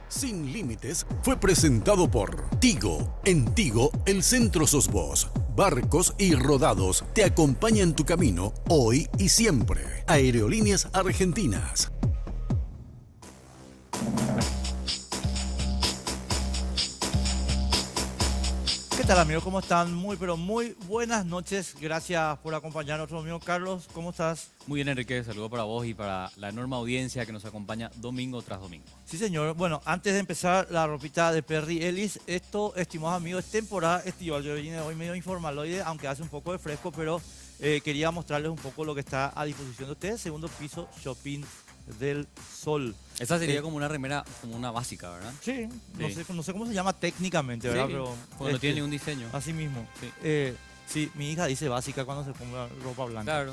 Sin Límites fue presentado por Tigo. En Tigo, el centro sos vos. Barcos y rodados te acompañan tu camino hoy y siempre. Aerolíneas Argentinas. ¿Qué tal, amigos? ¿Cómo están? Muy, pero muy buenas noches. Gracias por acompañarnos, nuestro amigo Carlos. ¿Cómo estás? Muy bien, Enrique. Saludo para vos y para la enorme audiencia que nos acompaña domingo tras domingo. Sí, señor. Bueno, antes de empezar la ropita de Perry Ellis, esto, estimados amigos, es temporada estival. Yo vine hoy medio informaloide, aunque hace un poco de fresco, pero quería mostrarles un poco lo que está a disposición de ustedes. Segundo piso, Shopping del Sol. Esa sería como una remera, como una básica, ¿verdad? Sí, Sí. no sé cómo se llama técnicamente, ¿verdad? Sí, Pero porque no tiene ningún diseño. así mismo. Sí. Sí, mi hija dice básica cuando se compra ropa blanca. Claro.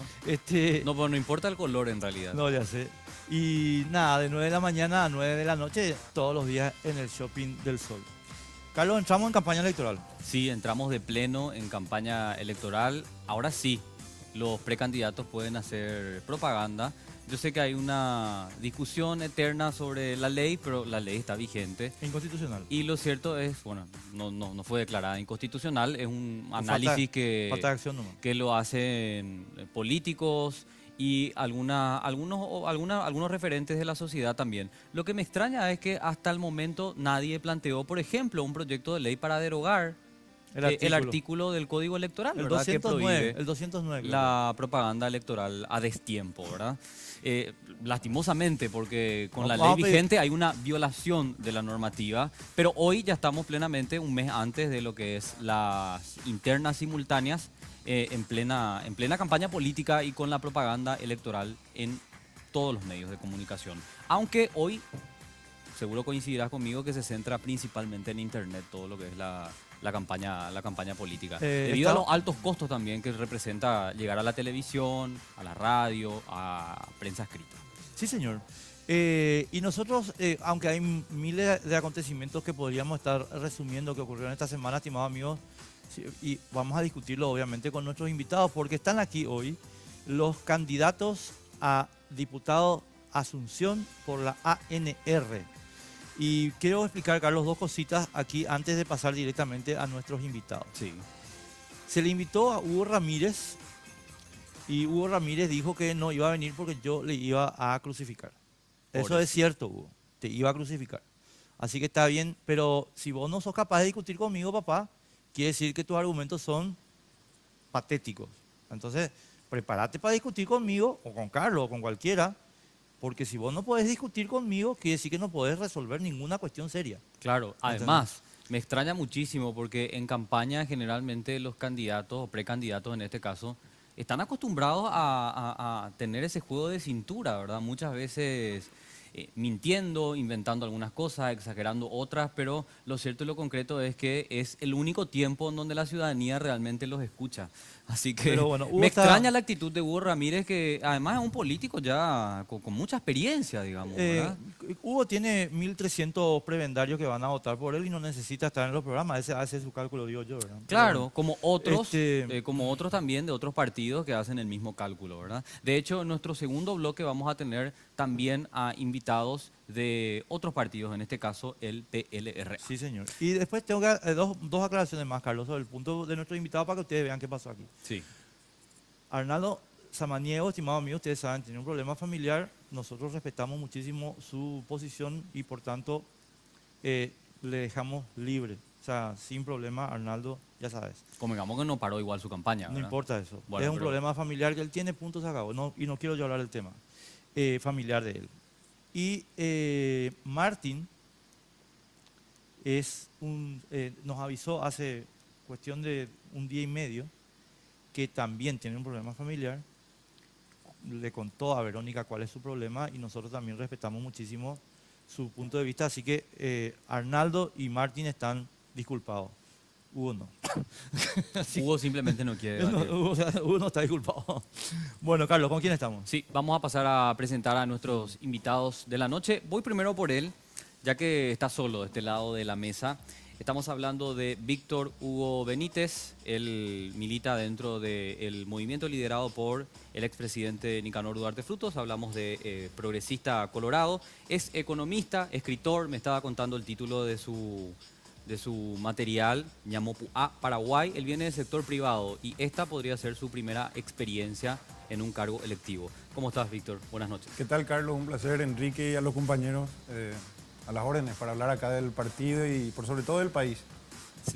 No, pero no importa el color en realidad. No, ya sé. Y nada, de 9 de la mañana a 9 de la noche, todos los días en el Shopping del Sol. Carlos, entramos en campaña electoral. Sí, entramos de pleno en campaña electoral. Ahora sí, los precandidatos pueden hacer propaganda. Yo sé que hay una discusión eterna sobre la ley, pero la ley está vigente. Inconstitucional. Y lo cierto es, bueno, no fue declarada inconstitucional, es un Falta- análisis que... Falta de acción nomás. que lo hacen políticos y algunos referentes de la sociedad también. Lo que me extraña es que hasta el momento nadie planteó, por ejemplo, un proyecto de ley para derogar el artículo del Código Electoral, El ¿verdad? Que 209. prohíbe El 209. creo. la propaganda electoral a destiempo, ¿verdad? Lastimosamente, porque con la ley Vamos a pedir- vigente hay una violación de la normativa, pero hoy ya estamos plenamente un mes antes de lo que es las internas simultáneas en plena campaña política y con la propaganda electoral en todos los medios de comunicación. Aunque hoy, seguro coincidirás conmigo, que se centra principalmente en Internet todo lo que es la campaña política. Debido a los altos costos también que representa llegar a la televisión, a la radio, a prensa escrita. Sí, señor. Y nosotros, aunque hay miles de acontecimientos que podríamos estar resumiendo que ocurrieron esta semana, estimados amigos, sí, y vamos a discutirlo obviamente con nuestros invitados, porque están aquí hoy los candidatos a diputado Asunción por la ANR. Y quiero explicar, Carlos, dos cositas aquí antes de pasar directamente a nuestros invitados. Sí. Se le invitó a Hugo Ramírez y Hugo Ramírez dijo que no iba a venir porque yo le iba a crucificar. Eso Pobrecito. es cierto, Hugo. Te iba a crucificar. Así que está bien, pero si vos no sos capaz de discutir conmigo, papá, quiere decir que tus argumentos son patéticos. Entonces, prepárate para discutir conmigo, o con Carlos, o con cualquiera, porque si vos no podés discutir conmigo, quiere decir que no podés resolver ninguna cuestión seria. Claro, además, me extraña muchísimo porque en campaña generalmente los candidatos o precandidatos en este caso están acostumbrados a tener ese juego de cintura, ¿verdad? Muchas veces mintiendo, inventando algunas cosas, exagerando otras, pero lo cierto y lo concreto es que es el único tiempo en donde la ciudadanía realmente los escucha. Así que Pero bueno, Hugo me está- extraña la actitud de Hugo Ramírez, que además es un político ya con mucha experiencia, digamos, ¿verdad? Hugo tiene 1.300 prebendarios que van a votar por él y no necesita estar en los programas. Ese hace su cálculo, digo yo, ¿verdad? Pero Claro, bueno. como otros también de otros partidos que hacen el mismo cálculo, ¿verdad? De hecho, en nuestro segundo bloque vamos a tener también a invitados de otros partidos, en este caso el PLR. Sí, señor. Y después tengo que, dos aclaraciones más, Carlos, sobre el punto de nuestro invitado para que ustedes vean qué pasó aquí. Sí. Arnaldo Samaniego, estimado amigo, ustedes saben, tiene un problema familiar. Nosotros respetamos muchísimo su posición y por tanto le dejamos libre. O sea, sin problema, Arnaldo, ya sabes. Convengamos que no paró igual su campaña, No ¿verdad? importa eso. Bueno, es un pero- problema familiar que él tiene, punto, se acabó. Y no quiero yo hablar del tema familiar de él. Y Martín nos avisó hace cuestión de un día y medio que también tiene un problema familiar. Le contó a Verónica cuál es su problema y nosotros también respetamos muchísimo su punto de vista. Así que Arnaldo y Martín están disculpados. Hugo no. Hugo simplemente no quiere No, debatir. Hugo no está disculpado. Bueno, Carlos, ¿con quién estamos? Sí, vamos a pasar a presentar a nuestros invitados de la noche. Voy primero por él, ya que está solo de este lado de la mesa. Estamos hablando de Víctor Hugo Benítez. Él milita dentro del movimiento liderado por el expresidente Nicanor Duarte Frutos. Hablamos de progresista colorado. Es economista, escritor. Me estaba contando el título de su material, Ñamopuá, Paraguay. Él viene del sector privado y esta podría ser su primera experiencia en un cargo electivo. ¿Cómo estás, Víctor? Buenas noches. ¿Qué tal, Carlos? Un placer, Enrique, y a los compañeros a las órdenes para hablar acá del partido y por sobre todo del país.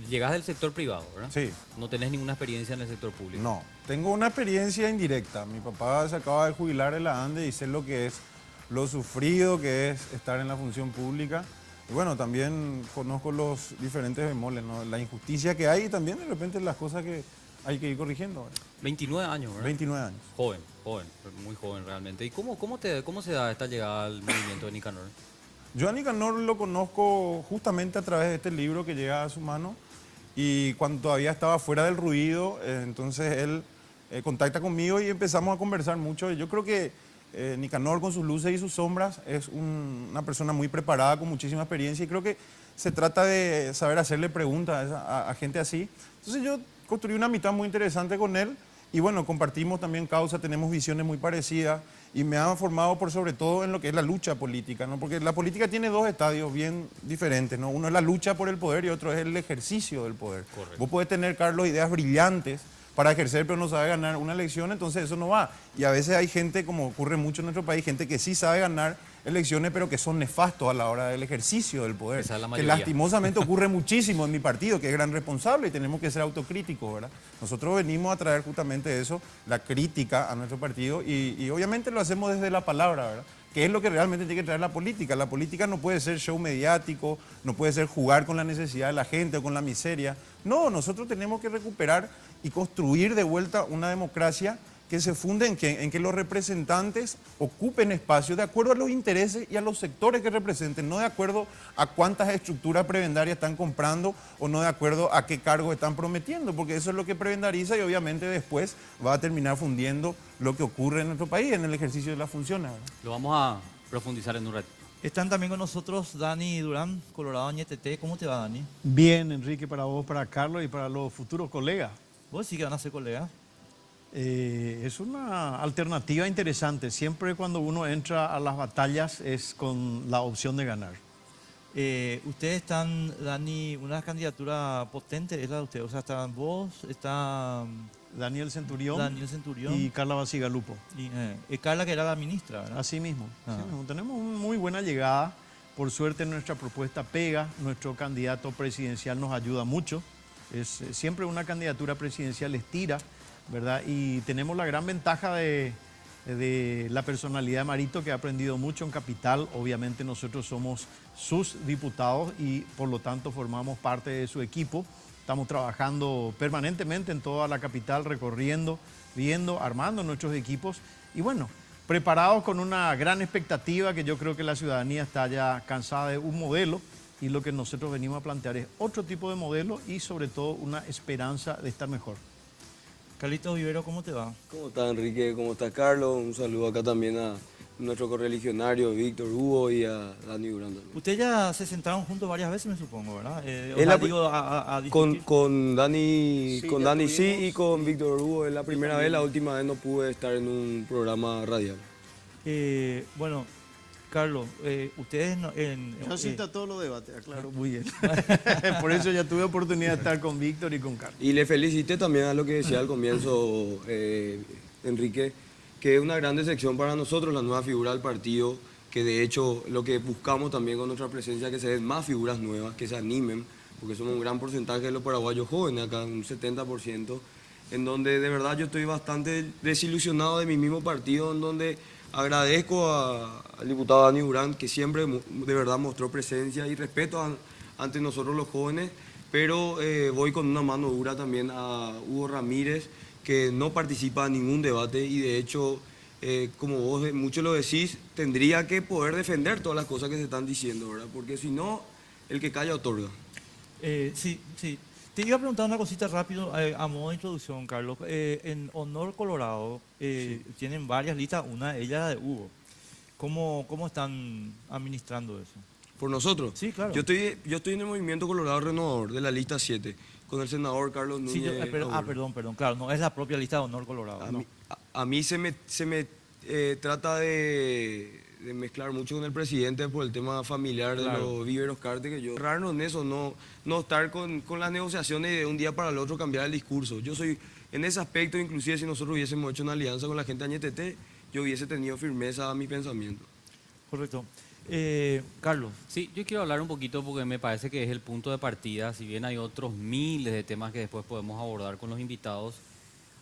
Llegás del sector privado, ¿verdad? Sí. No tenés ninguna experiencia en el sector público. No, tengo una experiencia indirecta. Mi papá se acaba de jubilar en la ANDE y sé lo que es, lo sufrido que es estar en la función pública. Y bueno, también conozco los diferentes bemoles, ¿no? La injusticia que hay y también de repente las cosas que hay que ir corrigiendo, ¿verdad? 29 años, ¿verdad? 29 años. Joven, muy joven realmente. ¿Y cómo se da esta llegada al movimiento de Nicanor? Yo a Nicanor lo conozco justamente a través de este libro que llega a su mano y cuando todavía estaba fuera del ruido, entonces él contacta conmigo y empezamos a conversar mucho. Yo creo que Nicanor, con sus luces y sus sombras, es una persona muy preparada, con muchísima experiencia y creo que se trata de saber hacerle preguntas a gente así. Entonces yo construí una amistad muy interesante con él y bueno, compartimos también causa, tenemos visiones muy parecidas y me han formado por sobre todo en lo que es la lucha política, ¿no? Porque la política tiene dos estadios bien diferentes, ¿no? Uno es la lucha por el poder y otro es el ejercicio del poder. Correcto. Vos podés tener, Carlos, ideas brillantes para ejercer, pero no sabe ganar una elección, entonces eso no va. Y a veces hay gente, como ocurre mucho en nuestro país, gente que sí sabe ganar elecciones, pero que son nefastos a la hora del ejercicio del poder. Esa es la que mayoría. lastimosamente ocurre muchísimo en mi partido, que es gran responsable y tenemos que ser autocríticos, ¿verdad? Nosotros venimos a traer justamente eso, la crítica a nuestro partido y obviamente lo hacemos desde la palabra, ¿verdad? Que es lo que realmente tiene que traer la política. La política no puede ser show mediático, no puede ser jugar con la necesidad de la gente o con la miseria. No, nosotros tenemos que recuperar y construir de vuelta una democracia que se funde en que los representantes ocupen espacio de acuerdo a los intereses y a los sectores que representen, no de acuerdo a cuántas estructuras prebendarias están comprando o no de acuerdo a qué cargos están prometiendo, porque eso es lo que prebendariza y obviamente después va a terminar fundiendo lo que ocurre en nuestro país en el ejercicio de las funciones, ¿verdad? Lo vamos a profundizar en un rato. Están también con nosotros Dani Durán, Colorado Ñetete. ¿Cómo te va, Dani? Bien, Enrique, para vos, para Carlos y para los futuros colegas. ¿Vos sí que van a ser colegas? Es una alternativa interesante. Siempre cuando uno entra a las batallas es con la opción de ganar. Ustedes están, Dani, una candidatura potente es la de ustedes. O sea, están vos, está Daniel Centurión, Daniel Centurión y Carla Basigalupo. y Carla, que era la ministra, ¿verdad? Así mismo, Ah. así mismo. Tenemos una muy buena llegada. Por suerte nuestra propuesta pega. Nuestro candidato presidencial nos ayuda mucho. Es siempre una candidatura presidencial estira, ¿verdad? Y tenemos la gran ventaja de la personalidad de Marito, que ha aprendido mucho en Capital. Obviamente nosotros somos sus diputados y por lo tanto formamos parte de su equipo. Estamos trabajando permanentemente en toda la capital, recorriendo, viendo, armando nuestros equipos y bueno, preparados con una gran expectativa que yo creo que la ciudadanía está ya cansada de un modelo y lo que nosotros venimos a plantear es otro tipo de modelo y sobre todo una esperanza de estar mejor. Carlitos Vivero, ¿cómo te va? ¿Cómo está Enrique? ¿Cómo está Carlos? Un saludo acá también a nuestro correligionario Víctor Hugo y a Dani Durán también. Ustedes ya se sentaron juntos varias veces, me supongo, ¿verdad? O Es sea, la- digo, a discutir. Con Dani, Sí, con ya Dani sí tuvimos. y con Víctor Hugo es la primera vez, la última vez no pude estar en un programa radial. Bueno, Carlos, ustedes no, Yo asisto a todos los debates, claro, muy bien. Por eso ya tuve oportunidad de estar con Víctor y con Carlos. Y le felicité también a lo que decía al comienzo Enrique, que es una gran decepción para nosotros la nueva figura del partido, que de hecho lo que buscamos también con nuestra presencia es que se den más figuras nuevas, que se animen, porque somos un gran porcentaje de los paraguayos jóvenes, acá un 70%, en donde de verdad yo estoy bastante desilusionado de mi mismo partido, en donde agradezco al diputado Dani Durán, que siempre de verdad mostró presencia y respeto ante nosotros los jóvenes, pero voy con una mano dura también a Hugo Ramírez, que no participa en ningún debate y de hecho, como vos mucho lo decís, tendría que poder defender todas las cosas que se están diciendo, ¿verdad? Porque si no, el que calla otorga. Sí. Te iba a preguntar una cosita rápido a modo de introducción, Carlos. En Honor Colorado tienen varias listas, una de ellas la de Hugo. ¿Cómo están administrando eso? por nosotros. Sí, claro. Yo estoy en el Movimiento Colorado Renovador de la lista 7, con el senador Carlos Núñez. Sí, Abuelo. perdón, claro, no es la propia lista de honor Colorado. A no. mí, a mí se me trata de mezclar mucho con el presidente por el tema familiar Claro. de los víveros cartes, que yo errarnos en eso, no estar con las negociaciones y de un día para el otro cambiar el discurso. Yo soy, en ese aspecto, inclusive si nosotros hubiésemos hecho una alianza con la gente de Añetete, yo hubiese tenido firmeza a mi pensamiento. Correcto. Carlos. Sí, yo quiero hablar un poquito porque me parece que es el punto de partida, si bien hay otros miles de temas que después podemos abordar con los invitados.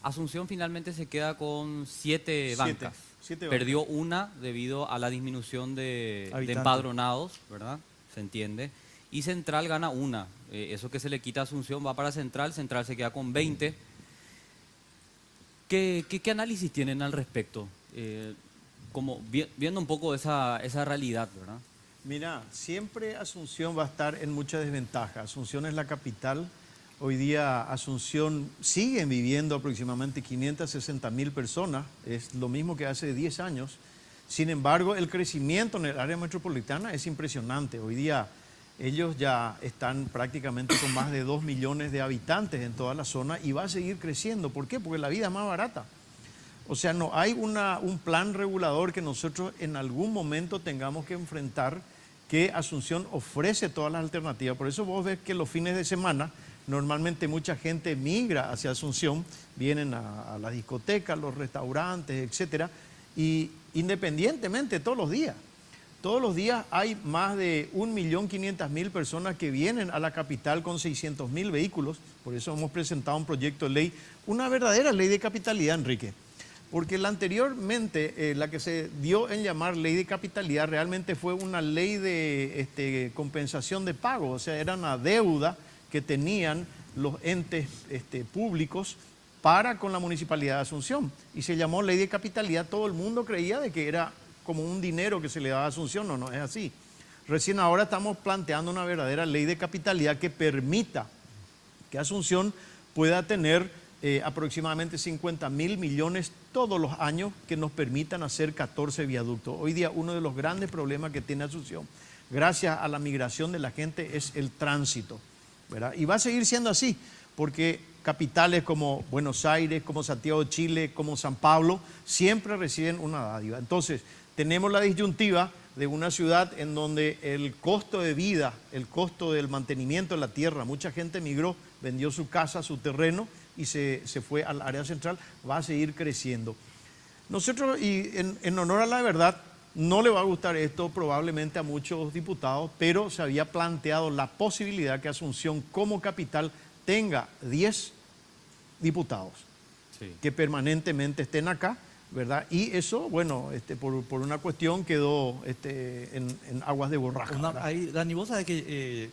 Asunción finalmente se queda con 7 bancas. Siete Perdió una debido a la disminución de Habitantes. empadronados, ¿verdad? Se entiende. Y Central gana una. Eso que se le quita a Asunción va para Central, Central se queda con 20. ¿Qué análisis tienen al respecto? Como viendo un poco esa realidad, ¿verdad? Mira, siempre Asunción va a estar en mucha desventaja. Asunción es la capital. Hoy día Asunción siguen viviendo aproximadamente 560.000 personas. Es lo mismo que hace 10 años. Sin embargo, el crecimiento en el área metropolitana es impresionante. Hoy día ellos ya están prácticamente con más de 2 millones de habitantes en toda la zona y va a seguir creciendo. ¿Por qué? Porque la vida es más barata. O sea, no hay un plan regulador que nosotros en algún momento tengamos que enfrentar, que Asunción ofrece todas las alternativas. Por eso vos ves que los fines de semana normalmente mucha gente migra hacia Asunción, vienen a las discotecas, los restaurantes, etcétera, y independientemente todos los días hay más de 1.500.000 personas que vienen a la capital con 600.000 vehículos. Por eso hemos presentado un proyecto de ley, una verdadera ley de capitalidad, Enrique. Porque anteriormente la que se dio en llamar ley de capitalidad realmente fue una ley de compensación de pago, o sea, era una deuda que tenían los entes públicos para con la Municipalidad de Asunción. Y se llamó ley de capitalidad, todo el mundo creía de que era como un dinero que se le daba a Asunción, no es así. Recién ahora estamos planteando una verdadera ley de capitalidad que permita que Asunción pueda tener aproximadamente 50.000 millones todos los años que nos permitan hacer 14 viaductos. Hoy día uno de los grandes problemas que tiene Asunción, gracias a la migración de la gente, es el tránsito, ¿verdad? Y va a seguir siendo así, porque capitales como Buenos Aires, como Santiago de Chile, como San Pablo, siempre reciben una dádiva. Entonces, tenemos la disyuntiva de una ciudad en donde el costo de vida, el costo del mantenimiento de la tierra, mucha gente migró, vendió su casa, su terreno y se fue al área central, va a seguir creciendo. Nosotros, y en honor a la verdad, no le va a gustar esto probablemente a muchos diputados, pero se había planteado la posibilidad que Asunción como capital tenga 10 diputados que permanentemente estén acá, ¿verdad? Y eso, bueno, por una cuestión quedó en aguas de borraja. Dani, vos sabés que,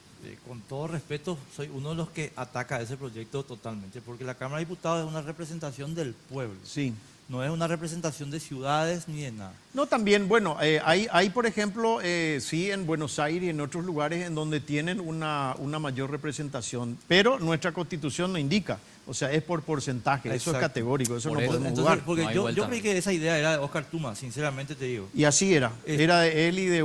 con todo respeto, soy uno de los que ataca ese proyecto totalmente, porque la Cámara de Diputados es una representación del pueblo. Sí. No es una representación de ciudades ni de nada. No, también, bueno, hay por ejemplo, sí, en Buenos Aires y en otros lugares en donde tienen una mayor representación, pero nuestra Constitución no indica, o sea, es por porcentaje, eso es Exacto. categórico, eso Por no eso, podemos Entonces, dudar. porque No hay yo vuelta. creí que esa idea era de Oscar Tuma, sinceramente te digo. Y así era de él y de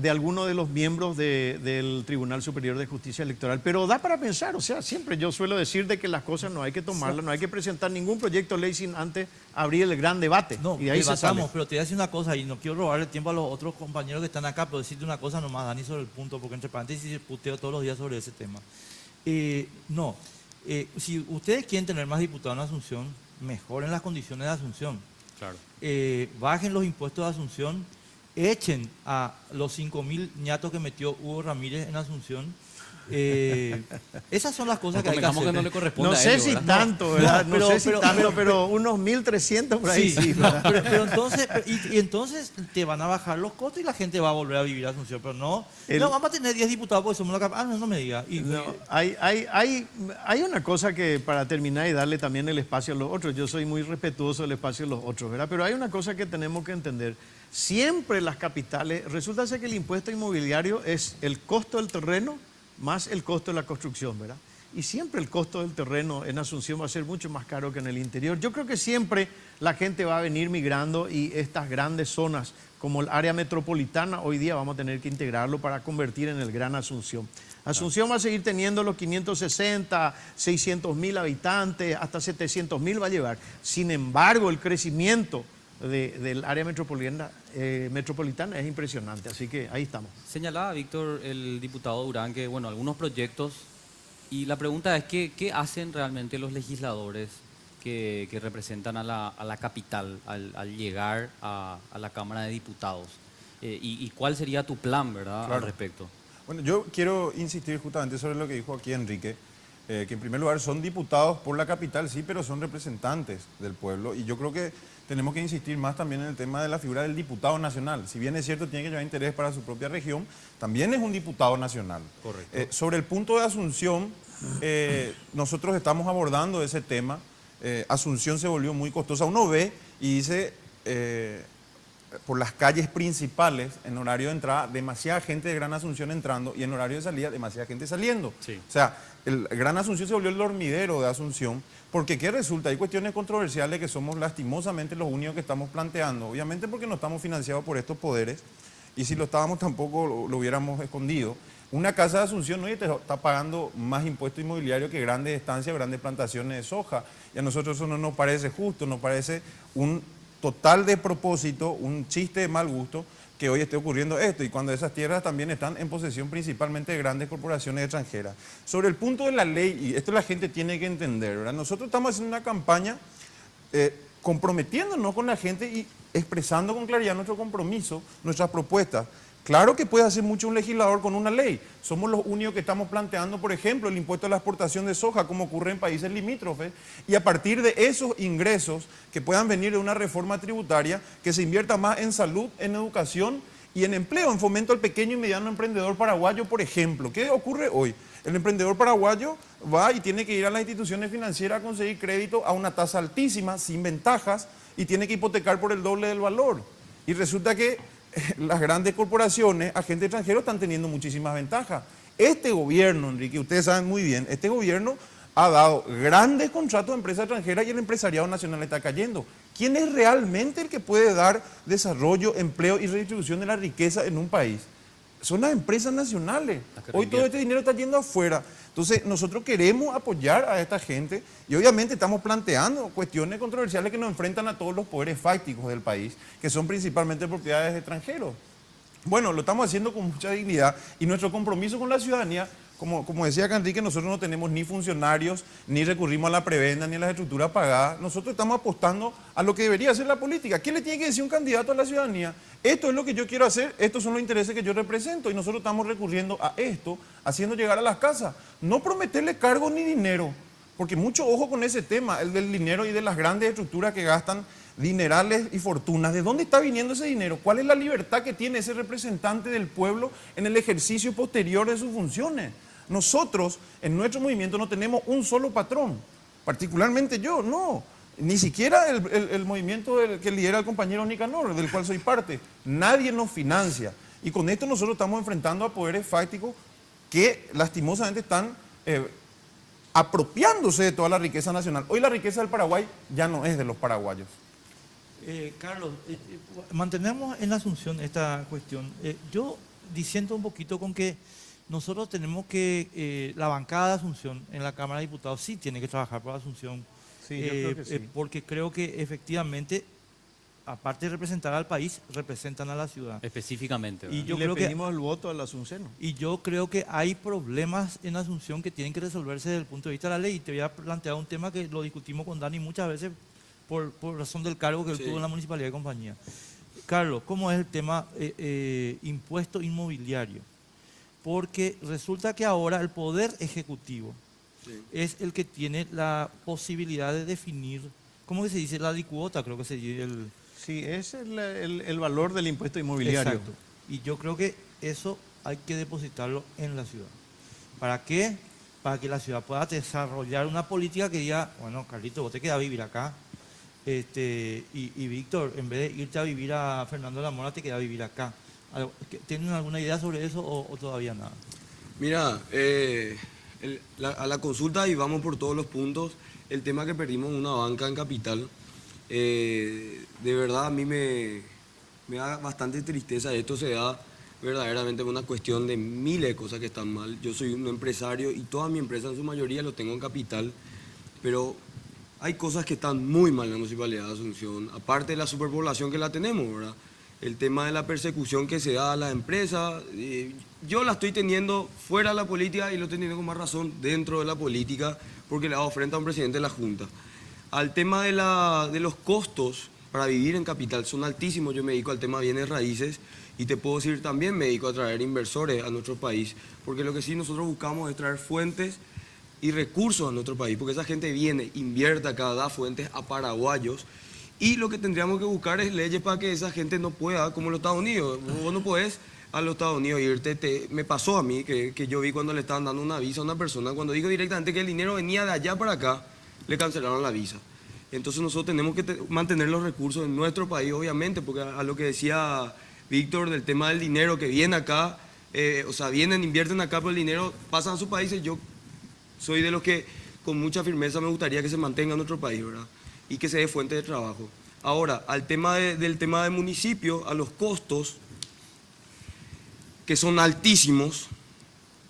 alguno de los miembros del Tribunal Superior de Justicia Electoral, pero da para pensar, o sea, siempre yo suelo decir de que las cosas no hay que tomarlas, no hay que presentar ningún proyecto de ley sin antes abrir el gran debate, No, y de ahí se sale. debatamos, pero te voy a decir una cosa, y no quiero robarle tiempo a los otros compañeros que están acá, pero decirte una cosa nomás, Dani, sobre el punto, porque entre paréntesis puteo todos los días sobre ese tema. Si ustedes quieren tener más diputados en Asunción, mejoren las condiciones de Asunción. Claro. Bajen los impuestos de Asunción, echen a los 5.000 ñatos que metió Hugo Ramírez en Asunción. Esas son las cosas que hay que Convengamos hacer. que no le corresponde No a sé ellos, si ¿verdad? tanto, ¿verdad? No, No, sé si pero- tanto, pero unos 1.300 por ahí sí, no, ¿verdad? pero entonces, y entonces te van a bajar los costos y la gente va a volver a vivir a Asunción, pero no, no vamos a tener 10 diputados porque somos la capital. No me digas. No, hay una cosa que para terminar y darle también el espacio a los otros, yo soy muy respetuoso del espacio de los otros, ¿verdad? Pero hay una cosa que tenemos que entender, siempre las capitales, resulta ser que el impuesto inmobiliario es el costo del terreno más el costo de la construcción, ¿verdad? y siempre el costo del terreno en Asunción va a ser mucho más caro que en el interior. Yo creo que siempre la gente va a venir migrando y estas grandes zonas como el área metropolitana, hoy día vamos a tener que integrarlo para convertir en el Gran Asunción. Asunción va a seguir teniendo los 560, 600 mil habitantes, hasta 700 mil va a llevar. Sin embargo, el crecimiento del área metropolitana es impresionante, así que ahí estamos. Señalaba Víctor, el diputado Durán, que bueno, algunos proyectos, y la pregunta es ¿qué hacen realmente los legisladores que representan a la capital al llegar a la Cámara de Diputados? ¿Y cuál sería tu plan, verdad, al respecto? Bueno, yo quiero insistir justamente sobre lo que dijo aquí Enrique, que en primer lugar son diputados por la capital, sí, pero son representantes del pueblo, y yo creo que tenemos que insistir más también en el tema de la figura del diputado nacional. Si bien es cierto, tiene que llevar interés para su propia región, también es un diputado nacional. Correcto. Sobre el punto de Asunción, nosotros estamos abordando ese tema. Asunción se volvió muy costosa. Uno ve y dice, por las calles principales, en horario de entrada, demasiada gente de Gran Asunción entrando, y en horario de salida, demasiada gente saliendo. Sí. O sea, el Gran Asunción se volvió el dormidero de Asunción, porque ¿qué resulta? Hay cuestiones controversiales que somos lastimosamente los únicos que estamos planteando, obviamente porque no estamos financiados por estos poderes, y si lo estábamos tampoco lo hubiéramos escondido. Una casa de Asunción no está pagando más impuesto inmobiliario que grandes estancias, grandes plantaciones de soja, y a nosotros eso no nos parece justo, nos parece un total despropósito, un chiste de mal gusto que hoy esté ocurriendo esto, y cuando esas tierras también están en posesión principalmente de grandes corporaciones extranjeras. Sobre el punto de la ley, y esto la gente tiene que entender, ¿verdad? Nosotros estamos haciendo una campaña comprometiéndonos con la gente y expresando con claridad nuestro compromiso, nuestras propuestas. Claro que puede hacer mucho un legislador con una ley. Somos los únicos que estamos planteando, por ejemplo, el impuesto a la exportación de soja, como ocurre en países limítrofes, y a partir de esos ingresos que puedan venir de una reforma tributaria, que se invierta más en salud, en educación y en empleo, en fomento al pequeño y mediano emprendedor paraguayo, por ejemplo. ¿Qué ocurre hoy? El emprendedor paraguayo va y tiene que ir a las instituciones financieras a conseguir crédito a una tasa altísima, sin ventajas, y tiene que hipotecar por el doble del valor. Y resulta que las grandes corporaciones, agentes extranjeros, están teniendo muchísimas ventajas. Este gobierno, Enrique, ustedes saben muy bien, este gobierno ha dado grandes contratos a empresas extranjeras y el empresariado nacional está cayendo. ¿Quién es realmente el que puede dar desarrollo, empleo y redistribución de la riqueza en un país? Son las empresas nacionales. Hoy todo este dinero está yendo afuera. Entonces, nosotros queremos apoyar a esta gente y obviamente estamos planteando cuestiones controversiales que nos enfrentan a todos los poderes fácticos del país, que son principalmente propiedades de extranjeros. Bueno, lo estamos haciendo con mucha dignidad y nuestro compromiso con la ciudadanía, como decía acá Enrique, nosotros no tenemos ni funcionarios, ni recurrimos a la prebenda, ni a las estructuras pagadas. Nosotros estamos apostando a lo que debería hacer la política. ¿Qué le tiene que decir un candidato a la ciudadanía? Esto es lo que yo quiero hacer, estos son los intereses que yo represento, y nosotros estamos recurriendo a esto, haciendo llegar a las casas. No prometerle cargos ni dinero, porque mucho ojo con ese tema, el del dinero y de las grandes estructuras que gastan dinerales y fortunas. ¿De dónde está viniendo ese dinero? ¿Cuál es la libertad que tiene ese representante del pueblo en el ejercicio posterior de sus funciones? Nosotros, en nuestro movimiento, no tenemos un solo patrón, particularmente yo, no. Ni siquiera el movimiento que lidera el compañero Nicanor, del cual soy parte. Nadie nos financia. Y con esto nosotros estamos enfrentando a poderes fácticos que lastimosamente están apropiándose de toda la riqueza nacional. Hoy la riqueza del Paraguay ya no es de los paraguayos. Carlos, mantenemos en Asunción esta cuestión. Yo disiento un poquito con que nosotros tenemos que, la bancada de Asunción en la Cámara de Diputados sí tiene que trabajar por Asunción. Sí, yo creo que sí. Porque creo que efectivamente, aparte de representar al país, representan a la ciudad. Específicamente, ¿verdad? Y yo le creo que pedimos el voto al asunción. Y yo creo que hay problemas en Asunción que tienen que resolverse desde el punto de vista de la ley. Y te voy a plantear un tema que lo discutimos con Dani muchas veces por razón del cargo que él tuvo en la Municipalidad de Compañía. Carlos, ¿cómo es el tema impuesto inmobiliario? Porque resulta que ahora el Poder Ejecutivo es el que tiene la posibilidad de definir, ¿cómo que se dice? La alicuota, creo que se dice el... Sí, es el valor del impuesto inmobiliario. Exacto. Y yo creo que eso hay que depositarlo en la ciudad. ¿Para qué? Para que la ciudad pueda desarrollar una política que diga, bueno, Carlito, vos te quedás a vivir acá. Y Víctor, en vez de irte a vivir a Fernando de la Mora, te quedás a vivir acá. ¿Tienen alguna idea sobre eso o todavía nada? Mira, A la consulta y vamos por todos los puntos. El tema que perdimos una banca en Capital, de verdad a mí me da bastante tristeza. Esto se da verdaderamente por una cuestión de miles de cosas que están mal. Yo soy un empresario y toda mi empresa en su mayoría lo tengo en Capital, pero hay cosas que están muy mal en la Municipalidad de Asunción, aparte de la superpoblación que la tenemos, ¿verdad? El tema de la persecución que se da a las empresas, yo la estoy teniendo fuera de la política y lo estoy teniendo con más razón dentro de la política porque le hago frente a un presidente de la Junta. Al tema de los costos para vivir en Capital son altísimos. Yo me dedico al tema de bienes raíces y te puedo decir también me dedico a traer inversores a nuestro país, porque lo que sí nosotros buscamos es traer fuentes y recursos a nuestro país, porque esa gente viene, invierte acá, da fuentes a paraguayos. Y lo que tendríamos que buscar es leyes para que esa gente no pueda, como en los Estados Unidos. Vos no podés a los Estados Unidos irte. Me pasó a mí que yo vi cuando le estaban dando una visa a una persona, cuando dijo directamente que el dinero venía de allá para acá, le cancelaron la visa. Entonces nosotros tenemos que mantener los recursos en nuestro país, obviamente, porque a lo que decía Víctor del tema del dinero que viene acá, o sea, vienen, invierten acá, pero el dinero pasa a sus países. Yo soy de los que con mucha firmeza me gustaría que se mantenga en nuestro país, ¿verdad? Y que se dé fuente de trabajo. Ahora, al tema del tema de municipio, a los costos, que son altísimos,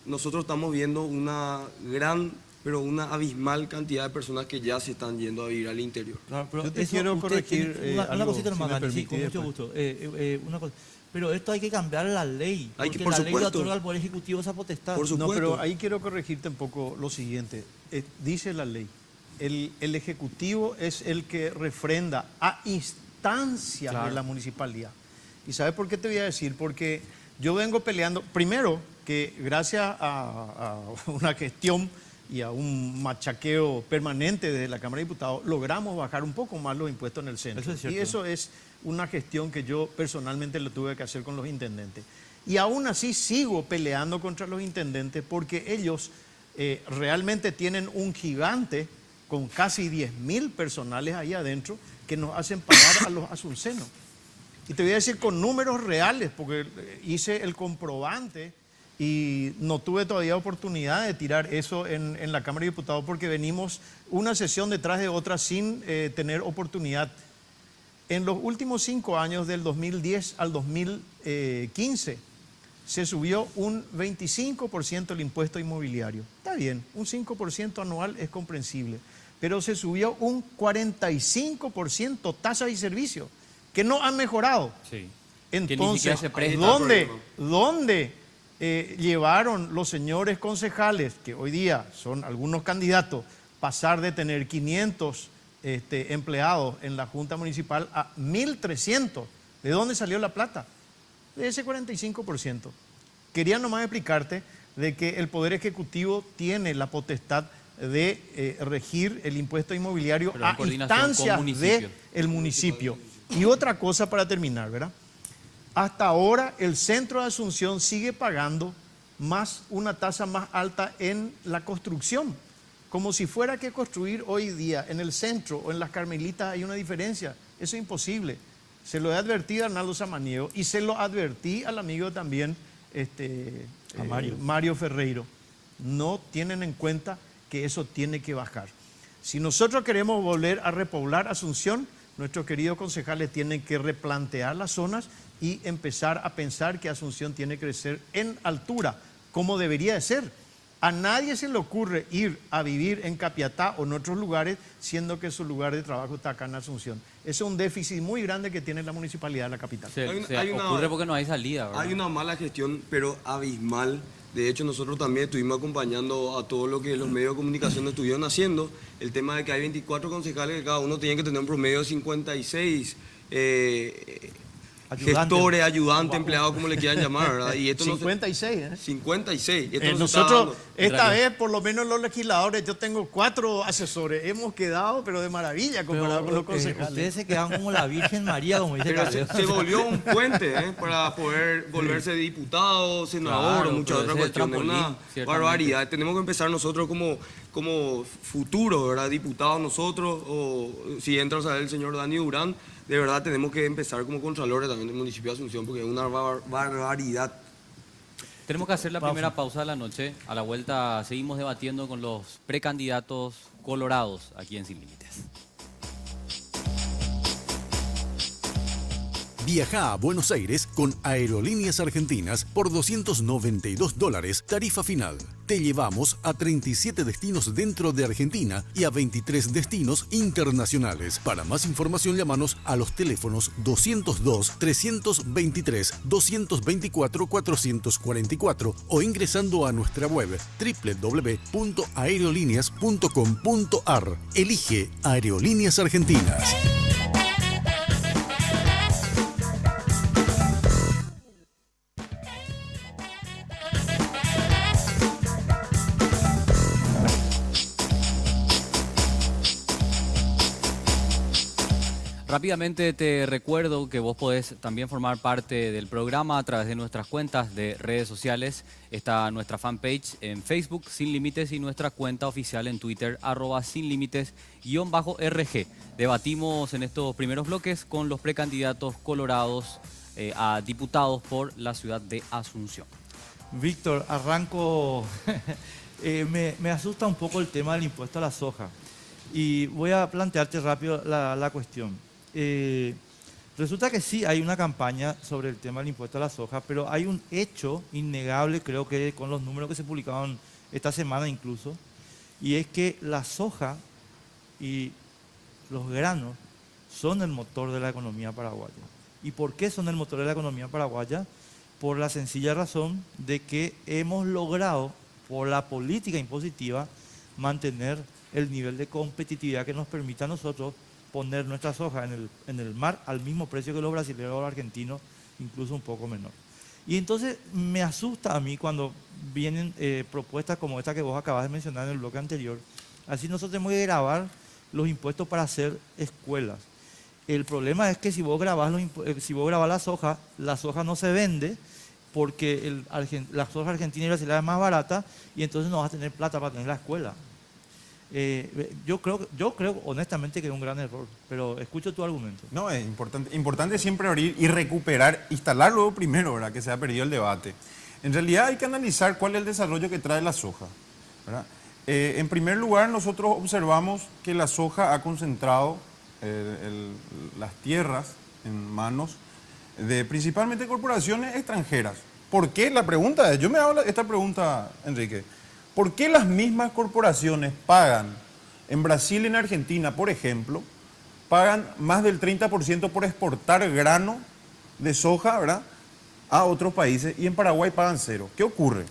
nosotros estamos viendo una gran, pero una abismal cantidad de personas que ya se están yendo a vivir al interior. Claro, pero Yo te eso, quiero usted corregir tiene una algo, cosita si nomás, me Dani, sí, con permitís mucho después. gusto. Una cosa. Pero esto hay que cambiar la ley, Hay que, porque por la ley le supuesto. otorga al Poder Ejecutivo esa potestad. Por No, supuesto. pero ahí quiero corregirte un poco lo siguiente. Dice la ley, el Ejecutivo es el que refrenda a instancias Claro. de la municipalidad. ¿Y sabes por qué te voy a decir? Porque yo vengo peleando, primero, que gracias a una gestión y a un machaqueo permanente desde la Cámara de Diputados, logramos bajar un poco más los impuestos en el centro. Eso es cierto. Y eso es una gestión que yo personalmente lo tuve que hacer con los intendentes. Y aún así sigo peleando contra los intendentes porque ellos realmente tienen un gigante con casi 10.000 personales ahí adentro que nos hacen pagar a los asuncenos. Y te voy a decir con números reales, porque hice el comprobante y no tuve todavía oportunidad de tirar eso en la Cámara de Diputados porque venimos una sesión detrás de otra sin tener oportunidad. En los últimos 5 años, del 2010 al 2015, se subió un 25% el impuesto inmobiliario. Está bien, un 5% anual es comprensible, pero se subió un 45% tasas y servicios, que no han mejorado. Sí. Entonces, se presta. ¿dónde llevaron los señores concejales, que hoy día son algunos candidatos, pasar de tener 500 empleados en la Junta Municipal a 1.300? ¿De dónde salió la plata? De ese 45%. Quería nomás explicarte de que el Poder Ejecutivo tiene la potestad de regir el impuesto inmobiliario Pero en a coordinación instancias con municipio. del municipio. Y otra cosa para terminar, ¿verdad? Hasta ahora el centro de Asunción sigue pagando una tasa más alta en la construcción. Como si fuera que construir hoy día en el centro o en las Carmelitas hay una diferencia. Eso es imposible. Se lo he advertido a Arnaldo Samaniego y se lo advertí al amigo también, Mario Ferreiro. No tienen en cuenta que eso tiene que bajar. Si nosotros queremos volver a repoblar Asunción, nuestros queridos concejales tienen que replantear las zonas y empezar a pensar que Asunción tiene que crecer en altura, como debería de ser. A nadie se le ocurre ir a vivir en Capiatá o en otros lugares, siendo que su lugar de trabajo está acá en Asunción. Ese es un déficit muy grande que tiene la municipalidad de la capital. Ocurre porque no hay salida, ¿verdad? Hay una mala gestión, pero abismal. De hecho, nosotros también estuvimos acompañando a todo lo que los medios de comunicación estuvieron haciendo. El tema de que hay 24 concejales, que cada uno tiene que tener un promedio de 56 gestores, ayudantes, empleados, como le quieran llamar, ¿verdad? Y esto 56, ¿eh? 56. Esto no se está Nosotros, dando. esta vez, por lo menos los legisladores, yo tengo 4 asesores. Hemos quedado, pero de maravilla comparado con los concejales. Ustedes se quedan como la Virgen María, como dice Pero Caleo. se volvió un puente para poder volverse diputado, senador Claro, o muchas pero otras ese cuestiones. trampolín, Una ciertamente. barbaridad. Tenemos que empezar nosotros como futuros, ¿verdad? Diputados nosotros, o si entra a saber el señor Dani Durán, de verdad tenemos que empezar como contralores también del municipio de Asunción, porque es una barbaridad. Tenemos que hacer la primera pausa de la noche. A la vuelta seguimos debatiendo con los precandidatos colorados aquí en Sin Límites. Viaja a Buenos Aires con Aerolíneas Argentinas por $292, tarifa final. Te llevamos a 37 destinos dentro de Argentina y a 23 destinos internacionales. Para más información, llámanos a los teléfonos 202-323-224-444 o ingresando a nuestra web www.aerolíneas.com.ar. Elige Aerolíneas Argentinas. Rápidamente te recuerdo que vos podés también formar parte del programa a través de nuestras cuentas de redes sociales. Está nuestra fanpage en Facebook, Sin Límites, y nuestra cuenta oficial en Twitter, @sinlímites_RG. Debatimos en estos primeros bloques con los precandidatos colorados a diputados por la ciudad de Asunción. Víctor, arranco. Me asusta un poco el tema del impuesto a la soja. Y voy a plantearte rápido la cuestión. Resulta que sí hay una campaña sobre el tema del impuesto a la soja, pero hay un hecho innegable, creo que con los números que se publicaron esta semana incluso, y es que la soja y los granos son el motor de la economía paraguaya. ¿Y por qué son el motor de la economía paraguaya? Por la sencilla razón de que hemos logrado, por la política impositiva, mantener el nivel de competitividad que nos permita a nosotros poner nuestra soja en el mar al mismo precio que los brasileños o los argentinos, incluso un poco menor. Y entonces me asusta a mí cuando vienen propuestas como esta que vos acabas de mencionar en el bloque anterior. Así nosotros tenemos que grabar los impuestos para hacer escuelas. El problema es que si vos grabás la soja no se vende porque la soja argentina y brasileña es más barata y entonces no vas a tener plata para tener la escuela. Yo creo honestamente que es un gran error, pero escucho tu argumento. No, es importante siempre abrir y recuperar, instalar luego primero, ¿verdad? Que se ha perdido el debate. En realidad hay que analizar cuál es el desarrollo que trae la soja, ¿verdad? En primer lugar, nosotros observamos que la soja ha concentrado las tierras en manos de principalmente corporaciones extranjeras. ¿Por qué? La pregunta es, yo me hago esta pregunta, Enrique. ¿Por qué las mismas corporaciones pagan en Brasil y en Argentina, por ejemplo, pagan más del 30% por exportar grano de soja, ¿verdad?, a otros países y en Paraguay pagan cero? ¿Qué ocurre?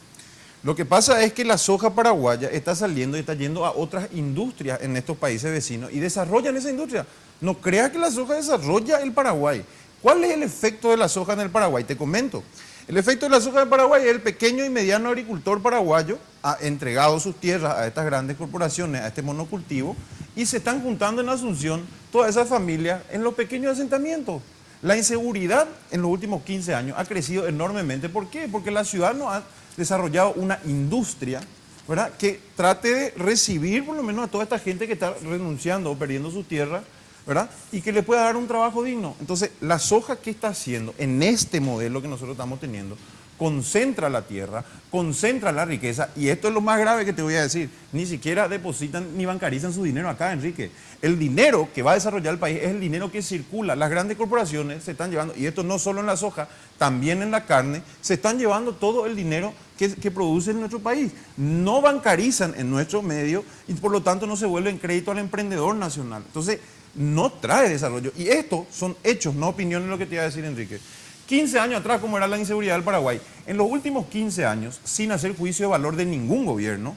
Lo que pasa es que la soja paraguaya está saliendo y está yendo a otras industrias en estos países vecinos y desarrollan esa industria. No creas que la soja desarrolla el Paraguay. ¿Cuál es el efecto de la soja en el Paraguay? Te comento. El efecto de la soja en Paraguay es el pequeño y mediano agricultor paraguayo ha entregado sus tierras a estas grandes corporaciones, a este monocultivo, y se están juntando en Asunción todas esas familias en los pequeños asentamientos. La inseguridad en los últimos 15 años ha crecido enormemente. ¿Por qué? Porque la ciudad no ha desarrollado una industria, ¿verdad?, que trate de recibir por lo menos a toda esta gente que está renunciando o perdiendo su tierra, ¿verdad?, y que le pueda dar un trabajo digno. Entonces, la soja, ¿qué está haciendo? En este modelo que nosotros estamos teniendo, concentra la tierra, concentra la riqueza, y esto es lo más grave que te voy a decir, ni siquiera depositan ni bancarizan su dinero acá, Enrique. El dinero que va a desarrollar el país es el dinero que circula. Las grandes corporaciones se están llevando, y esto no solo en la soja, también en la carne, se están llevando todo el dinero que produce en nuestro país. No bancarizan en nuestro medio y por lo tanto no se vuelven crédito al emprendedor nacional. Entonces, no trae desarrollo. Y esto son hechos, no opiniones, lo que te iba a decir, Enrique. 15 años atrás, ¿cómo era la inseguridad del Paraguay? En los últimos 15 años, sin hacer juicio de valor de ningún gobierno,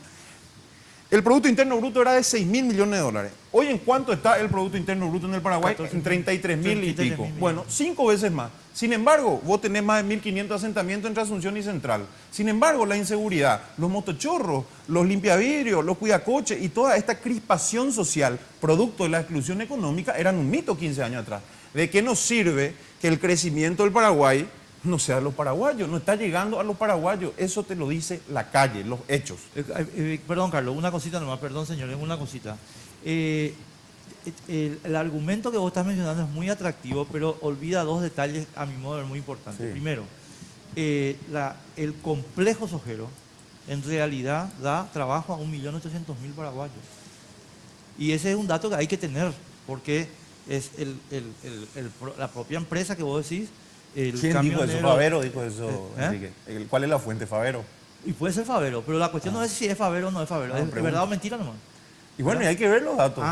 el Producto Interno Bruto era de 6.000 millones de dólares. Hoy, ¿en cuánto está el Producto Interno Bruto en el Paraguay? En 33.000 y pico. Bueno, 5 veces más. Sin embargo, vos tenés más de 1.500 asentamientos entre Asunción y Central. Sin embargo, la inseguridad, los motochorros, los limpiavidrios, los cuidacoches y toda esta crispación social, producto de la exclusión económica, eran un mito 15 años atrás. ¿De qué nos sirve que el crecimiento del Paraguay no sea a los paraguayos? No está llegando a los paraguayos. Eso te lo dice la calle, los hechos. Perdón, Carlos, una cosita nomás, perdón, señores, una cosita. El argumento que vos estás mencionando es muy atractivo, pero olvida dos detalles, a mi modo de ver, muy importantes. Sí. Primero, el complejo sojero en realidad da trabajo a 1.800.000 paraguayos. Y ese es un dato que hay que tener, porque es la propia empresa que vos decís, el ¿Quién dijo eso? camionero. Favero dijo eso, ¿Eh? Enrique. ¿Cuál es la fuente? Favero. Y puede ser Favero, pero la cuestión no es si es Favero o no es Favero, No, es pregunto. verdad o mentira nomás. Y bueno, y hay que ver los datos.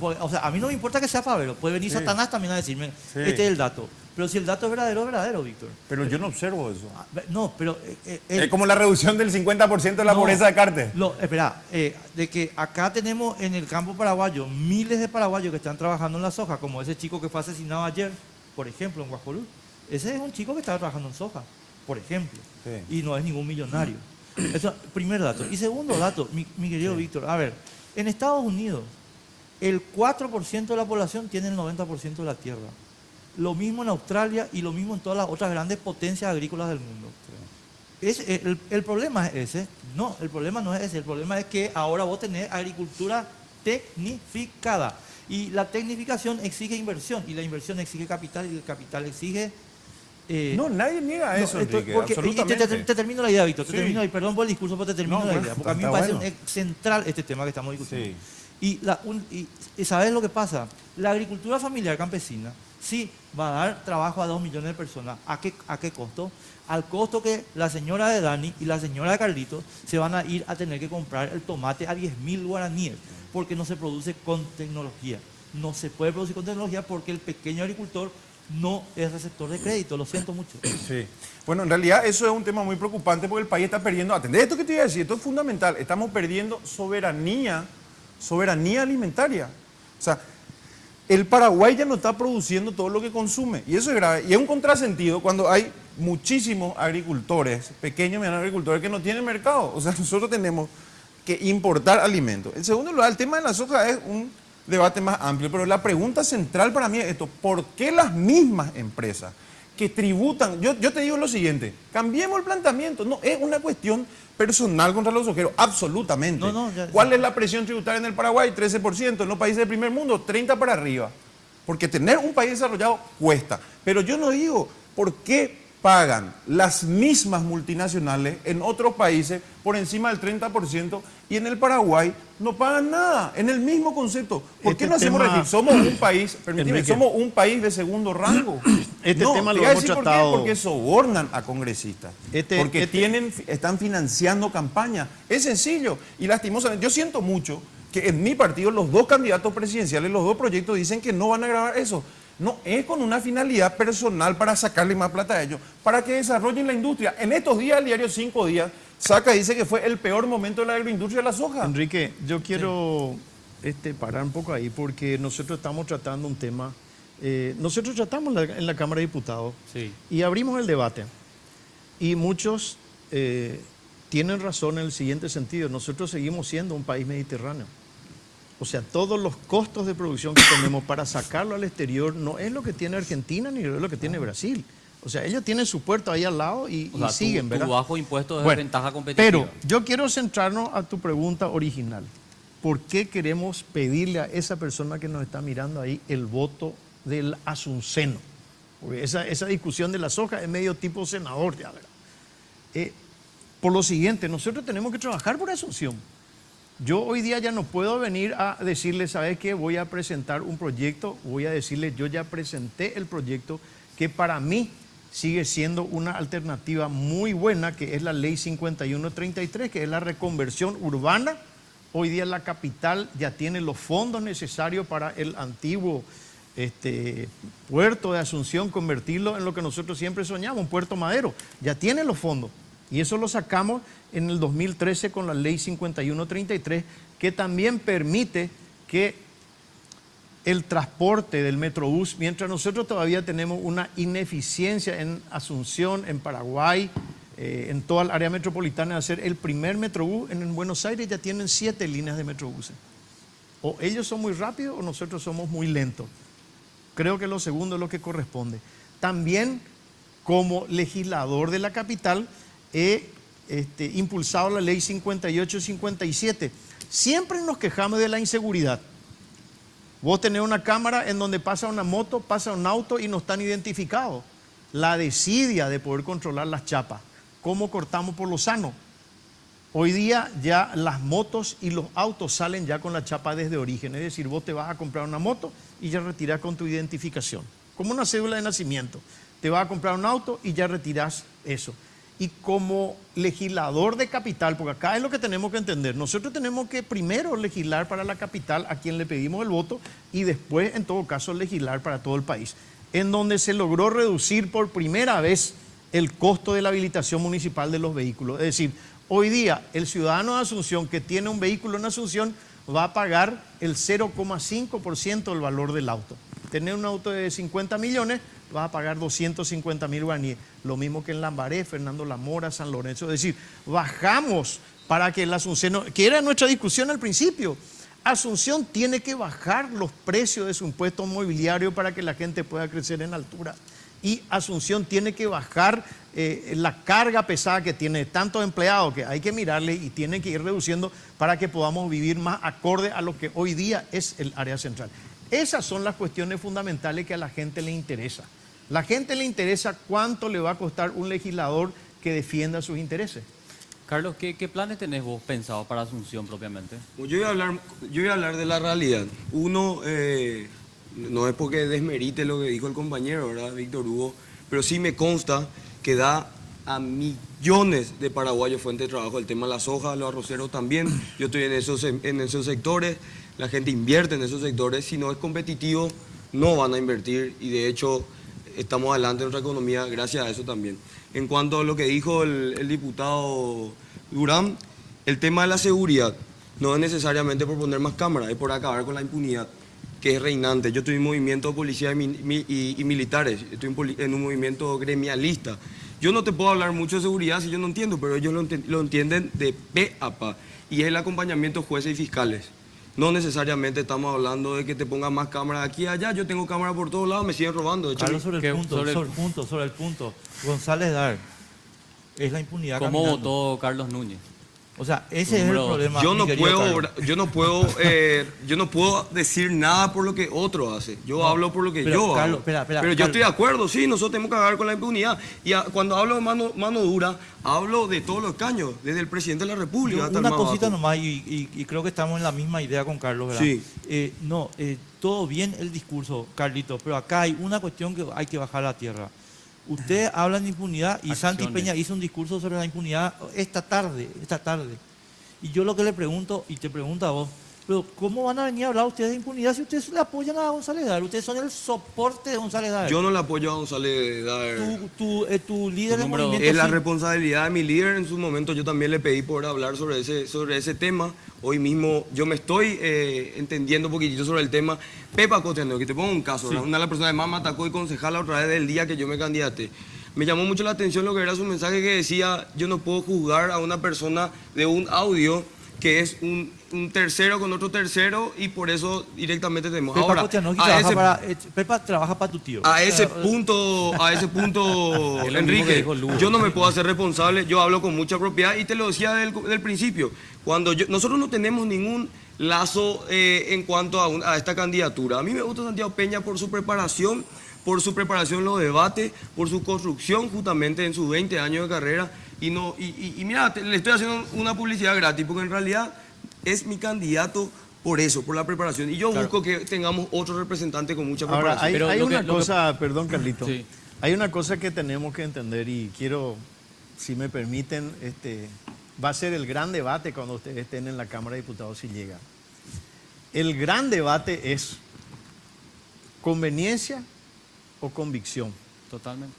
O sea, a mí no me importa que sea Favero, puede venir Sí. Satanás también a decirme, Sí. este es el dato. Pero si el dato es verdadero, Víctor. Pero yo no observo eso. No, pero... Es como la reducción del 50% de la No. pobreza de Carte. Espera, de que acá tenemos en el campo paraguayo miles de paraguayos que están trabajando en la soja, como ese chico que fue asesinado ayer, por ejemplo, en Guajolú. Ese es un chico que estaba trabajando en soja, por ejemplo, Sí. y no es ningún millonario. Eso, primer dato. Y segundo dato, mi querido Víctor, a ver, en Estados Unidos, el 4% de la población tiene el 90% de la tierra. Lo mismo en Australia y lo mismo en todas las otras grandes potencias agrícolas del mundo. El problema es ese. No, el problema no es ese. El problema es que ahora vos tenés agricultura tecnificada. Y la tecnificación exige inversión. Y la inversión exige capital. Y el capital exige... No, nadie niega eso, Enrique, porque, absolutamente. te termino la idea, Víctor. Sí. Te termino, y perdón por el discurso, pero te termino No, la bueno, idea. Porque a mí me está parece bueno. central este tema que estamos discutiendo. Sí. Y ¿sabes lo que pasa? La agricultura familiar campesina sí va a dar trabajo a 2 millones de personas. ¿A qué costo? Al costo que la señora de Dani y la señora de Carlitos se van a ir a tener que comprar el tomate a 10.000 guaraníes, porque no se produce con tecnología. No se puede producir con tecnología porque el pequeño agricultor no es receptor de crédito. Lo siento mucho. Sí. Bueno, en realidad eso es un tema muy preocupante porque el país está perdiendo. Atendé esto que te iba a decir, esto es fundamental. Estamos perdiendo soberanía alimentaria. O sea, el Paraguay ya no está produciendo todo lo que consume. Y eso es grave. Y es un contrasentido cuando hay muchísimos agricultores, pequeños y medianos agricultores, que no tienen mercado. O sea, nosotros tenemos que importar alimentos. En segundo lugar, el tema de la soja es un debate más amplio, pero la pregunta central para mí es esto: ¿por qué las mismas empresas que tributan? Yo te digo lo siguiente: cambiemos el planteamiento. No es una cuestión personal contra los sojeros, absolutamente. ¿Cuál es la presión tributaria en el Paraguay? 13%, en los países del primer mundo, 30% para arriba. Porque tener un país desarrollado cuesta. Pero yo no digo por qué pagan las mismas multinacionales en otros países por encima del 30% y en el Paraguay no pagan nada, en el mismo concepto. ¿Por qué no hacemos regir? Somos un país, permíteme, Enrique, somos un país de segundo rango. Este No, tema te lo voy a hemos decir tratado. ¿por qué? Porque sobornan a congresistas. Porque están financiando campañas. Es sencillo y lastimosamente. Yo siento mucho que en mi partido los dos candidatos presidenciales, los dos proyectos dicen que no van a grabar eso. No es con una finalidad personal para sacarle más plata a ellos, para que desarrollen la industria. En estos días, el diario 5 Días saca y dice que fue el peor momento de la agroindustria de la soja. Enrique, yo quiero parar un poco ahí porque nosotros estamos tratando un tema. Nosotros tratamos en la Cámara de Diputados y abrimos el debate. Y muchos tienen razón en el siguiente sentido: nosotros seguimos siendo un país mediterráneo. O sea, todos los costos de producción que tenemos para sacarlo al exterior no es lo que tiene Argentina ni es lo que tiene Brasil. O sea, ellos tienen su puerto ahí al lado y siguen, ¿verdad? Tu bajo impuesto es Bueno, ventaja competitiva. Pero yo quiero centrarnos a tu pregunta original. ¿Por qué queremos pedirle a esa persona que nos está mirando ahí el voto del asunceno? Porque esa discusión de la soja es medio tipo senador, ya, ¿verdad? Por lo siguiente, nosotros tenemos que trabajar por Asunción. Yo hoy día ya no puedo venir a decirle, ¿sabes qué? Voy a presentar un proyecto, voy a decirle, yo ya presenté el proyecto que para mí sigue siendo una alternativa muy buena, que es la Ley 5133, que es la reconversión urbana. Hoy día la capital ya tiene los fondos necesarios para el antiguo puerto de Asunción, convertirlo en lo que nosotros siempre soñamos, un puerto madero. Ya tiene los fondos. Y eso lo sacamos en el 2013 con la Ley 5133, que también permite que el transporte del Metrobús, mientras nosotros todavía tenemos una ineficiencia en Asunción, en Paraguay, en toda el área metropolitana, de hacer el primer Metrobús, en Buenos Aires ya tienen 7 líneas de Metrobuses. O ellos son muy rápidos o nosotros somos muy lentos. Creo que lo segundo es lo que corresponde. También, como legislador de la capital, he impulsado la Ley 5857. Siempre nos quejamos de la inseguridad. Vos tenés una cámara en donde pasa una moto, pasa un auto y no están identificados. la desidia de poder controlar las chapas. ¿Cómo cortamos por lo sano? Hoy día ya las motos y los autos salen ya con la chapa desde origen, es decir, vos te vas a comprar una moto y ya retirás con tu identificación, como una cédula de nacimiento. Te vas a comprar un auto y ya retirás eso. Y como legislador de capital, porque acá es lo que tenemos que entender, nosotros tenemos que primero legislar para la capital a quien le pedimos el voto y después, en todo caso, legislar para todo el país, en donde se logró reducir por primera vez el costo de la habilitación municipal de los vehículos. Es decir, hoy día el ciudadano de Asunción que tiene un vehículo en Asunción va a pagar el 0,5% del valor del auto. Tener un auto de 50 millones va a pagar 250.000 guaraníes. Lo mismo que en Lambaré, Fernando La Mora, San Lorenzo. Es decir, bajamos para que el Asunción, que era nuestra discusión al principio, Asunción tiene que bajar los precios de su impuesto mobiliario para que la gente pueda crecer en altura. Y Asunción tiene que bajar la carga pesada que tiene tantos empleados que hay que mirarle y tiene que ir reduciendo para que podamos vivir más acorde a lo que hoy día es el área central. Esas son las cuestiones fundamentales que a la gente le interesa. La gente le interesa cuánto le va a costar un legislador que defienda sus intereses. Carlos, ¿qué planes tenés vos pensados para Asunción propiamente? Yo voy a hablar de la realidad. Uno, no es porque desmerite lo que dijo el compañero, ¿verdad? Víctor Hugo, pero sí me consta que da a millones de paraguayos fuente de trabajo. El tema de la soja, los arroceros también. Yo estoy en esos sectores, la gente invierte en esos sectores. Si no es competitivo, no van a invertir y de hecho estamos adelante en nuestra economía gracias a eso también. En cuanto a lo que dijo el diputado Durán, el tema de la seguridad no es necesariamente por poner más cámaras, es por acabar con la impunidad que es reinante. Yo estoy en un movimiento de policías y militares, estoy en un movimiento gremialista. Yo no te puedo hablar mucho de seguridad si yo no entiendo, pero ellos lo entienden de pe a pa, y es el acompañamiento de jueces y fiscales. No necesariamente estamos hablando de que te pongan más cámaras aquí y allá. Yo tengo cámaras por todos lados, me siguen robando. De hecho, Carlos, sobre el punto. González Dar, es la impunidad ¿Cómo caminando. votó Carlos Núñez? O sea, ese es el problema. yo no mi querido Carlos. yo no puedo decir nada por lo que otro hace. Yo hablo por lo que pero, yo Carlos, hago. Pero yo estoy de acuerdo, sí, nosotros tenemos que acabar con la impunidad. Y cuando hablo de mano dura, hablo de todos los caños, desde el presidente de la República hasta el Una más cosita bajo. nomás, y creo que estamos en la misma idea con Carlos, ¿verdad? Sí. Todo bien el discurso, Carlito, pero acá hay una cuestión que hay que bajar a la tierra. Ustedes hablan de impunidad y Santi Peña hizo un discurso sobre la impunidad esta tarde. Y yo lo que le pregunto, y te pregunto a vos, pero ¿cómo van a venir a hablar ustedes de impunidad si ustedes le apoyan a González Dar? Ustedes son el soporte de González Dar. Yo no le apoyo a González Dar. Tu líder del movimiento... Es la sí. responsabilidad de mi líder. En su momento yo también le pedí poder hablar sobre ese tema. Hoy mismo yo me estoy entendiendo un poquitito sobre el tema. Pepa Costeano, que te pongo un caso, ¿verdad? Una de las personas que más me atacó y concejala otra vez del día que yo me candidaté. Me llamó mucho la atención lo que era su mensaje que decía: yo no puedo juzgar a una persona de un audio que es un tercero con otro tercero y por eso directamente tenemos. Pepa Ahora, Costianowski Pepa trabaja para tu tío. a ese punto, Es lo mismo que Enrique, dijo Lugo. yo no me puedo hacer responsable, yo hablo con mucha propiedad y te lo decía del principio. Nosotros no tenemos ningún lazo en cuanto a esta candidatura. A mí me gusta Santiago Peña por su preparación en los debates, por su construcción justamente en sus 20 años de carrera. Y mira, le estoy haciendo una publicidad gratis porque en realidad es mi candidato por eso, por la preparación. Y yo busco que tengamos otro representante con mucha Ahora, preparación. hay una cosa, perdón Carlito, Sí. hay una cosa que tenemos que entender y quiero, si me permiten, va a ser el gran debate cuando ustedes estén en la Cámara de Diputados si llega. El gran debate es conveniencia o convicción. Totalmente.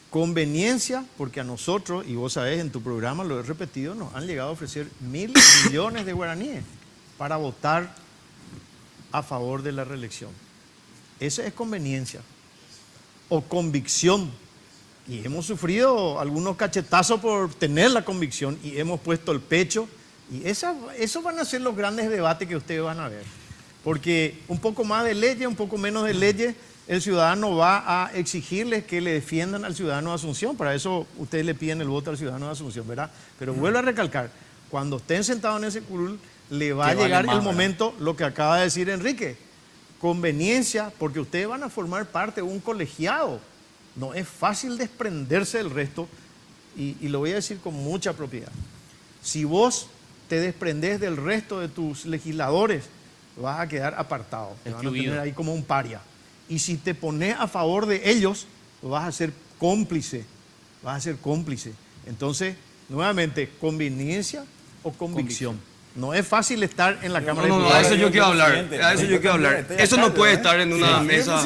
Conveniencia, porque a nosotros, y vos sabés, en tu programa lo he repetido, nos han llegado a ofrecer 1.000 millones de guaraníes para votar a favor de la reelección. Esa es conveniencia. O convicción. Y hemos sufrido algunos cachetazos por tener la convicción y hemos puesto el pecho. Y esos van a ser los grandes debates que ustedes van a ver. Porque un poco más de leyes, un poco menos de leyes, el ciudadano va a exigirles que le defiendan al ciudadano de Asunción. Para eso ustedes le piden el voto al ciudadano de Asunción, ¿verdad? Pero vuelvo a recalcar, cuando estén sentados en ese curul, le va a llegar el momento, lo que acaba de decir Enrique, conveniencia, porque ustedes van a formar parte de un colegiado No es fácil desprenderse del resto y lo voy a decir con mucha propiedad. Si vos te desprendés del resto de tus legisladores, vas a quedar apartado, te van a tener ahí como un paria. Y si te pones a favor de ellos, vas a ser cómplice, Entonces, nuevamente, conveniencia o convicción. No es fácil estar en la Cámara de No, Diputados. a eso yo quiero hablar. Eso no puede estar en una mesa.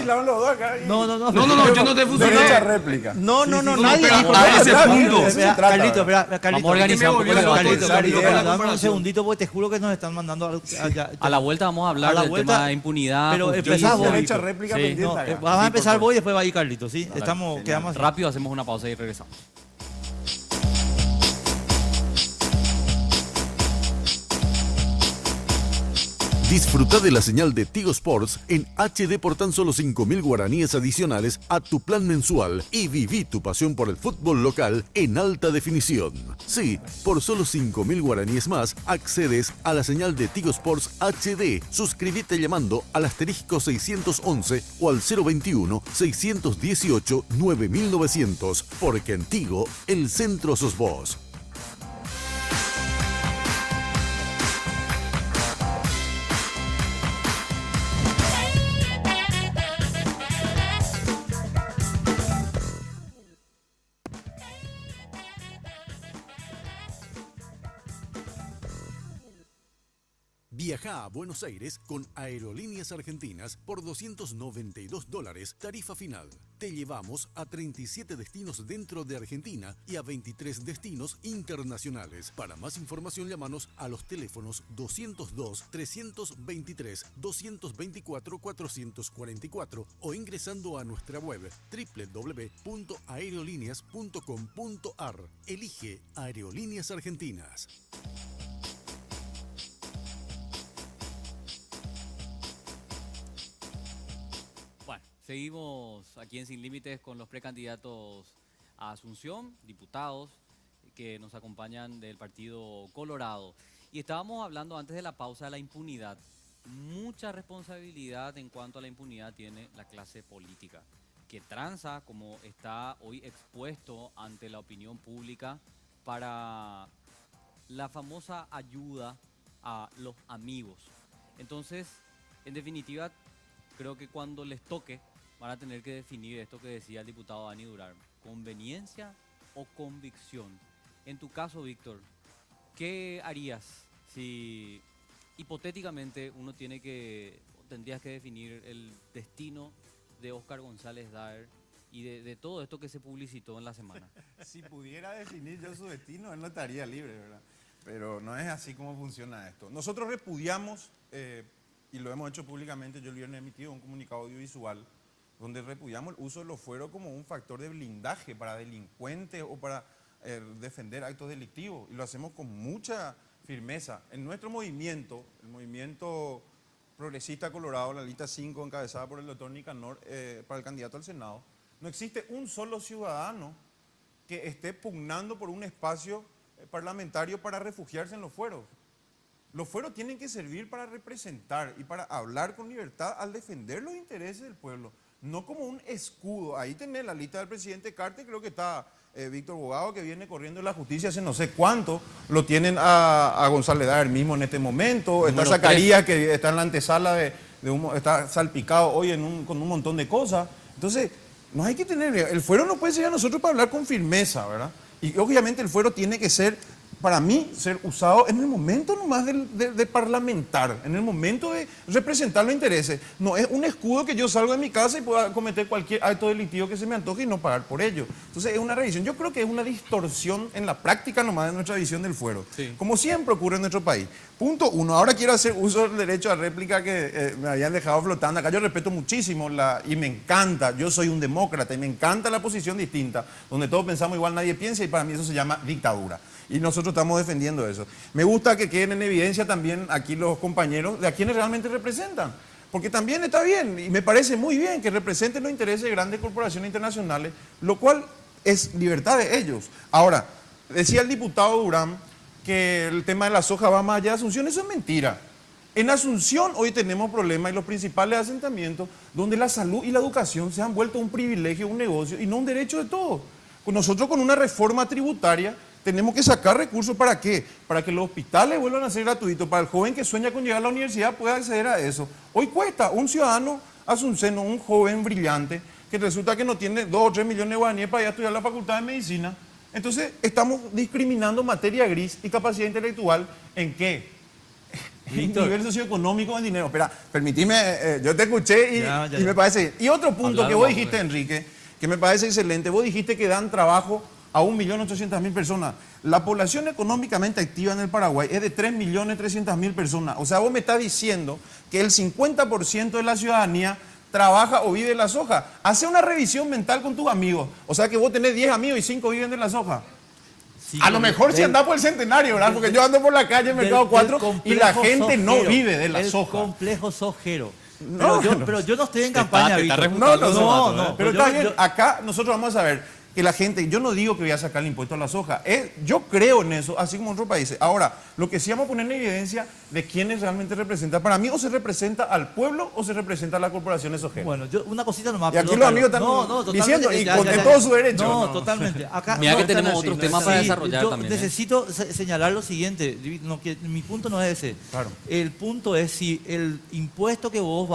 No, Yo no te fusilé. Derecha réplica. No, nadie pero dijo a nada. ese punto. Carlito, Vamos a organizar un poco el debate. Carlito, dame un segundito porque te juro que nos están mandando A la vuelta vamos a hablar del tema de impunidad. Pero justicia. empezás vos, Derecha Víctor. réplica Sí. pendiente No, acá. vamos a empezar vos y después va a ir Carlito, ¿sí? Quedamos así. Rápido hacemos una pausa y regresamos. Disfruta de la señal de Tigo Sports en HD por tan solo 5.000 guaraníes adicionales a tu plan mensual y viví tu pasión por el fútbol local en alta definición. Sí, por solo 5.000 guaraníes más accedes a la señal de Tigo Sports HD. Suscríbete llamando al asterisco 611 o al 021-618-9900, porque en Tigo el centro sos vos. Viaja a Buenos Aires con Aerolíneas Argentinas por $292, tarifa final. Te llevamos a 37 destinos dentro de Argentina y a 23 destinos internacionales. Para más información, llámanos a los teléfonos 202-323-224-444 o ingresando a nuestra web www.aerolíneas.com.ar. Elige Aerolíneas Argentinas. Seguimos aquí en Sin Límites con los precandidatos a Asunción, diputados que nos acompañan del Partido Colorado. Y estábamos hablando antes de la pausa de la impunidad. Mucha responsabilidad en cuanto a la impunidad tiene la clase política, que tranza, como está hoy expuesto ante la opinión pública, para la famosa ayuda a los amigos. Entonces, en definitiva, creo que cuando les toque, van a tener que definir esto que decía el diputado Dani Durán, conveniencia o convicción. En tu caso, Víctor, ¿qué harías si hipotéticamente tendrías que definir el destino de Óscar González Daer y de todo esto que se publicitó en la semana? Si pudiera definir yo su destino, él no estaría libre, ¿verdad? Pero no es así como funciona esto. Nosotros repudiamos, y lo hemos hecho públicamente, yo el viernes he emitido un comunicado audiovisual donde repudiamos el uso de los fueros como un factor de blindaje para delincuentes o para defender actos delictivos, y lo hacemos con mucha firmeza. En nuestro movimiento, el movimiento progresista colorado, la lista 5 encabezada por el doctor Nicanor para el candidato al Senado, no existe un solo ciudadano que esté pugnando por un espacio parlamentario para refugiarse en los fueros. Los fueros tienen que servir para representar y para hablar con libertad al defender los intereses del pueblo, no como un escudo. Ahí tenés la lista del presidente Carter, creo que está Víctor Bogado, que viene corriendo en la justicia hace no sé cuánto, lo tienen a González Daer mismo en este momento, está Zacarías, que está en la antesala está salpicado hoy con un montón de cosas. Entonces, no hay que tener, el fuero no puede ser a nosotros para hablar con firmeza, ¿verdad? Y obviamente el fuero tiene que ser, para mí, ser usado en el momento nomás de parlamentar, en el momento de representar los intereses. No es un escudo que yo salgo de mi casa y pueda cometer cualquier acto delictivo que se me antoje y no pagar por ello. Entonces es una revisión. Yo creo que es una distorsión en la práctica nomás de nuestra visión del fuero. Sí. Como siempre ocurre en nuestro país. Punto uno. Ahora quiero hacer uso del derecho a réplica que me habían dejado flotando acá. Yo respeto muchísimo y me encanta. Yo soy un demócrata y me encanta la posición distinta, donde todos pensamos igual, nadie piensa, y para mí eso se llama dictadura. Y nosotros estamos defendiendo eso. Me gusta que queden en evidencia también aquí los compañeros de a quienes realmente representan. Porque también está bien, y me parece muy bien que representen los intereses de grandes corporaciones internacionales, lo cual es libertad de ellos. Ahora, decía el diputado Durán que el tema de la soja va más allá de Asunción. Eso es mentira. En Asunción hoy tenemos problemas y los principales asentamientos donde la salud y la educación se han vuelto un privilegio, un negocio y no un derecho de todos. Nosotros con una reforma tributaria tenemos que sacar recursos ¿para qué? Para que los hospitales vuelvan a ser gratuitos, para el joven que sueña con llegar a la universidad pueda acceder a eso. Hoy cuesta un ciudadano asunceno, un joven brillante, que resulta que no tiene 2 o 3 millones de guaraníes para ir a estudiar la facultad de medicina. Entonces estamos discriminando materia gris y capacidad intelectual ¿en qué? En nivel socioeconómico, en dinero. Espera, permitime, yo te escuché y me parece... Y otro punto que vos dijiste, Enrique, que me parece excelente, vos dijiste que dan trabajo a 1.800.000 personas. La población económicamente activa en el Paraguay es de 3.300.000 personas. O sea, vos me estás diciendo que el 50% de la ciudadanía trabaja o vive de la soja. Hace una revisión mental con tus amigos. O sea que vos tenés 10 amigos y 5 viven de la soja. Sí, a lo mejor si andás por el Centenario, ¿verdad? Porque yo ando por la calle, Mercado 4, y la gente no vive de la soja. El complejo sojero. No, pero yo no estoy en campaña, Víctor. No. Pero está bien, acá nosotros vamos a ver que la gente, yo no digo que voy a sacar el impuesto a la soja, yo creo en eso, así como en otros países. Ahora, lo que sí vamos a poner en evidencia de quiénes realmente representan. Para mí, o se representa al pueblo o se representa a las corporaciones sojeras. Bueno, una cosita nomás. Y aquí los amigos están diciendo, y con todo su derecho. No, totalmente. Acá, mira que tenemos otros temas para desarrollar yo también. Necesito señalar lo siguiente, mi punto no es ese. Claro. El punto es si el impuesto que vos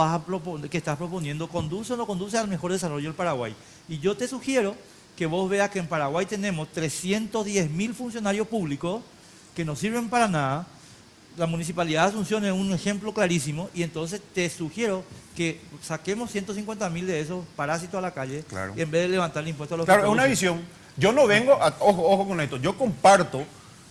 que estás proponiendo conduce o no conduce al mejor desarrollo del Paraguay. Y yo te sugiero que vos veas que en Paraguay tenemos 310.000 funcionarios públicos que no sirven para nada. La Municipalidad de Asunción es un ejemplo clarísimo y entonces te sugiero que saquemos 150.000 de esos parásitos a la calle en vez de levantar el impuesto a los Claro, es una visión. Yo no vengo, ojo con esto, yo comparto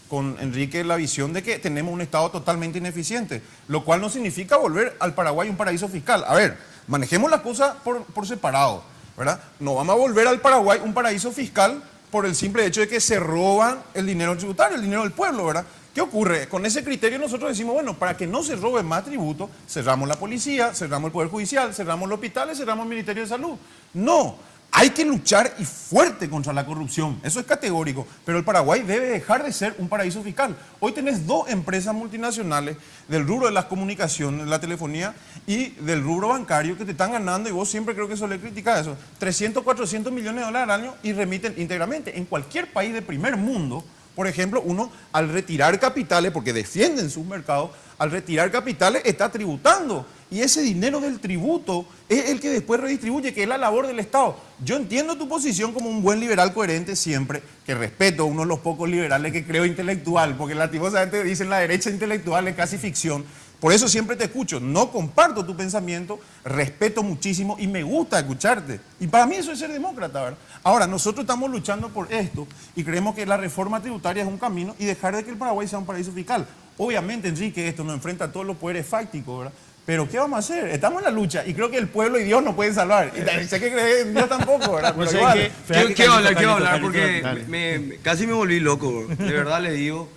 con Enrique la visión de que tenemos un Estado totalmente ineficiente, lo cual no significa volver al Paraguay un paraíso fiscal. A ver, manejemos las cosas por separado. ¿Verdad? No vamos a volver al Paraguay un paraíso fiscal por el simple hecho de que se roban el dinero tributario, el dinero del pueblo, ¿verdad? ¿Qué ocurre? Con ese criterio nosotros decimos, bueno, para que no se robe más tributo, cerramos la policía, cerramos el Poder Judicial, cerramos los hospitales, cerramos el Ministerio de Salud. No, hay que luchar y fuerte contra la corrupción, eso es categórico, pero el Paraguay debe dejar de ser un paraíso fiscal. Hoy tenés 2 empresas multinacionales del rubro de las comunicaciones, la telefonía y del rubro bancario que te están ganando, y vos siempre creo que suele criticar eso, 300, 400 millones de dólares al año y remiten íntegramente. En cualquier país de primer mundo, por ejemplo, uno al retirar capitales, porque defienden sus mercados, al retirar capitales está tributando. Y ese dinero del tributo es el que después redistribuye, que es la labor del Estado. Yo entiendo tu posición como un buen liberal coherente siempre, que respeto, uno de los pocos liberales que creo intelectual, porque lastimosamente dicen la derecha intelectual es casi ficción. Por eso siempre te escucho, no comparto tu pensamiento, respeto muchísimo y me gusta escucharte. Y para mí eso es ser demócrata, ¿verdad? Ahora, nosotros estamos luchando por esto y creemos que la reforma tributaria es un camino y dejar de que el Paraguay sea un paraíso fiscal. Obviamente, Enrique, esto nos enfrenta a todos los poderes fácticos, ¿verdad? Pero ¿qué vamos a hacer? Estamos en la lucha y creo que el pueblo y Dios nos pueden salvar. Y sé que crees en Dios tampoco, ¿verdad? Pero igual. Quiero hablar porque casi me volví loco. De verdad les digo,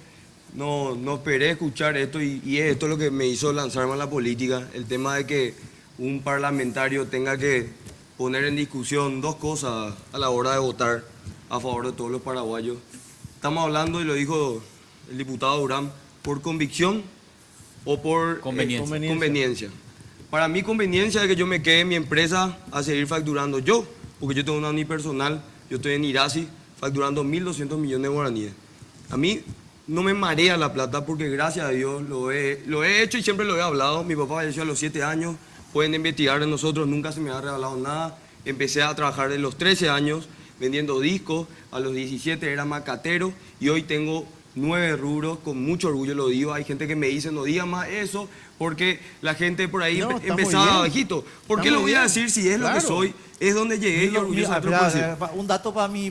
no esperé escuchar esto y esto es lo que me hizo lanzarme a la política. El tema de que un parlamentario tenga que poner en discusión 2 cosas a la hora de votar a favor de todos los paraguayos. Estamos hablando, y lo dijo el diputado Durán, por convicción o por conveniencia. Para mí conveniencia es que yo me quede en mi empresa a seguir facturando yo, porque yo tengo una unipersonal, yo estoy en Irasi facturando 1.200 millones de guaraníes. A mí no me marea la plata porque gracias a Dios lo he hecho y siempre lo he hablado. Mi papá falleció a los 7 años, pueden investigar de nosotros, nunca se me ha regalado nada. Empecé a trabajar de los 13 años vendiendo discos, a los 17 era macatero y hoy tengo 9 rubros, con mucho orgullo lo digo. Hay gente que me dice, no diga más eso, porque la gente por ahí empezaba bajito. ¿Por qué lo voy a decir si es lo que soy? Es donde llegué y orgulloso. Un dato para mi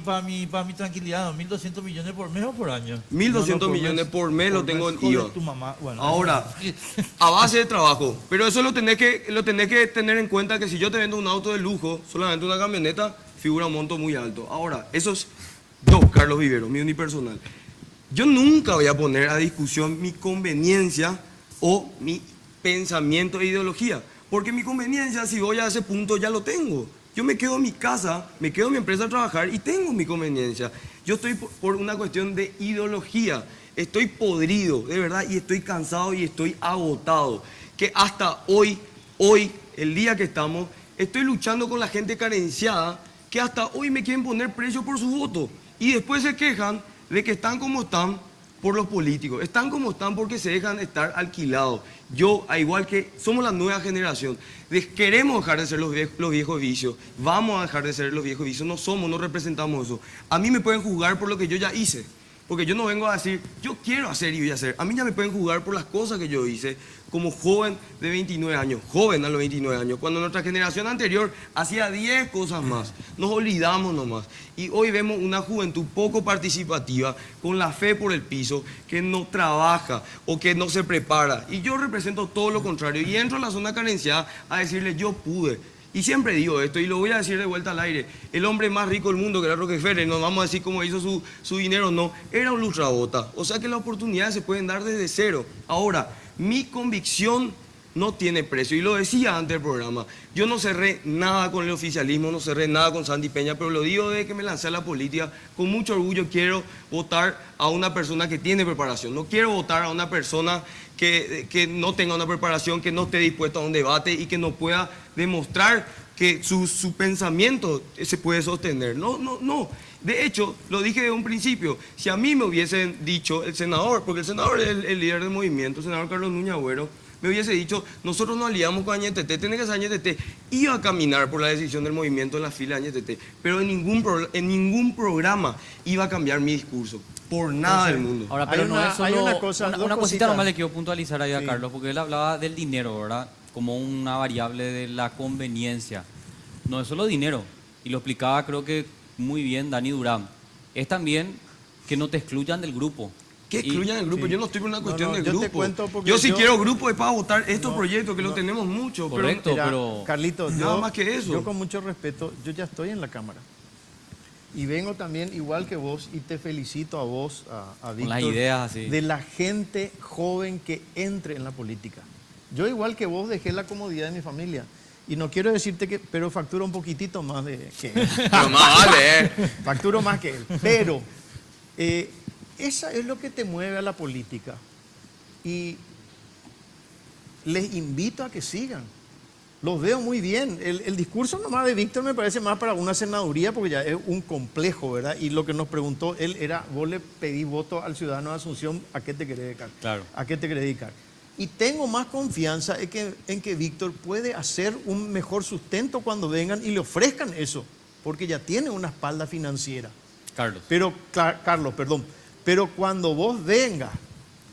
tranquilidad, 1.200 millones por mes o por año. 1.200 millones por mes lo tengo en IVA. Bueno, ahora, a base de trabajo. Pero eso lo tenés que tener en cuenta, que si yo te vendo un auto de lujo, solamente una camioneta, figura un monto muy alto. Ahora, eso es yo, Carlos Vivero, mi unipersonal. Yo nunca voy a poner a discusión mi conveniencia o mi pensamiento e ideología, porque mi conveniencia, si voy a ese punto, ya lo tengo. Yo me quedo en mi casa, me quedo en mi empresa a trabajar y tengo mi conveniencia. Yo estoy por una cuestión de ideología, estoy podrido, de verdad, y estoy cansado y estoy agotado. que hasta hoy, el día que estamos, estoy luchando con la gente carenciada que hasta hoy me quieren poner precio por su voto y después se quejan de que están como están por los políticos, están como están porque se dejan estar alquilados. Yo, al igual que somos la nueva generación, queremos dejar de ser los viejos vicios, vamos a dejar de ser los viejos vicios, no representamos eso. A mí me pueden juzgar por lo que yo ya hice, porque yo no vengo a decir, yo quiero hacer y voy a hacer. A mí ya me pueden juzgar por las cosas que yo hice como joven de 29 años, joven a los 29 años, cuando nuestra generación anterior hacía 10 cosas más. Nos olvidamos nomás. Y hoy vemos una juventud poco participativa, con la fe por el piso, que no trabaja o que no se prepara. Y yo represento todo lo contrario. Y entro a la zona carenciada a decirle, yo pude. Y siempre digo esto, y lo voy a decir de vuelta al aire, el hombre más rico del mundo, que era Rockefeller, no vamos a decir cómo hizo su dinero, no, era un lustrabota. O sea que las oportunidades se pueden dar desde cero. Ahora, mi convicción no tiene precio, y lo decía antes del programa, yo no cerré nada con el oficialismo, no cerré nada con Sandy Peña, pero lo digo desde que me lancé a la política, con mucho orgullo quiero votar a una persona que tiene preparación, no quiero votar a una persona que no tenga una preparación, que no esté dispuesto a un debate y que no pueda demostrar que su pensamiento se puede sostener. No. De hecho, lo dije desde un principio, si a mí me hubiesen dicho el senador, porque el senador es el líder del movimiento, el senador Carlos Núñez Agüero, me hubiese dicho, nosotros nos aliamos con Añetete, tiene que ser Añetete, iba a caminar por la decisión del movimiento en la fila de Añetete, pero en ningún programa iba a cambiar mi discurso. Por nada del mundo. Ahora, pero no es solo una cosa, una cosita nomás le quiero puntualizar ahí a Carlos, porque él hablaba del dinero, ¿verdad? Como una variable de la conveniencia. No es solo dinero, y lo explicaba creo que muy bien Dani Durán. Es también que no te excluyan del grupo. Que excluyan el grupo, yo no estoy por una cuestión de yo grupo. te cuento porque yo si quiero grupo es para votar estos proyectos, que lo tenemos mucho. Correcto, Mira, pero... Carlitos, nada más que eso. Yo con mucho respeto, yo ya estoy en la Cámara. Y vengo también igual que vos y te felicito a vos, a Víctor, las ideas así. de la gente joven que entre en la política. Yo igual que vos dejé la comodidad de mi familia. Y no quiero decirte que, pero facturo un poquitito más que él. Pero más vale. Facturo más que él. Pero esa es lo que te mueve a la política. Y les invito a que sigan. Los veo muy bien. El discurso nomás de Víctor me parece más para una senaduría porque ya es un complejo, ¿verdad? Y lo que nos preguntó él era, vos le pedís voto al ciudadano de Asunción, ¿a qué te querés dedicar? Claro. ¿A qué te querés dedicar? Y tengo más confianza en que Víctor puede hacer un mejor sustento cuando vengan y le ofrezcan eso, porque ya tiene una espalda financiera. Carlos. Pero, Carlos, perdón, pero cuando vos vengas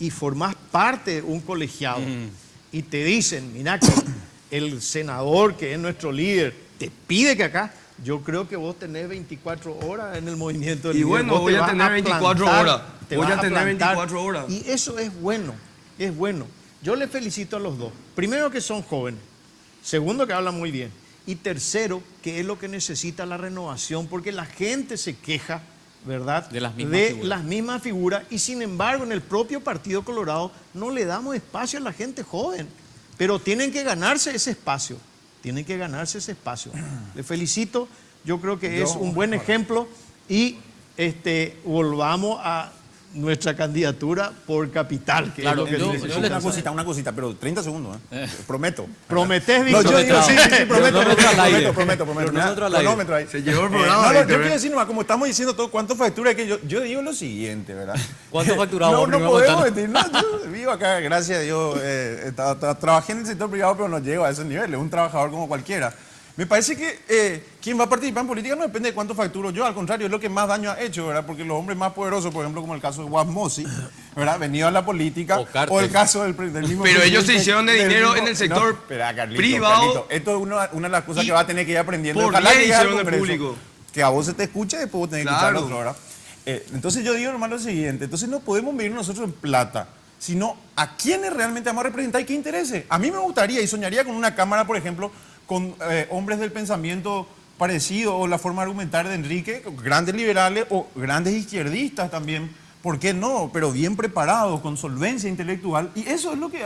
y formás parte de un colegiado y te dicen, mira que el senador que es nuestro líder te pide que acá, yo creo que vos tenés 24 horas en el movimiento del Y líder. bueno, Vos voy te a vas tener 24 plantar, horas. te Voy vas a tener plantar. 24 horas. Y eso es bueno, es bueno. Yo les felicito a los dos. Primero que son jóvenes. Segundo que hablan muy bien. Y tercero, que es lo que necesita la renovación, porque la gente se queja, ¿verdad? De las mismas figuras. las mismas figuras. Y sin embargo, en el propio Partido Colorado no le damos espacio a la gente joven. Pero tienen que ganarse ese espacio. Tienen que ganarse ese espacio. Les felicito. Yo creo que es un buen ejemplo. Y volvamos a nuestra candidatura por capital, que Claro, es lo que yo necesitamos. Una cosita, pero 30 segundos, Prometo. ¿Prometés, No, Víctor? yo digo, sí, prometo, Nosotros al aire. prometo. Nosotros al aire. Cronómetro ahí. Se llevó el programa. Yo Víctor, quiero decir nomás, como estamos diciendo todo, ¿cuánto factura? Que yo digo lo siguiente, ¿verdad? ¿Cuánto facturamos? No Primero podemos contanos. decir, no, yo vivo acá, gracias a Dios, trabajé en el sector privado, pero no llego a ese nivel, es un trabajador como cualquiera. Me parece que quien va a participar en política no depende de cuánto facturo yo, al contrario, es lo que más daño ha hecho, ¿verdad? Porque los hombres más poderosos, por ejemplo, como el caso de Juan Mossi, ¿verdad? Venido a la política, O el caso del mismo... Pero ellos se presidente, hicieron de del dinero mismo- en el sector No, espera, Carlito, privado. Carlito, esto es una de las cosas Y que va a tener que ir aprendiendo. por Ojalá ley llegue al hicieron en Congreso, público. que a vos se te escuche, después vos tenés que Claro. escuchar a otro, ¿verdad? Entonces yo digo, hermano, lo siguiente, entonces no podemos medir nosotros en plata, sino a quiénes realmente vamos a representar y qué intereses. A mí me gustaría y soñaría con una cámara, por ejemplo, con hombres del pensamiento parecido o la forma de argumentar de Enrique, grandes liberales o grandes izquierdistas también, ¿por qué no? Pero bien preparados, con solvencia intelectual, y eso es lo que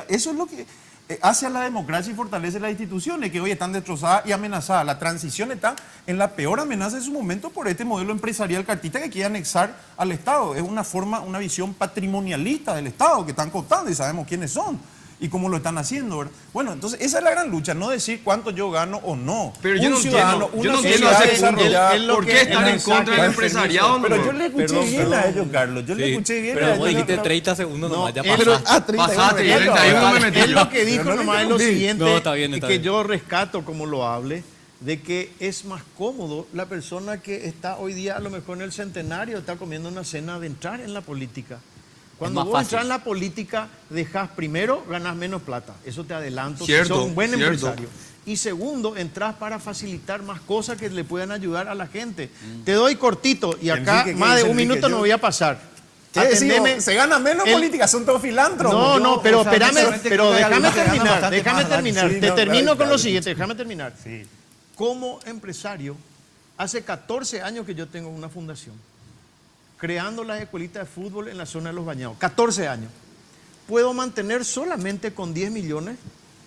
hace a la democracia y fortalece las instituciones que hoy están destrozadas y amenazadas. La transición está en la peor amenaza de su momento por este modelo empresarial cartista que quiere anexar al Estado. Es una visión patrimonialista del Estado que están contando y sabemos quiénes son. y como lo están haciendo, ¿verdad? Bueno, entonces esa es la gran lucha, no decir cuánto yo gano o no. Pero yo Un no ciudadano, entiendo, yo una no entiendo sociedad ese punto. desarrollada. ¿Por qué estar en contra del empresariado? Pero no? yo le escuché bien a ellos, Carlos. Yo le escuché bien a Pero ellos. vos dijiste 30 segundos nomás, ya pero- pasaste. Pasaste, y 31 me metí Él yo. lo que dijo Pero no le nomás es lo interrumpí. siguiente, No, está bien, está que bien. yo rescato como lo hable, de que es más cómodo la persona que está hoy día a lo mejor en el centenario, está comiendo una cena de entrar en la política. Cuando más vos fácil. entras en la política, dejas primero, ganas menos plata. Eso te adelanto, Cierto, si sos un buen cierto. empresario. Y segundo, entras para facilitar más cosas que le puedan ayudar a la gente. Te doy cortito y acá Enrique, ¿qué más de dice un Enrique? minuto Yo- no voy a pasar. ¿Qué decimos? Atendeme- Se gana menos el- política, son todos filántropos. No, no, pero o sea, espérame, sinceramente pero creo que hay déjame algunos que ganan terminar, bastante déjame más, Dani. terminar. Sí, Te no, termino claro, con lo claro. siguiente, déjame terminar. Sí. Como empresario, hace 14 años que yo tengo una fundación, creando las escuelitas de fútbol en la zona de Los Bañados. 14 años. Puedo mantener solamente con 10 millones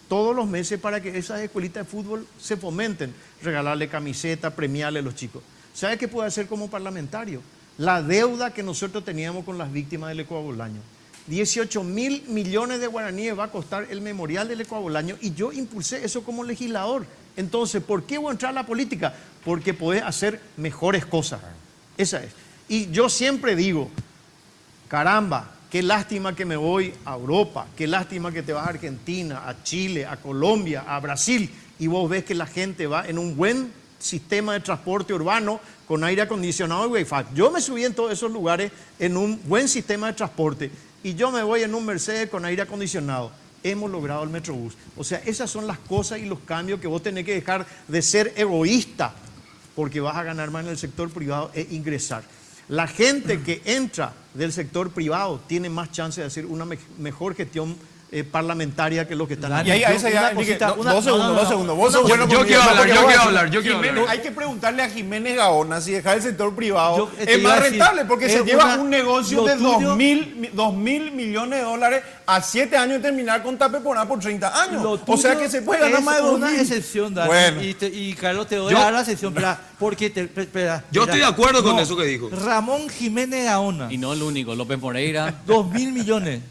todos los meses para que esas escuelitas de fútbol se fomenten. Regalarle camiseta, premiarle a los chicos. ¿Sabe qué puedo hacer como parlamentario? La deuda que nosotros teníamos con las víctimas del Ecuabolaño. 18.000 millones de guaraníes va a costar el memorial del Ecuabolaño y yo impulsé eso como legislador. Entonces, ¿por qué voy a entrar a la política? Porque podés hacer mejores cosas. Esa es. Y yo siempre digo, caramba, qué lástima que me voy a Europa, qué lástima que te vas a Argentina, a Chile, a Colombia, a Brasil, y vos ves que la gente va en un buen sistema de transporte urbano con aire acondicionado y Wi-Fi. Yo me subí en todos esos lugares en un buen sistema de transporte y yo me voy en un Mercedes con aire acondicionado. Hemos logrado el Metrobús. O sea, esas son las cosas y los cambios que vos tenés que dejar de ser egoísta porque vas a ganar más en el sector privado e ingresar. La gente que entra del sector privado tiene más chance de hacer una mejor gestión parlamentaria que los que están Dani, Y ahí a esa Una ya, Enrique, cosita, no, una- dos segundos, no, no, dos no. segundos. Vos No, sos bueno yo conmigo, quiero no, hablar, porque yo vos- quiero hablar, yo quiero Jiménez, hablar. hay que preguntarle a Jiménez Gaona si dejar el sector privado Yo te es iba más a decir, rentable porque se es lleva una- un negocio lo de tuyo- 2.000 millones de dólares a 7 años y terminar con Tapeponá por 30 años. Lo O sea tuyo que se puede ganar es más de 2.000. una excepción, Dani. Bueno. Y Carlos, te voy Yo- a dar la excepción. Porque espera, Yo mira. estoy de acuerdo con eso que dijo. Ramón Jiménez Gaona, Y no el único, López Moreira. 2.000 millones.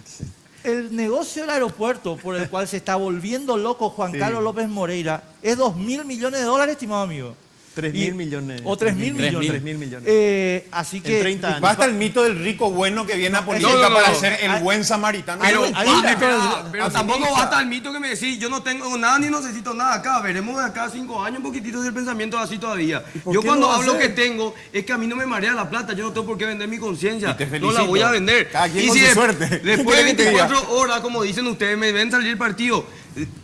El negocio del aeropuerto por el cual se está volviendo loco Juan Carlos López Moreira es 2.000 millones de dólares, estimado amigo. 3.000 millones. O 3.000 millones. 3.000 millones. Así que. En 30 años. Basta el mito del rico bueno que viene a política no, no, para no. ser el buen samaritano. Pero, Eso es mentira. pero tampoco basta el mito que me decís, yo no tengo nada ni necesito nada acá. Veremos de acá a 5 años un poquitito si el pensamiento es así todavía. por Yo qué cuando lo va a hablo que hacer? tengo es que a mí no me marea la plata, yo no tengo por qué vender mi conciencia. Y te No la felicito. voy a vender. Cada quien con su suerte. ¿Qué Después de querés que te diga? 24 horas, como dicen ustedes, me ven salir el partido.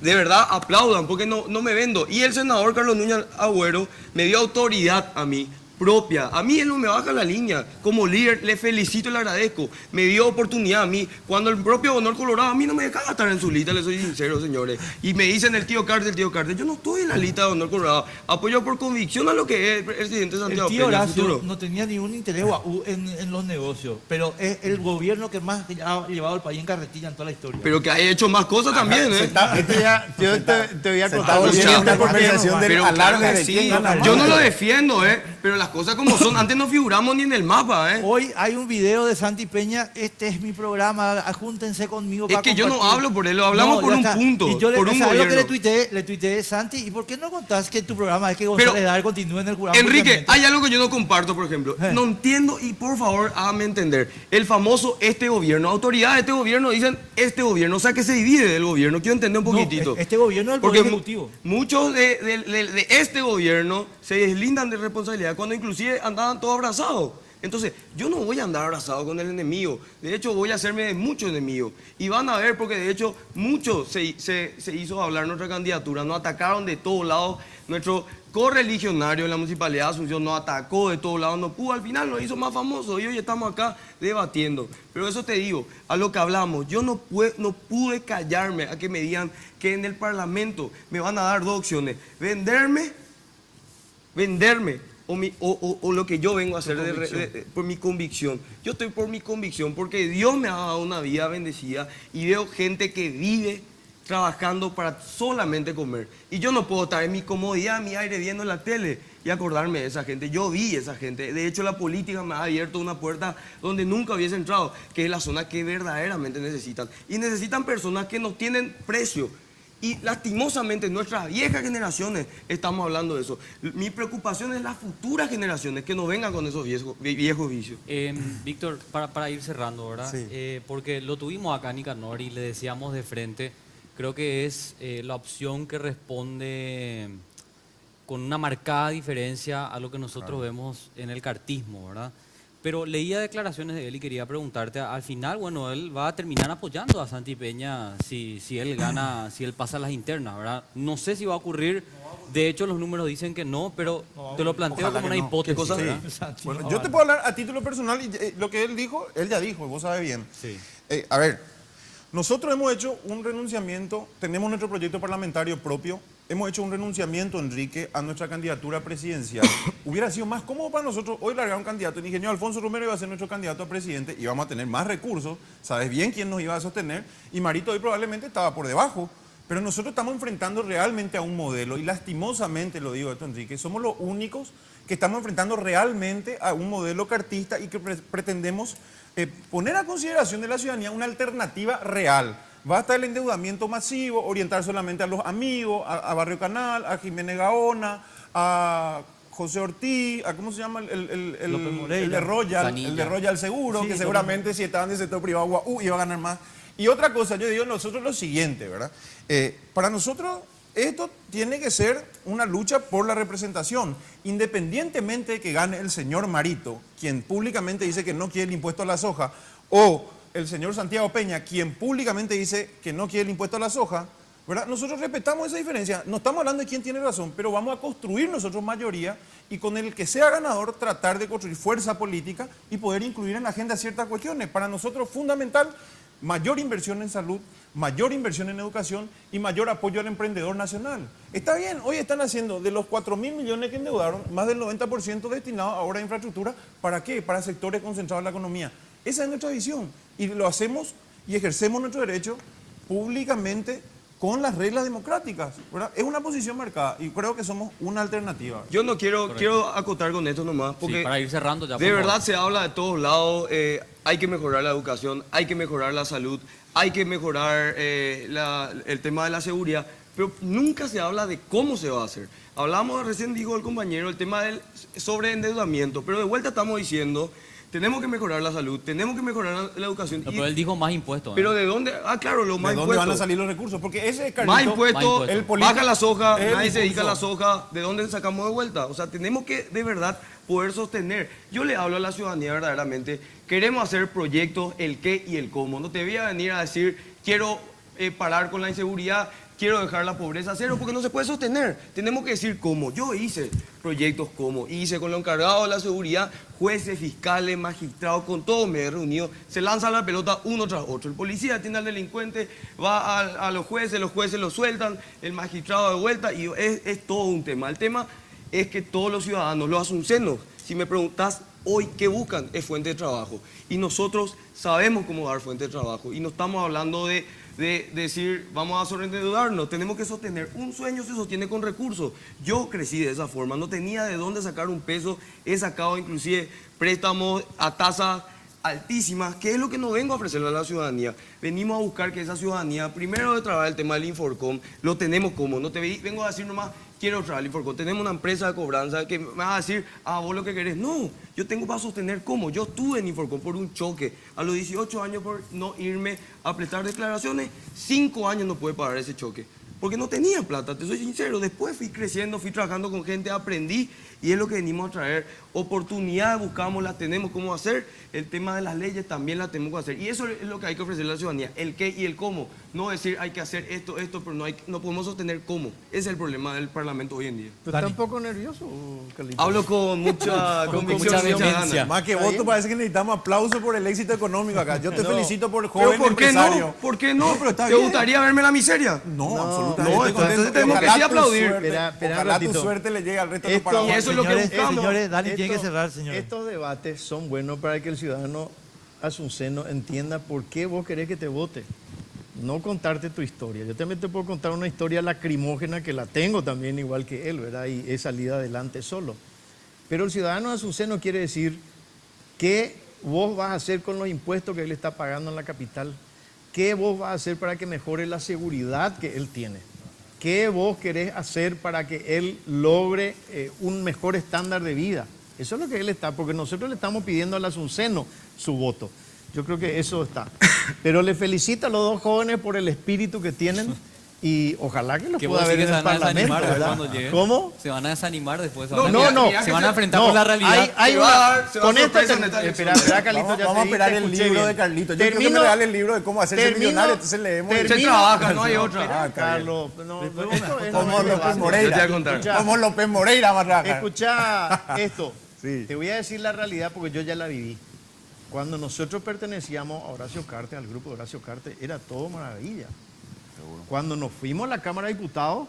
De verdad, aplaudan porque no me vendo. Y el senador Carlos Núñez Agüero me dio autoridad a mí. Propia. A mí él no me baja la línea. Como líder le felicito y le agradezco. Me dio oportunidad a mí. Cuando el propio Honor Colorado a mí no me dejaba estar en su lista, le soy sincero, señores. Y me dicen el tío Cártel. Yo no estoy en la lista de Honor Colorado. Apoyo por convicción a lo que es el presidente El Santiago tío Peña, Horacio futuro. no tenía ningún interés en los negocios, pero es el gobierno que más ha llevado al país en carretilla en toda la historia. Pero que ha hecho más cosas también, ¿eh? Yo te voy a Se contar está lo volviendo siguiente una porque conversación del Pero alarde claro que de sí. quién gana más. Yo no lo defiendo, pero las cosas como son. Antes no figuramos ni en el mapa, Hoy hay un video de Santi Peña, este es mi programa, júntense conmigo. Es para que yo no compartir. hablo por él, lo hablamos por ya un está. punto, Y yo por un ¿sabes lo que gobierno? le tuiteé, Santi? ¿Y por qué no contás que tu programa es que Pero, González Dar continúe en el programa? Enrique, hay algo que yo no comparto, por ejemplo. No entiendo y por favor hágame entender. El famoso este gobierno, autoridades de este gobierno dicen este gobierno, o sea que se divide del gobierno. Quiero entender un poquitito. Este gobierno es el Porque Poder Ejecutivo. muchos de este gobierno se deslindan de responsabilidad cuando inclusive andaban todos abrazados. Entonces, yo no voy a andar abrazado con el enemigo. De hecho, voy a hacerme de muchos enemigos. Y van a ver, porque de hecho, muchos se hizo hablar nuestra candidatura. Nos atacaron de todos lados. Nuestro correligionario en la Municipalidad de Asunción nos atacó de todos lados. No pudo, al final nos hizo más famosos. Y hoy estamos acá debatiendo. Pero eso te digo, a lo que hablamos, yo no pude callarme a que me digan que en el Parlamento me van a dar dos opciones. Venderme o lo que yo vengo a hacer por mi convicción. Yo estoy por mi convicción porque Dios me ha dado una vida bendecida y veo gente que vive trabajando para solamente comer. Y yo no puedo estar en mi comodidad, en mi aire, viendo la tele y acordarme de esa gente. Yo vi esa gente. De hecho, la política me ha abierto una puerta donde nunca hubiese entrado, que es la zona que verdaderamente necesitan. Y necesitan personas que no tienen precio. Y lastimosamente nuestras viejas generaciones estamos hablando de eso. Mi preocupación es las futuras generaciones que no vengan con esos viejos vicios. Víctor, para ir cerrando, ¿verdad? Sí. Porque lo tuvimos acá en Nicanor y le decíamos de frente, creo que es la opción que responde con una marcada diferencia a lo que nosotros vemos en el cartismo, ¿verdad? Pero leía declaraciones de él y quería preguntarte, al final, bueno, él va a terminar apoyando a Santi Peña si él gana, si él pasa las internas, ¿verdad? No sé si va a ocurrir, de hecho los números dicen que no, pero te lo planteo Ojalá como que una no. hipótesis, ¿Qué cosa? ¿verdad? Bueno, yo te puedo hablar a título personal y lo que él dijo, él ya dijo, vos sabes bien. Sí. A ver, nosotros hemos hecho un renunciamiento, tenemos nuestro proyecto parlamentario propio, hemos hecho un renunciamiento, Enrique, a nuestra candidatura presidencial. Hubiera sido más cómodo para nosotros hoy largar un candidato. El ingeniero Alfonso Romero iba a ser nuestro candidato a presidente, íbamos a tener más recursos, sabes bien quién nos iba a sostener, y Marito hoy probablemente estaba por debajo. Pero nosotros estamos enfrentando realmente a un modelo, y lastimosamente lo digo esto, Enrique, somos los únicos que estamos enfrentando realmente a un modelo cartista y que pretendemos poner a consideración de la ciudadanía una alternativa real. Basta el endeudamiento masivo, orientar solamente a los amigos, a Barrio Canal, a Jiménez Gaona, a José Ortiz, a ¿cómo se llama? El de Royal, el de Royal Seguro, Sí, que seguramente si estaban del sector privado, iba a ganar más. Y otra cosa, yo digo nosotros lo siguiente, ¿verdad? Para nosotros esto tiene que ser una lucha por la representación, independientemente de que gane el señor Marito, quien públicamente dice que no quiere el impuesto a la soja, o el señor Santiago Peña, quien públicamente dice que no quiere el impuesto a la soja, ¿verdad? Nosotros respetamos esa diferencia, no estamos hablando de quién tiene razón, pero vamos a construir nosotros mayoría y con el que sea ganador tratar de construir fuerza política y poder incluir en la agenda ciertas cuestiones. Para nosotros fundamental, mayor inversión en salud, mayor inversión en educación y mayor apoyo al emprendedor nacional. Está bien, hoy están haciendo de los 4.000 millones que endeudaron, más del 90% destinado ahora a infraestructura. ¿Para qué? Para sectores concentrados en la economía. Esa es nuestra visión y lo hacemos y ejercemos nuestro derecho públicamente con las reglas democráticas, ¿verdad? Es una posición marcada y creo que somos una alternativa. Yo no quiero acotar con esto nomás, porque Sí, para ir cerrando ya. de verdad se habla de todos lados, hay que mejorar la educación, hay que mejorar la salud, hay que mejorar el tema de la seguridad, pero nunca se habla de cómo se va a hacer. Hablamos, recién dijo el compañero, el tema del sobreendeudamiento, pero de vuelta estamos diciendo, tenemos que mejorar la salud, tenemos que mejorar la educación. No, pero él dijo más impuestos. Pero ¿de dónde? Ah, claro, lo más ¿De dónde van a salir los recursos? Porque ese Carlito, más impuestos, el político, baja la soja, el nadie se dedica a la impulsor. soja, ¿de dónde sacamos de vuelta? O sea, tenemos que de verdad poder sostener. Yo le hablo a la ciudadanía verdaderamente, queremos hacer proyectos, el qué y el cómo. No te voy a venir a decir, quiero parar con la inseguridad, quiero dejar la pobreza a cero, porque no se puede sostener. Tenemos que decir cómo. Yo hice proyectos como, hice con los encargados de la seguridad, jueces, fiscales, magistrados, con todos me he reunido, se lanza la pelota uno tras otro. El policía tiene al delincuente, va a los jueces lo sueltan, el magistrado de vuelta, y es todo un tema. El tema es que todos los ciudadanos, los asuncenos, si me preguntas hoy qué buscan, es fuente de trabajo. Y nosotros sabemos cómo dar fuente de trabajo. Y no estamos hablando de decir, vamos a sobreendeudarnos, tenemos que sostener. Un sueño se sostiene con recursos. Yo crecí de esa forma, no tenía de dónde sacar un peso, he sacado inclusive préstamos a tasas altísimas, que es lo que no vengo a ofrecerle a la ciudadanía. Venimos a buscar que esa ciudadanía, primero de trabajar el tema del Inforcom, lo tenemos como, no te vengo a decir nomás, quiero trabajar el Inforcom, tenemos una empresa de cobranza que me vas a decir, vos lo que querés. No, yo tengo para sostener cómo. Yo estuve en Inforcom por un choque, a los 18 años por no irme a prestar declaraciones, 5 años no pude pagar ese choque. Porque no tenía plata, te soy sincero. Después fui creciendo, fui trabajando con gente, aprendí y es lo que venimos a traer. Oportunidades buscamos, las tenemos cómo hacer. El tema de las leyes también las tenemos que hacer. Y eso es lo que hay que ofrecerle a la ciudadanía, el qué y el cómo. No decir hay que hacer esto, pero no podemos sostener cómo. Ese es el problema del Parlamento hoy en día. ¿Pero está un poco nervioso, Carlitos? Hablo con mucha convicción mucha y mucha vehemencia. ganas. Más que ¿Está voto bien? parece que necesitamos aplauso por el éxito económico acá. Yo te No. felicito por el Pero joven ¿por qué empresario. no? ¿Por qué no? pero está ¿Te bien. gustaría verme la miseria? No, No, absolutamente. no, entonces tenemos que Ojalá sí tu aplaudir. suerte- Espera un Ojalá tu ratito. suerte le llegue al resto de los Esto- Y paraguayos. eso es lo que buscamos. Señores, Dani tiene que cerrar, señores. Estos debates son buenos para que el ciudadano asunceno entienda por qué vos querés que te vote. no contarte tu historia. Yo también te puedo contar una historia lacrimógena que la tengo también igual que él, ¿verdad? Y he salido adelante solo. Pero el ciudadano de Azuceno quiere decir qué vos vas a hacer con los impuestos que él está pagando en la capital. ¿Qué vos vas a hacer para que mejore la seguridad que él tiene? ¿Qué vos querés hacer para que él logre un mejor estándar de vida? Eso es lo que él está, porque nosotros le estamos pidiendo al Azuceno su voto. Yo creo que eso está. Pero le felicito a los dos jóvenes por el espíritu que tienen y ojalá que los Que pueda vos ver sí en que el Parlamento, después ¿verdad? cuando lleguen. ¿Cómo? Se van a desanimar después. No, no. Se van a enfrentar No, con la realidad. Hay Se va a una, dar- se va a con esta sorpresa en esta elección. espera, Carlitos, Vamos, ya vamos a te esperar el escuché libro bien. de Carlitos. Yo quiero que me Termino- regale el libro de cómo hacerse millonario, entonces leemos. termino- Se trabaja, no hay otra. Espera, está bien. Carlos, no, esto es Como no es López debate. Yo te Moreira. voy a contar. Escucha. Como López Moreira, Marraca. Escucha esto. Sí. Te voy a decir la realidad porque yo ya la viví. Cuando nosotros pertenecíamos a Horacio Cartes, al grupo de Horacio Cartes, era todo maravilla. Cuando nos fuimos a la Cámara de Diputados,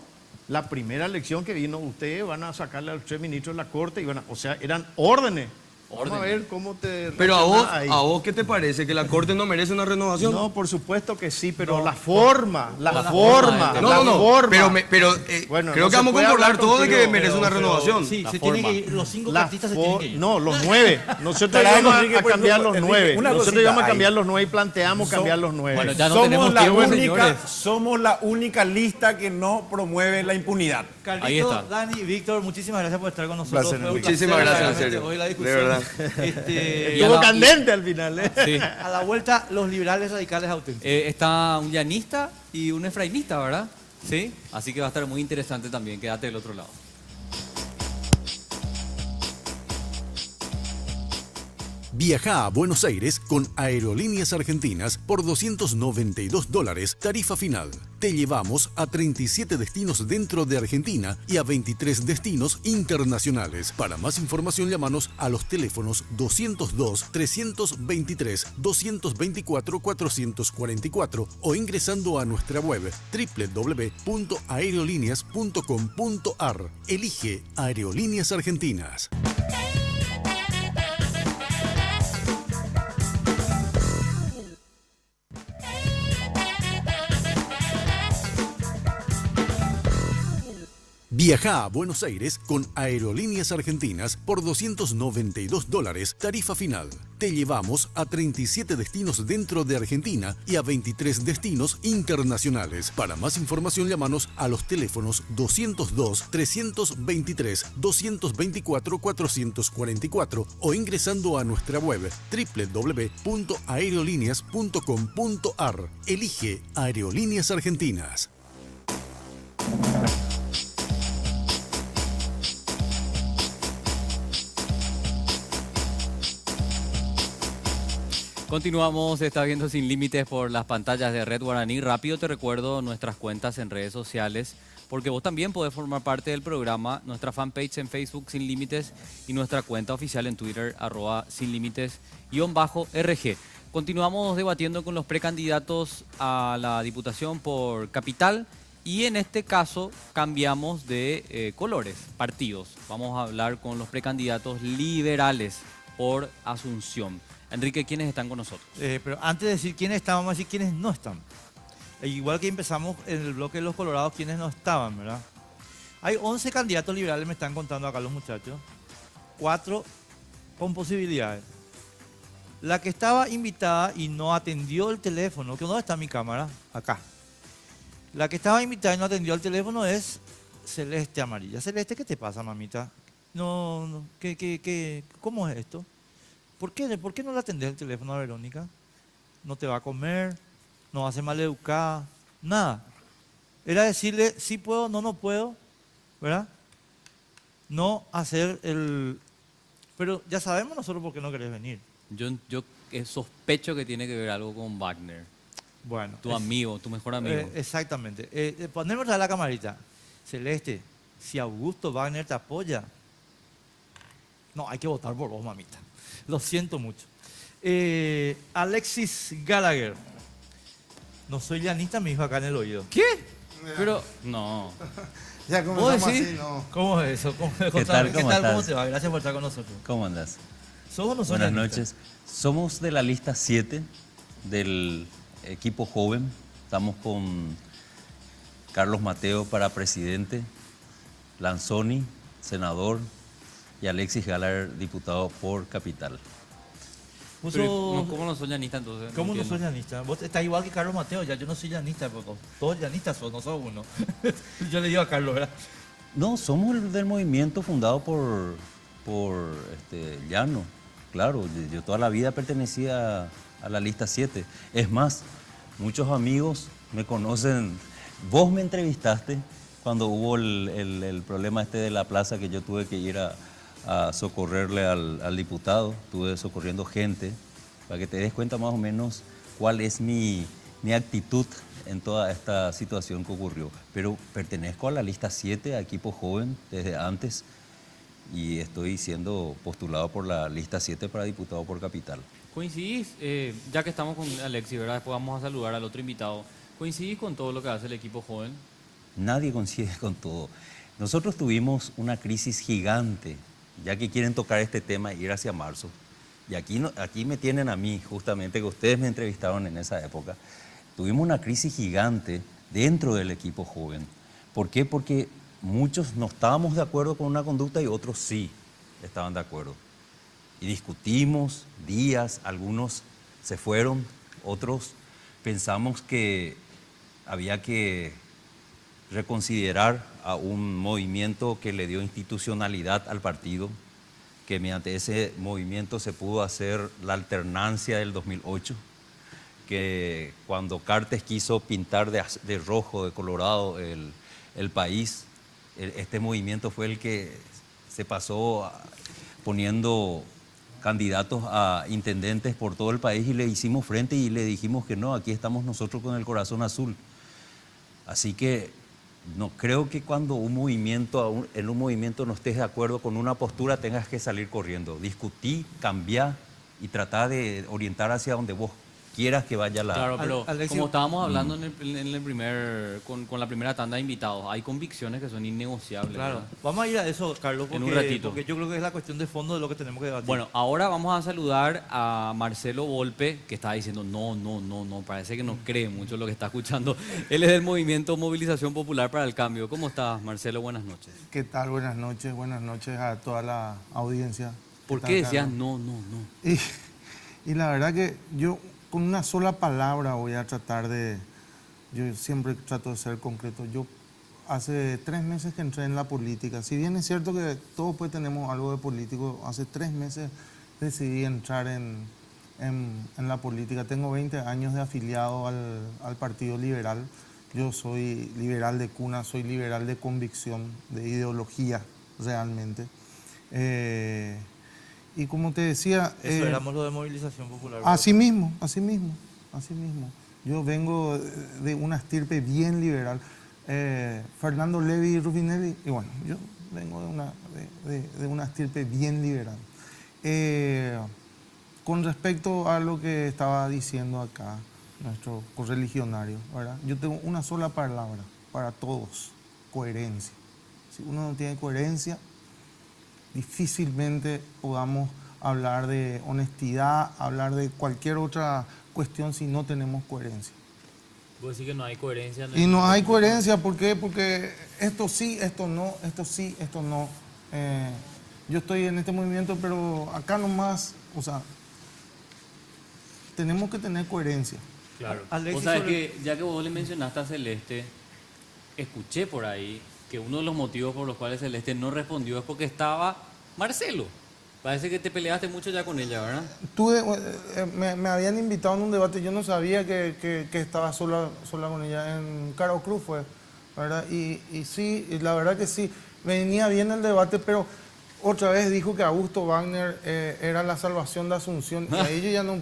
la primera elección que vino, ustedes van a sacarle a los 3 ministros de la Corte, o sea, eran órdenes. Vamos a ver cómo te Pero reaccionás ahí. a vos, ¿qué te parece? ¿Que la Corte no merece una renovación? No, por supuesto que sí, pero la forma. No, pero Bueno, creo no que se vamos a puede concordar hablar todos de que contigo, merece una renovación. Sí, La se tiene forma. que ir, los 5 cartistas se tienen que ir. No, los 9. Nosotros Pará, íbamos Enrique, a por cambiar ejemplo, los Enrique, 9. una Nosotros cosita íbamos a ahí. cambiar los 9 y planteamos cambiar los 9. Bueno, ya no Somos tenemos la tiempo, única, señores. somos la única lista que no promueve la impunidad. Carlitos, Ahí está. Dani, Víctor, muchísimas gracias por estar con nosotros. Placer, Fue un Enrique. Muchísimas placer, gracias, en realmente, serio. hoy la De discusión. verdad. Este, Y a Estuvo la- candente al final, ¿eh? Sí. a la vuelta, los liberales radicales auténticos. Está un llanista y un efrainista, ¿verdad? Sí. Así que va a estar muy interesante también. Quédate del otro lado. Viaja a Buenos Aires con Aerolíneas Argentinas por $292, tarifa final. Te llevamos a 37 destinos dentro de Argentina y a 23 destinos internacionales. Para más información, llámanos a los teléfonos 202-323-224-444 o ingresando a nuestra web www.aerolíneas.com.ar. Elige Aerolíneas Argentinas. Viaja a Buenos Aires con Aerolíneas Argentinas por $292, tarifa final. Te llevamos a 37 destinos dentro de Argentina y a 23 destinos internacionales. Para más información, llámanos a los teléfonos 202-323-224-444 o ingresando a nuestra web www.aerolíneas.com.ar. Elige Aerolíneas Argentinas. Continuamos, está viendo Sin Límites por las pantallas de Red Guaraní. Rápido te recuerdo nuestras cuentas en redes sociales, porque vos también podés formar parte del programa, nuestra fanpage en Facebook Sin Límites y nuestra cuenta oficial en Twitter, @sinlímites_RG. Continuamos debatiendo con los precandidatos a la Diputación por Capital y en este caso cambiamos de colores, partidos. Vamos a hablar con los precandidatos liberales por Asunción. Enrique, ¿quiénes están con nosotros? Pero antes de decir quiénes están, vamos a decir quiénes no están. Igual que empezamos en el bloque de los colorados, quiénes no estaban, ¿verdad? Hay 11 candidatos liberales, me están contando acá los muchachos. 4 con posibilidades. La que estaba invitada y no atendió el teléfono, que ¿dónde está mi cámara? Acá. La que estaba invitada y no atendió el teléfono es Celeste Amarilla. Celeste, ¿qué te pasa, mamita? No, ¿cómo es esto? ¿Por qué no le atendés el teléfono a Verónica? No te va a comer, no va a ser maleducada, nada. Era decirle, sí puedo, no puedo, ¿verdad? No hacer el... Pero ya sabemos nosotros por qué no querés venir. Yo sospecho que tiene que ver algo con Wagner, Bueno. tu amigo, tu mejor amigo. Exactamente. Ponemos la camarita. Celeste, si Augusto Wagner te apoya, no, hay que votar por vos, mamita. Lo siento mucho. Alexis Gallagher. No soy llanista, me dijo acá en el oído. ¿Qué? Pero, no. Ya ¿Vos comenzamos decís? así, no. ¿Cómo es eso? ¿Qué tal? ¿Cómo estás? ¿Cómo te va? Gracias por estar con nosotros. ¿Cómo andas? ¿Sos o no sos Buenas llanista? noches. Somos de la lista 7 del equipo joven Estamos con Carlos Mateo para presidente, Lanzoni, senador, y Alexis Galar, diputado por Capital. ¿Cómo no sos llanista entonces? ¿Cómo no entiendo. sos llanista? Vos estás igual que Carlos Mateo, ya yo no soy llanista, porque todos llanistas son, no sos uno. Yo le digo a Carlos, ¿verdad? No, somos del movimiento fundado por Llano. Claro, yo toda la vida pertenecía a la lista 7. Es más, muchos amigos me conocen. Vos me entrevistaste cuando hubo el problema de la plaza, que yo tuve que ir a socorrerle al diputado. Estuve socorriendo gente, para que te des cuenta más o menos cuál es mi actitud en toda esta situación que ocurrió. Pero pertenezco a la lista 7, a equipo joven, desde antes, y estoy siendo postulado por la lista 7 para diputado por Capital. ¿Coincidís, ya que estamos con Alexis, ¿verdad? Después vamos a saludar al otro invitado, ¿coincidís con todo lo que hace el equipo joven? Nadie coincide con todo. Nosotros tuvimos una crisis gigante, ya que quieren tocar este tema e ir hacia marzo. Y aquí me tienen a mí, justamente, que ustedes me entrevistaron en esa época. Tuvimos una crisis gigante dentro del equipo joven. ¿Por qué? Porque muchos no estábamos de acuerdo con una conducta y otros sí estaban de acuerdo. Y discutimos días, algunos se fueron, otros pensamos que había que reconsiderar a un movimiento que le dio institucionalidad al partido, que mediante ese movimiento se pudo hacer la alternancia del 2008, que cuando Cartes quiso pintar de rojo, de colorado el país, este movimiento fue el que se pasó poniendo candidatos a intendentes por todo el país, y le hicimos frente y le dijimos que no, aquí estamos nosotros con el corazón azul. Así que no creo que cuando en un movimiento no estés de acuerdo con una postura tengas que salir corriendo. Discutí, cambiar y tratar de orientar hacia donde vos quieras que vaya la... Claro, pero Alexis, como estábamos hablando con la primera tanda de invitados, hay convicciones que son innegociables. Claro. ¿verdad? Vamos a ir a eso, Carlos, En un ratito. porque yo creo que es la cuestión de fondo de lo que tenemos que debatir. Bueno, ahora vamos a saludar a Marcelo Volpe, que estaba diciendo no, parece que no cree mucho lo que está escuchando. Él es del movimiento Movilización Popular para el Cambio. ¿Cómo estás, Marcelo? Buenas noches. ¿Qué tal? Buenas noches a toda la audiencia. ¿Por está qué acá, decías ¿no? no? Y la verdad que yo con una sola palabra voy a tratar de... Yo siempre trato de ser concreto. Yo hace 3 meses que entré en la política. Si bien es cierto que todos pues tenemos algo de político, hace 3 meses decidí entrar en la política. Tengo 20 años de afiliado al Partido Liberal. Yo soy liberal de cuna, soy liberal de convicción, de ideología realmente. Y como te decía... Eso éramos lo de Movilización Popular. Así mismo. Yo vengo de una estirpe bien liberal. Fernando Levi y Rubinelli, y bueno, yo vengo de una estirpe bien liberal. Con respecto a lo que estaba diciendo acá nuestro correligionario, ¿verdad? Yo tengo una sola palabra para todos: coherencia. Si uno no tiene coherencia, difícilmente podamos hablar de honestidad, hablar de cualquier otra cuestión si no tenemos coherencia. ¿Vos decís que no hay coherencia? Y no hay coherencia, ¿por qué? Porque esto sí, esto no, esto sí, esto no. Yo estoy en este movimiento, pero acá nomás, o sea, tenemos que tener coherencia. Claro. Alexis, O sea, sobre- que ya que vos le mencionaste a Celeste, escuché por ahí que uno de los motivos por los cuales Celeste no respondió es porque estaba Marcelo. Parece que te peleaste mucho ya con ella, ¿verdad? Me habían invitado en un debate, yo no sabía que estaba sola con ella, en Caro Cruz fue, ¿verdad? Y sí, y la verdad que sí, venía bien el debate, pero otra vez dijo que Augusto Wagner era la salvación de Asunción, y ahí yo ya no,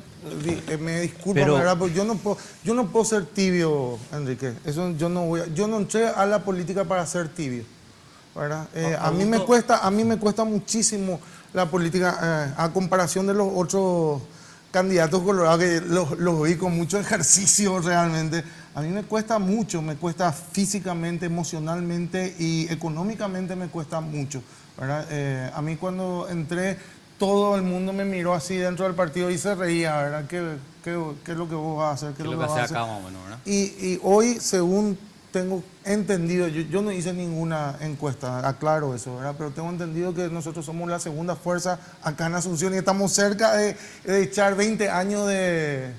me disculpo, Pero- ¿verdad? Porque yo no puedo ser tibio, Enrique, eso yo no entré a la política para ser tibio, ¿verdad? A mí me cuesta muchísimo la política, a comparación de los otros candidatos colorados que los vi con mucho ejercicio realmente. A mí me cuesta mucho, me cuesta físicamente, emocionalmente y económicamente me cuesta mucho, ¿verdad? A mí cuando entré todo el mundo me miró así dentro del partido y se reía, ¿verdad? ¿Qué es lo que vos vas a hacer? ¿Qué es lo que vas a hacer? acá más o menos, ¿verdad? Y hoy, según tengo entendido, yo no hice ninguna encuesta, aclaro eso, ¿verdad? Pero tengo entendido que nosotros somos la segunda fuerza acá en Asunción y estamos cerca de echar 20 años de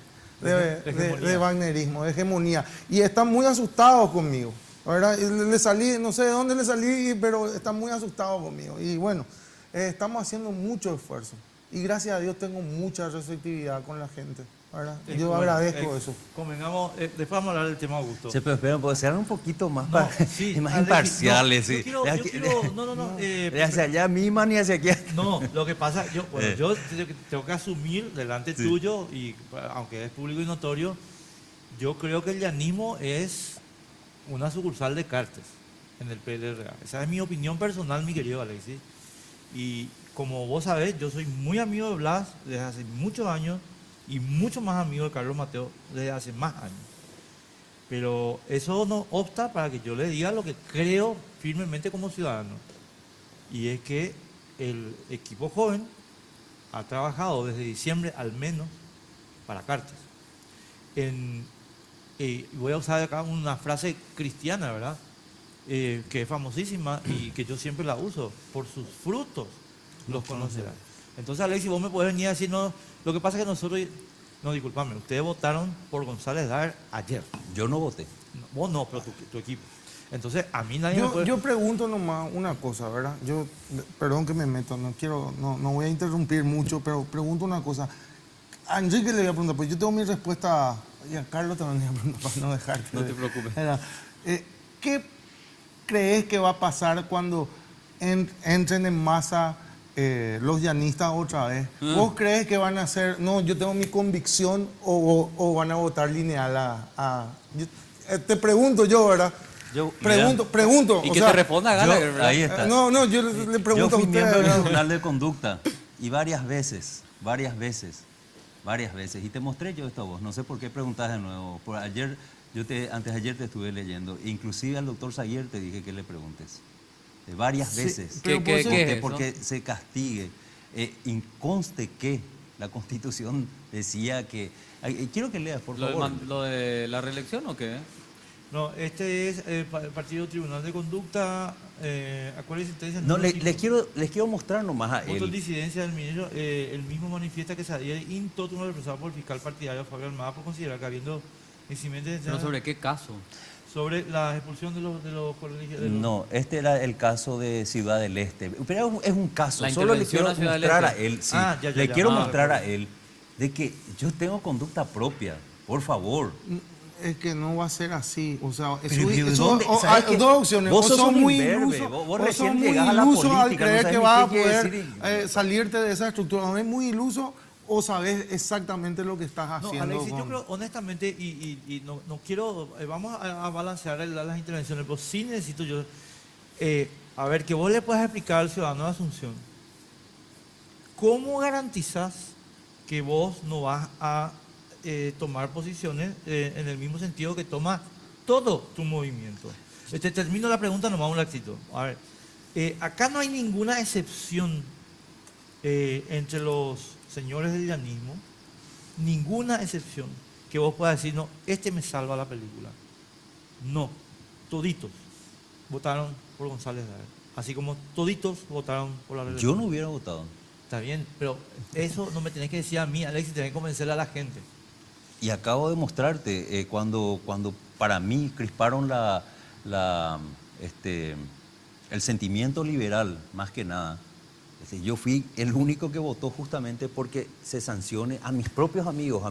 wagnerismo, de hegemonía. Y están muy asustados conmigo, ¿verdad? Le salí, no sé de dónde le salí, pero están muy asustados conmigo. Y bueno, estamos haciendo mucho esfuerzo. Y gracias a Dios tengo mucha receptividad con la gente, ¿verdad? Yo agradezco eso. Convengamos, después vamos a hablar del tema Augusto. Sí, pero esperen, porque sean un poquito más, No, sí, más Alexis, imparciales. no, sí. yo quiero, no. Ni hacia allá misma ni hacia aquí. No, lo que pasa, yo tengo que asumir delante tuyo, y aunque es público y notorio, yo creo que el llanismo es una sucursal de Cartes en el PLRA. Esa es mi opinión personal, mi querido Alexis. Y como vos sabés, yo soy muy amigo de Blas desde hace muchos años y mucho más amigo de Carlos Mateo desde hace más años. Pero eso no obsta para que yo le diga lo que creo firmemente como ciudadano. Y es que el equipo joven ha trabajado desde diciembre al menos para Cartes. Voy a usar acá una frase cristiana, ¿verdad? Que es famosísima y que yo siempre la uso: por sus frutos los conocerán. Entonces, Alexis, vos me podés venir a decir, no, lo que pasa es que nosotros, no, disculpame, ustedes votaron por González Daer ayer. Yo no voté. No, vos no, pero tu equipo. Entonces, a mí nadie me puede... Yo pregunto nomás una cosa, ¿verdad? Perdón que me meto, no voy a interrumpir mucho, pero pregunto una cosa. A Enrique le voy a preguntar, pues yo tengo mi respuesta, y a Carlos también le voy a preguntar para no dejarte. No te preocupes. ¿Qué crees que va a pasar cuando entren en masa los llanistas otra vez? ¿Vos crees que van a hacer, no, yo tengo mi convicción, o van a votar lineal te pregunto yo, ¿verdad? Pregunto. Y que te responda Gallagher, ¿verdad? Ahí está. Yo le pregunto Yo fui a miembro del ustedes. Tribunal de Conducta y varias veces, y te mostré yo esto a vos. No sé por qué preguntás de nuevo. Antes de ayer te estuve leyendo, inclusive al doctor Zaguer te dije que le preguntes. Varias veces. ¿Qué es eso? Porque se castigue. Conste que la Constitución decía que... quiero que leas, por favor. ¿Lo de la reelección o qué? No, este es el partido Tribunal de Conducta, acuérdense sentencia... No, les quiero mostrar nomás a Voto en él. disidencia del ministro, el mismo manifiesta que se había in totum represado por el fiscal partidario Fabio Almada por considerar que habiendo incidentes... ¿Pero sobre qué caso? Sobre la expulsión de los colegios... No, este era el caso de Ciudad del Este. Pero es un caso. La Solo le intervención quiero a Ciudad del mostrar a Este. él. Sí. Ya, Quiero mostrar a él de que yo tengo conducta propia. Por favor. Es que no va a ser así, o sea, ¿Sabes qué? dos opciones. Vos sos un muy imberbe, iluso, vos o recién sos muy llegás a la iluso al política, no creer sabes que ni vas a qué quiere poder decir. salirte de esa estructura. No es muy iluso, o sabes exactamente lo que estás No, haciendo. Alexis, yo creo honestamente, y no quiero, vamos a balancear las intervenciones, pero sí necesito yo, a ver, que vos le puedas explicar al ciudadano de Asunción, ¿cómo garantizás que vos no vas a tomar posiciones en el mismo sentido que toma todo tu movimiento? Termino la pregunta nomás un ratito. A ver, acá no hay ninguna excepción entre los señores del llanismo, ninguna excepción que vos puedas decir, no, este me salva la película. No, toditos votaron por González Daer, así como toditos votaron por la reelección. Yo no hubiera votado. Está bien, pero eso no me tenés que decir a mí, Alexis, tenés que convencer a la gente. Y acabo de mostrarte, cuando para mí crisparon el sentimiento liberal, más que nada, yo fui el único que votó justamente porque se sancione a mis propios amigos,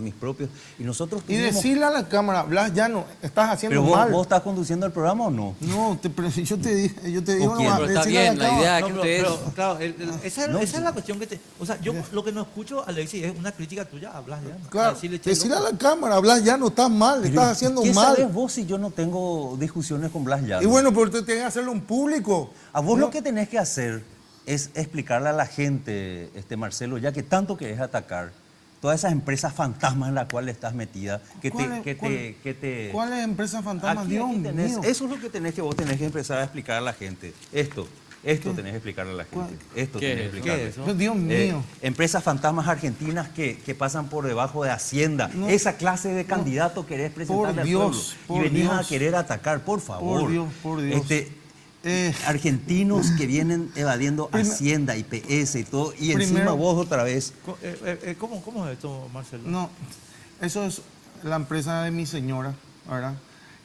y nosotros Y tuvimos... decirle a la cámara, Blas, ya no, estás haciendo ¿Pero mal. vos estás conduciendo el programa o no? No, yo te digo ¿O quién? nomás, Pero está decirle a bien, la cámara. idea es No, que pero, ustedes... claro, esa es la cuestión que te... O sea, yo lo que no escucho, Alexis, es una crítica tuya a Blas Llano. Claro, Decirle, che, decirle a loco. la cámara, Blas, ya no estás mal, Pero, estás haciendo ¿qué mal. sabes vos si yo no tengo discusiones con Blas Llano? Y bueno, pero tú tienes que hacerlo en público. A vos ¿no? lo que tenés que hacer es explicarle a la gente, Marcelo, ya que tanto querés atacar todas esas empresas fantasmas en las cuales estás metida, ¿Cuáles empresas fantasmas? Aquí Dios tenés, mío. eso es lo que vos tenés que empezar a explicar a la gente. Esto Esto tenés que explicarle a la gente. Esto ¿Qué tenés que es? explicarle. ¿Qué es eso? Pero, Dios mío. Empresas fantasmas argentinas que pasan por debajo de Hacienda. No. Esa clase de candidato querés presentarle al Dios, pueblo. Y por venís a Dios. querer atacar, por favor. Por Dios. Argentinos que vienen evadiendo Hacienda, IPS y todo. Y encima Primero- vos otra vez. ¿Cómo es esto, Marcelo? No, eso es la empresa de mi señora, ¿verdad?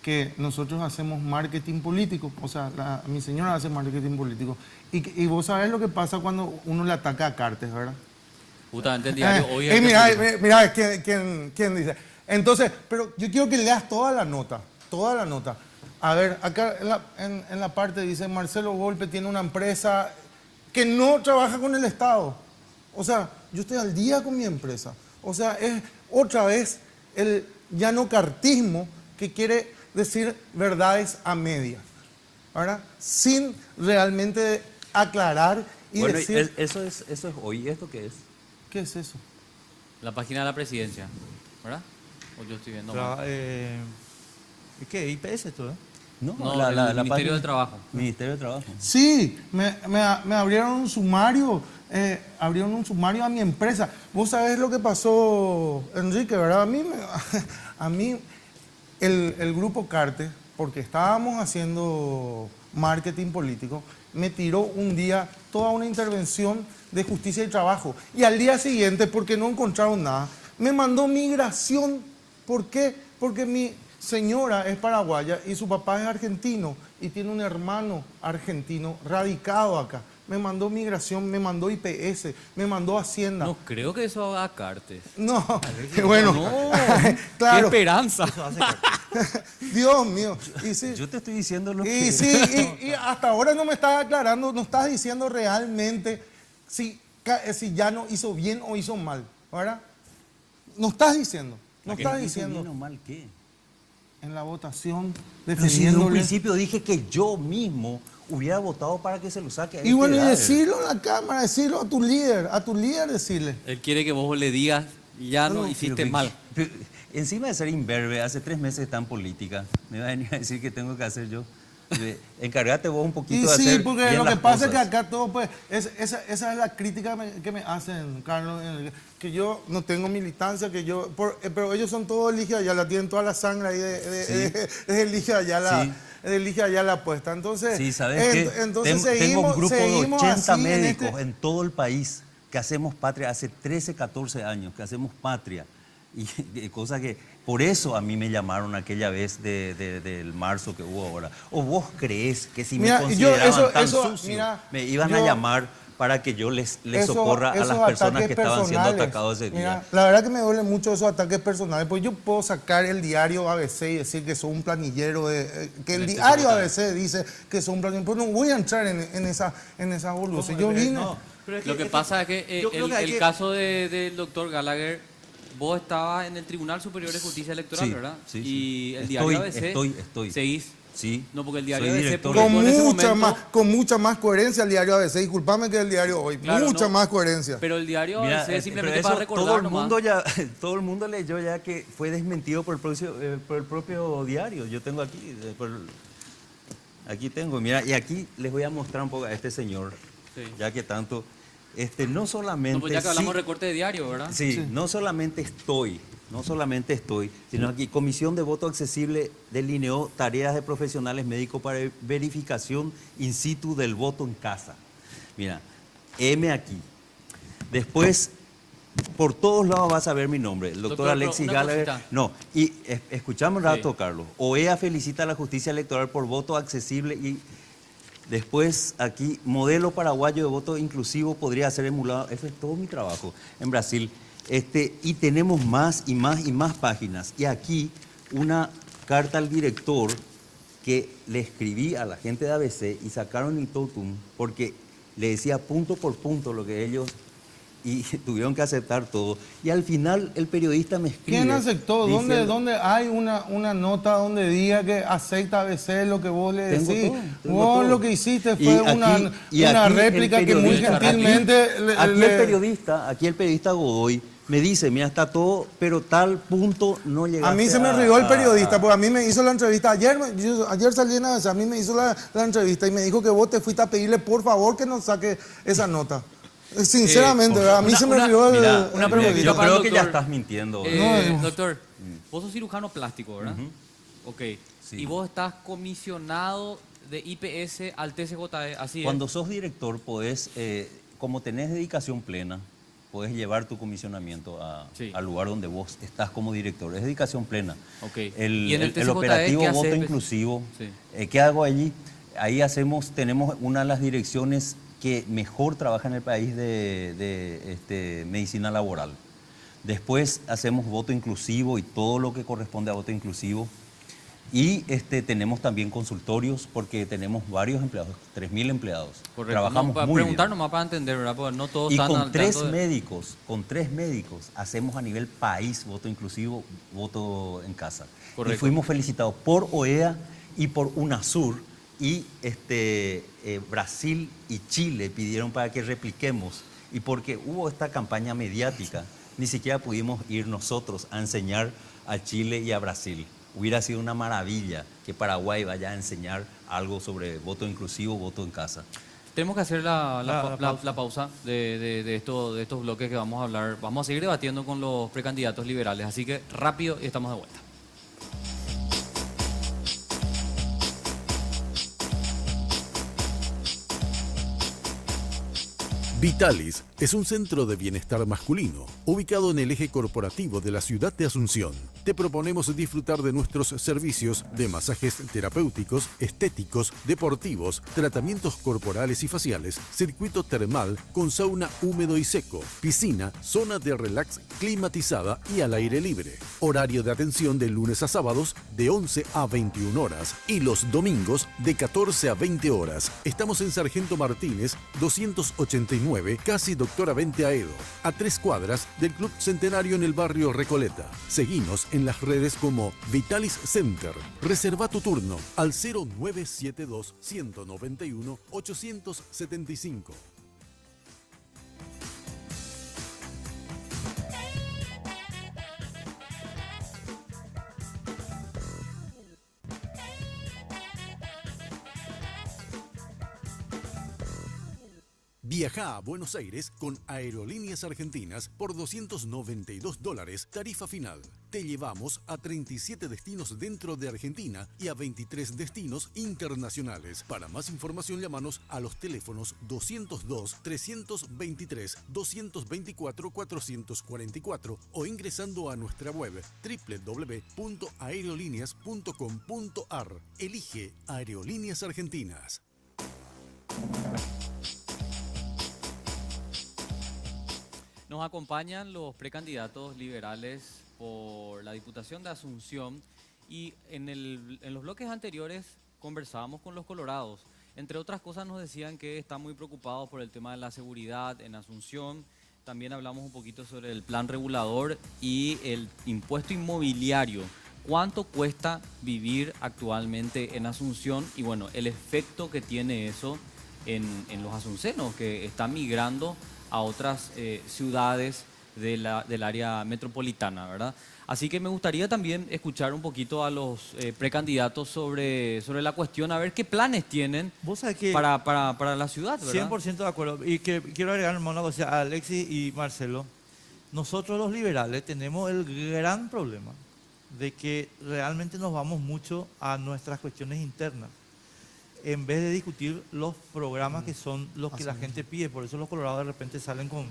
Que nosotros hacemos marketing político, o sea, mi señora hace marketing político. Y vos sabés lo que pasa cuando uno le ataca a Cartes, ¿verdad? Justamente el diario hoy es el que publicó. Mira, ¿quién dice? Entonces, pero yo quiero que leas toda la nota. A ver, acá en la parte dice, Marcelo Golpe tiene una empresa que no trabaja con el Estado. O sea, yo estoy al día con mi empresa. O sea, es otra vez el llanocartismo que quiere decir verdades a medias, ¿verdad? Sin realmente aclarar y Bueno, decir... eso es hoy. ¿Esto qué es? ¿Qué es eso? La página de la presidencia, ¿verdad? O yo estoy viendo Pero, mal. ¿Qué? ¿IPS esto, No, No, el Ministerio página- del Trabajo. Ministerio de Trabajo. Sí, me abrieron un sumario, a mi empresa. Vos sabés lo que pasó, Enrique, ¿verdad? A mí el grupo Carte, porque estábamos haciendo marketing político, me tiró un día toda una intervención de justicia y trabajo. Y al día siguiente, porque no encontraron nada, me mandó migración. ¿Por qué? Porque mi señora es paraguaya y su papá es argentino y tiene un hermano argentino radicado acá. Me mandó migración, me mandó IPS, me mandó Hacienda. No creo que eso haga Cartes. No, bueno, No, claro. qué esperanza. Dios mío. Y sí, Yo te estoy diciendo lo y que... sí, y hasta ahora no me estás aclarando, no estás diciendo realmente si ya no hizo bien o hizo mal, ¿verdad? No estás diciendo, no estás ¿Hizo diciendo. bien o mal qué? En la votación, Pero si desde un defendiéndole. principio dije que yo mismo hubiera votado para que se lo saque a Y bueno, y Eder. decirlo en la cámara, decirlo a tu líder decirle. Él quiere que vos le digas, ya no Pero hiciste que- mal. pero encima de ser imberbe, hace 3 meses está en política. Me va a venir a decir que tengo que hacer yo. Encárgate vos un poquito Y de sí, hacer porque bien lo que las pasa es que cosas. acá todo, pues, esa es la crítica que me hacen, Carlos, que yo no tengo militancia, pero ellos son todos Elige Ayala, tienen toda la sangre ahí de Elige Ayala. Sí. Elige Ayala puesta. Entonces, Sí, ¿sabes qué? entonces Tengo un grupo de seguimos 80 así médicos en todo el país que hacemos patria hace 13, 14 años, que hacemos patria. Y cosa que, por eso a mí me llamaron aquella vez del marzo que hubo ahora. ¿O vos creés que si Mira, me yo consideraban tan eso, sucio, mira, me iban a yo- llamar para que yo les Esos- socorra a las esos personas ataques que estaban siendo personales, atacados ese día? mira, la verdad que me duelen mucho esos ataques personales, pues yo puedo sacar el diario ABC y decir que soy un planillero, que el diario ABC dice que soy un planillero, pues no voy a entrar en esa boludeces. Yo vine... No, pero es Lo que pasa es que yo creo que hay el que- caso del doctor Gallagher, vos estabas en el Tribunal Superior de Justicia Electoral, Sí, ¿verdad? sí, Y sí. el Estoy, diario ABC estoy. seguís. Sí. No, porque el diario Soy ABC director. publicó Con en ese mucha, momento, con mucha más coherencia el diario ABC. Disculpame que el diario hoy. Claro, mucha no, más coherencia. Pero el diario Mira, ABC simplemente pero para eso recordar todo el nomás. mundo todo el mundo leyó ya que fue desmentido por el propio diario. Yo tengo aquí, aquí tengo, mira, y aquí les voy a mostrar un poco a este señor, Sí. ya que tanto, no solamente... No, pues ya que hablamos sí, de recorte de diario, ¿verdad? sí, no solamente estoy, sino aquí Comisión de Voto Accesible delineó tareas de profesionales médicos para verificación in situ del voto en casa. Mira, M aquí. Después, por todos lados vas a ver mi nombre, el doctor Doctor, Alexis una Gallagher. cosita. No, y escuchame un rato, Sí. Carlos. OEA felicita a la justicia electoral por voto accesible y después aquí, modelo paraguayo de voto inclusivo podría ser emulado. Eso es todo mi trabajo en Brasil. Y tenemos más y más y más páginas. Y aquí una carta al director que le escribí a la gente de ABC y sacaron el totum porque le decía punto por punto lo que ellos y tuvieron que aceptar todo. Y al final el periodista me escribe. ¿Quién aceptó? diciendo- ¿Dónde hay una nota donde diga que acepta ABC lo que vos le Tengo decís? todo. Vos lo que hiciste Y fue aquí- y una aquí el réplica que muy periodista- gentilmente... Aquí el periodista Godoy me dice, mira, está todo, pero tal punto no llega. A mí se me rió el periodista, porque a mí me hizo la entrevista. Ayer salí en ABC, a mí me hizo la entrevista y me dijo que vos te fuiste a pedirle por favor que nos saque esa nota. Sinceramente, ¿verdad? A mí se me rió el periodista. Yo creo que ya estás mintiendo. Doctor, vos sos cirujano plástico, ¿verdad? Ok. Sí. Y vos estás comisionado de IPS al TCJE, así Cuando sos director, podés, como tenés dedicación plena, podés llevar tu comisionamiento al lugar donde vos estás como director. Es dedicación plena. Ok. El, ¿Y en el TCJE operativo qué voto haces? inclusivo, Sí. ¿qué hago allí? Ahí tenemos una de las direcciones que mejor trabaja en el país de medicina laboral. Después hacemos voto inclusivo y todo lo que corresponde a voto inclusivo. Y tenemos también consultorios porque tenemos varios empleados, 3.000 empleados. Correcto. Trabajamos para muy preguntar bien. nomás para entender, ¿verdad? Porque no todos Y están con al tres tanto de- médicos, hacemos a nivel país voto inclusivo, voto en casa. Correcto. Y fuimos felicitados por OEA y por UNASUR. Y Brasil y Chile pidieron para que repliquemos. Y porque hubo esta campaña mediática, ni siquiera pudimos ir nosotros a enseñar a Chile y a Brasil. Hubiera sido una maravilla que Paraguay vaya a enseñar algo sobre voto inclusivo, voto en casa. Tenemos que hacer la pausa de estos bloques que vamos a hablar. Vamos a seguir debatiendo con los precandidatos liberales. Así que rápido y estamos de vuelta. Vitalis es un centro de bienestar masculino, ubicado en el eje corporativo de la ciudad de Asunción. Te proponemos disfrutar de nuestros servicios de masajes terapéuticos, estéticos, deportivos, tratamientos corporales y faciales, circuito termal con sauna húmedo y seco, piscina, zona de relax climatizada y al aire libre. Horario de atención de lunes a sábados de 11 a 21 horas y los domingos de 14 a 20 horas. Estamos en Sargento Martínez, 289, casi Doctora Vente Aedo, a 3 cuadras del Club Centenario en el barrio Recoleta. Seguinos en las redes como Vitalis Center. Reserva tu turno al 0972 191 875. Viaja a Buenos Aires con Aerolíneas Argentinas por $292, tarifa final. Te llevamos a 37 destinos dentro de Argentina y a 23 destinos internacionales. Para más información, llámanos a los teléfonos 202-323-224-444 o ingresando a nuestra web www.aerolíneas.com.ar. Elige Aerolíneas Argentinas. Nos acompañan los precandidatos liberales por la Diputación de Asunción y en los bloques anteriores conversábamos con los colorados. Entre otras cosas nos decían que están muy preocupados por el tema de la seguridad en Asunción. También hablamos un poquito sobre el plan regulador y el impuesto inmobiliario. ¿Cuánto cuesta vivir actualmente en Asunción? Y bueno, el efecto que tiene eso en los asuncenos que están migrando a otras ciudades del área metropolitana, ¿verdad? Así que me gustaría también escuchar un poquito a los precandidatos sobre la cuestión, a ver qué planes tienen Vos sabés que para la ciudad, ¿verdad? 100% de acuerdo. Y que quiero agregar una cosa a Alexis y Marcelo. Nosotros los liberales tenemos el gran problema de que realmente nos vamos mucho a nuestras cuestiones internas, en vez de discutir los programas que son los que la gente pide. Por eso los colorados de repente salen con...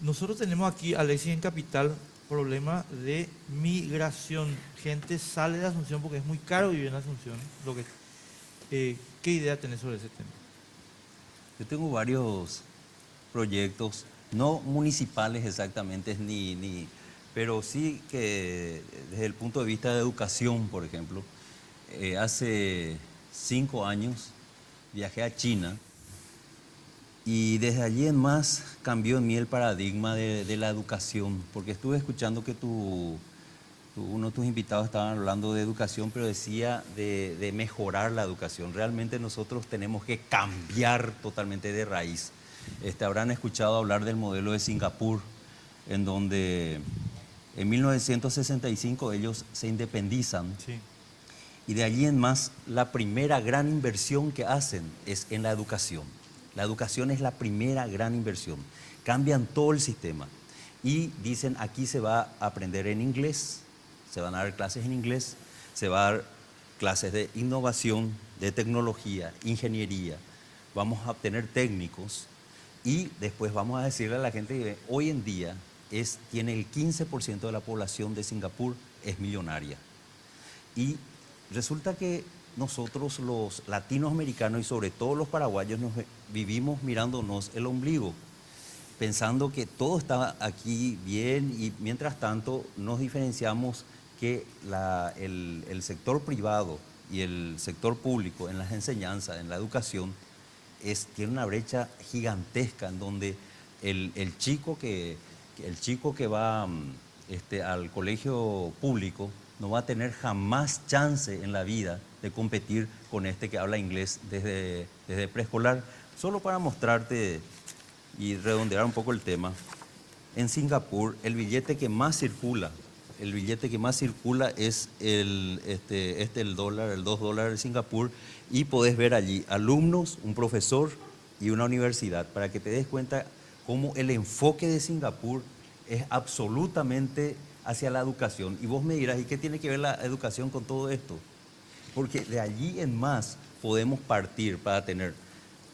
nosotros tenemos aquí, Alexis, en Capital, problema de migración. Gente sale de Asunción porque es muy caro vivir en Asunción. ¿Qué idea tenés sobre ese tema? Yo tengo varios proyectos, no municipales exactamente, pero sí que desde el punto de vista de educación, por ejemplo. Hace 5 años viajé a China y desde allí en más cambió en mí el paradigma de la educación, porque estuve escuchando que uno de tus invitados estaban hablando de educación, pero decía de mejorar la educación. Realmente nosotros tenemos que cambiar totalmente de raíz. Habrán escuchado hablar del modelo de Singapur, en donde en 1965 ellos se independizan. Sí. Y de allí en más, la primera gran inversión que hacen es en la educación. La educación es la primera gran inversión. Cambian todo el sistema. Y dicen, aquí se va a aprender en inglés, se van a dar clases en inglés, se va a dar clases de innovación, de tecnología, ingeniería. Vamos a obtener técnicos y después vamos a decirle a la gente que hoy en día tiene el 15% de la población de Singapur es millonaria. Y resulta que nosotros los latinoamericanos y sobre todo los paraguayos vivimos mirándonos el ombligo, pensando que todo está aquí bien y mientras tanto nos diferenciamos que el sector privado y el sector público en las enseñanzas, en la educación, tiene una brecha gigantesca en donde el chico que va al colegio público no va a tener jamás chance en la vida de competir con este que habla inglés desde preescolar. Solo para mostrarte y redondear un poco el tema, en Singapur el billete que más circula es el dólar, el $2 de Singapur, y podés ver allí alumnos, un profesor y una universidad, para que te des cuenta cómo el enfoque de Singapur es absolutamente hacia la educación. Y vos me dirás, ¿y qué tiene que ver la educación con todo esto? Porque de allí en más podemos partir para tener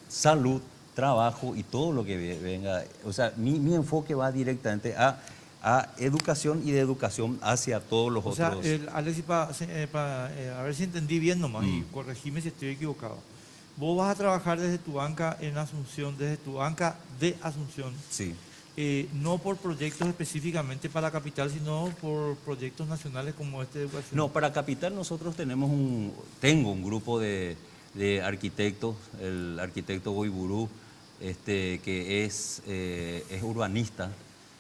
salud, trabajo y todo lo que venga. O sea, mi enfoque va directamente a educación y de educación hacia todos los otros. O sea, Alex, a ver si entendí bien nomás, y corregime si estoy equivocado. Vos vas a trabajar desde tu banca en Asunción, desde tu banca de Asunción. Sí. No por proyectos específicamente para la capital, sino por proyectos nacionales como este de educación. No, para capital nosotros tengo un grupo de arquitectos, el arquitecto Goiburú, que es urbanista,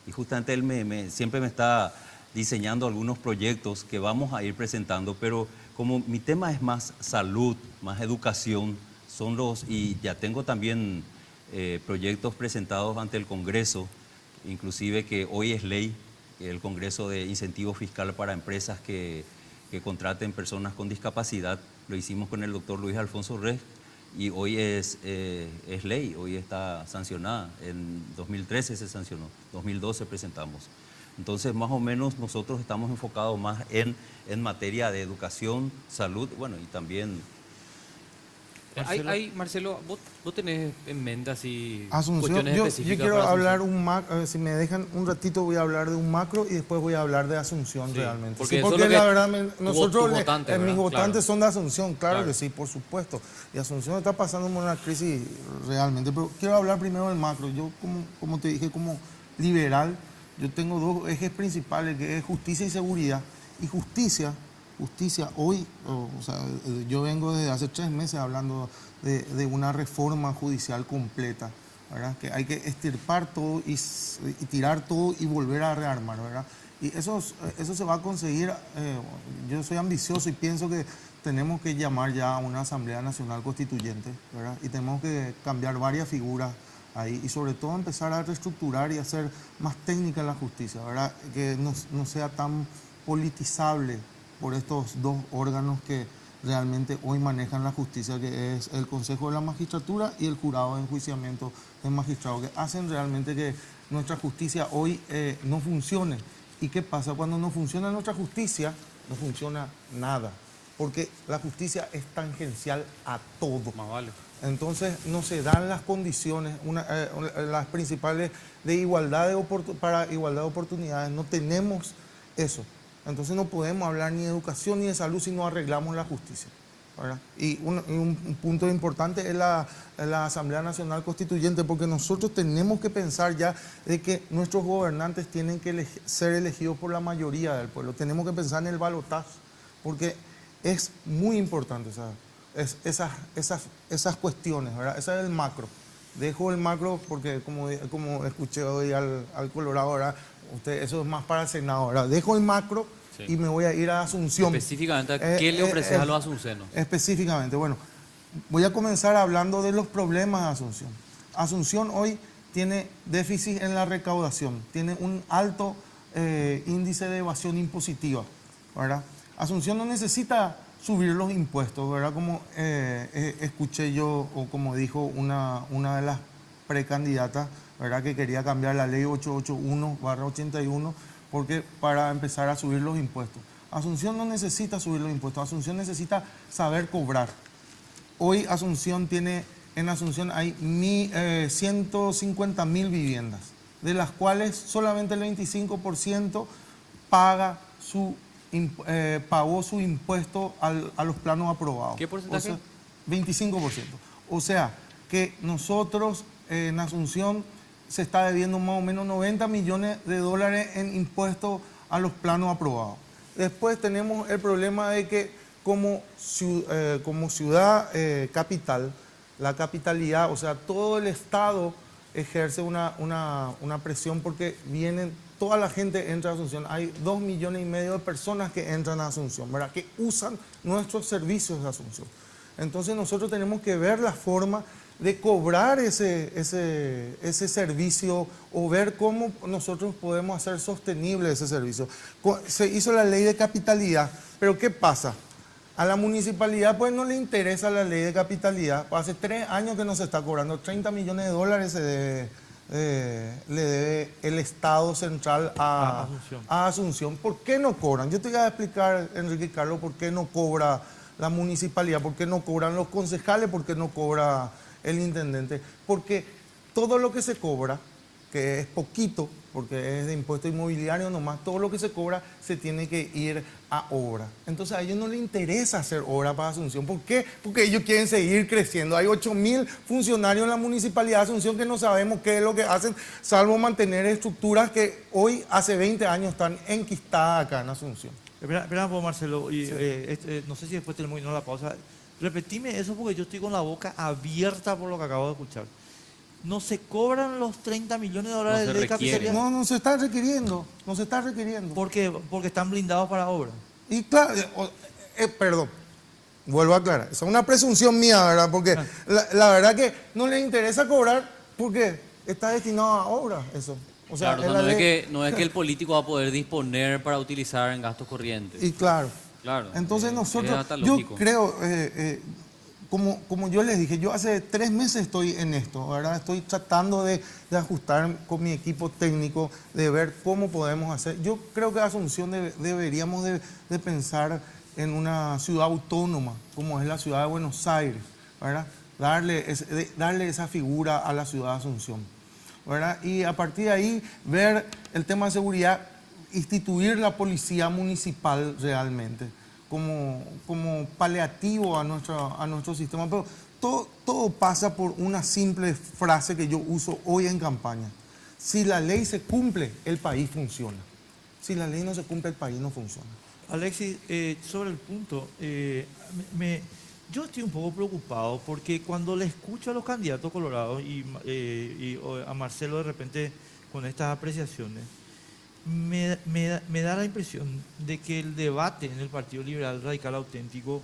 y justamente él siempre me está diseñando algunos proyectos que vamos a ir presentando, pero como mi tema es más salud, más educación, y ya tengo también proyectos presentados ante el Congreso, inclusive que hoy es ley, el Congreso de Incentivo Fiscal para Empresas que contraten personas con discapacidad. Lo hicimos con el doctor Luis Alfonso Rey y hoy es ley, hoy está sancionada. En 2013 se sancionó, 2012 presentamos. Entonces, más o menos nosotros estamos enfocados más en materia de educación, salud, bueno, y también... Marcelo, ¿vos tenés en mente así Asunción, cuestiones yo específicas? quiero para hablar Asunción? si me dejan un ratito voy a hablar de un macro y después voy a hablar de Asunción Sí, realmente. porque Sí, eso porque es lo la que verdad, nosotros, tus votantes, mis ¿verdad? votantes Claro. son de Asunción, claro, Claro. que sí, por supuesto. Y Asunción está pasando por una crisis realmente, pero quiero hablar primero del macro. Yo, como te dije, como liberal, yo tengo dos ejes principales, que es justicia y seguridad. Y justicia hoy, o sea, yo vengo desde hace 3 meses hablando de una reforma judicial completa, ¿verdad? Que hay que extirpar todo y tirar todo y volver a rearmar, ¿verdad? Y eso se va a conseguir. Yo soy ambicioso y pienso que tenemos que llamar ya a una Asamblea Nacional Constituyente, ¿verdad? Y tenemos que cambiar varias figuras ahí y sobre todo empezar a reestructurar y hacer más técnica la justicia, ¿verdad? Que no sea tan politizable por estos dos órganos que realmente hoy manejan la justicia, que es el Consejo de la Magistratura y el Jurado de Enjuiciamiento de Magistrados, que hacen realmente que nuestra justicia hoy no funcione. ¿Y qué pasa? Cuando no funciona nuestra justicia, no funciona nada, porque la justicia es tangencial a todo. Más vale. Entonces no se dan las condiciones, las principales de igualdad para igualdad de oportunidades, no tenemos eso. Entonces no podemos hablar ni de educación ni de salud si no arreglamos la justicia, ¿verdad? Y un punto importante es la Asamblea Nacional Constituyente, porque nosotros tenemos que pensar ya de que nuestros gobernantes tienen que ser elegidos por la mayoría del pueblo. Tenemos que pensar en el balotaje, porque es muy importante, ¿sabes? Esas cuestiones, ¿verdad? Ese es el macro. Dejo el macro porque como escuché hoy al Colorado, ¿verdad? Eso es más para el Senado, ¿verdad? Dejo el macro y me voy a ir a Asunción. Específicamente, ¿qué le ofreces a los asuncenos? Específicamente, bueno, voy a comenzar hablando de los problemas de Asunción. Asunción hoy tiene déficit en la recaudación, tiene un alto índice de evasión impositiva, ¿verdad? Asunción no necesita subir los impuestos, ¿verdad? Como escuché yo, o como dijo una de las precandidatas, ¿verdad? Que quería cambiar la ley 881/81 porque para empezar a subir los impuestos. Asunción no necesita subir los impuestos, Asunción necesita saber cobrar. Hoy en Asunción hay 150.000 viviendas, de las cuales solamente el 25% pagó su impuesto a los planos aprobados. ¿Qué porcentaje? O sea, 25%. O sea, que nosotros en Asunción se está debiendo más o menos 90 millones de dólares en impuestos a los planos aprobados. Después tenemos el problema de que como ciudad capital, la capitalidad, o sea, todo el Estado ejerce una presión porque toda la gente entra a Asunción. Hay 2,5 millones de personas que entran a Asunción, ¿verdad? Que usan nuestros servicios de Asunción. Entonces nosotros tenemos que ver la forma de cobrar ese servicio o ver cómo nosotros podemos hacer sostenible ese servicio. Se hizo la ley de capitalidad, pero ¿qué pasa? A la municipalidad pues no le interesa la ley de capitalidad. Hace 3 años que no se está cobrando, 30 millones de dólares le debe el Estado central a Asunción. ¿Por qué no cobran? Yo te voy a explicar, Enrique y Carlos, por qué no cobra la municipalidad, por qué no cobran los concejales, por qué no cobra el intendente. Porque todo lo que se cobra, que es poquito, porque es de impuesto inmobiliario nomás, todo lo que se cobra se tiene que ir a obra. Entonces a ellos no les interesa hacer obra para Asunción. ¿Por qué? Porque ellos quieren seguir creciendo. Hay 8.000 funcionarios en la Municipalidad de Asunción que no sabemos qué es lo que hacen, salvo mantener estructuras que hoy, hace 20 años, están enquistadas acá en Asunción. Espera, Marcelo, y, no sé si después tenemos la pausa. Repetime eso porque yo estoy con la boca abierta por lo que acabo de escuchar. ¿No se cobran los 30 millones de dólares de capitalidad? No se está requiriendo, no se está requiriendo. ¿Por qué? Porque están blindados para obra. Y claro, perdón, vuelvo a aclarar, es una presunción mía, ¿verdad? Porque la verdad que no les interesa cobrar porque está destinado a obra eso. O sea, claro, no es que el político va a poder disponer para utilizar en gastos corrientes. Y claro. Entonces nosotros, yo creo, como yo les dije, yo hace 3 meses estoy en esto, ¿verdad? Estoy tratando de ajustar con mi equipo técnico, de ver cómo podemos hacer. Yo creo que Asunción deberíamos de pensar en una ciudad autónoma, como es la ciudad de Buenos Aires, ¿verdad? Darle esa figura a la ciudad de Asunción, ¿verdad? Y a partir de ahí ver el tema de seguridad, instituir la policía municipal realmente como paliativo a nuestro sistema. Pero todo pasa por una simple frase que yo uso hoy en campaña. Si la ley se cumple, el país funciona. Si la ley no se cumple, el país no funciona. Alexis, sobre el punto, yo estoy un poco preocupado porque cuando le escucho a los candidatos colorados y a Marcelo de repente con estas apreciaciones, me da la impresión de que el debate en el Partido Liberal Radical Auténtico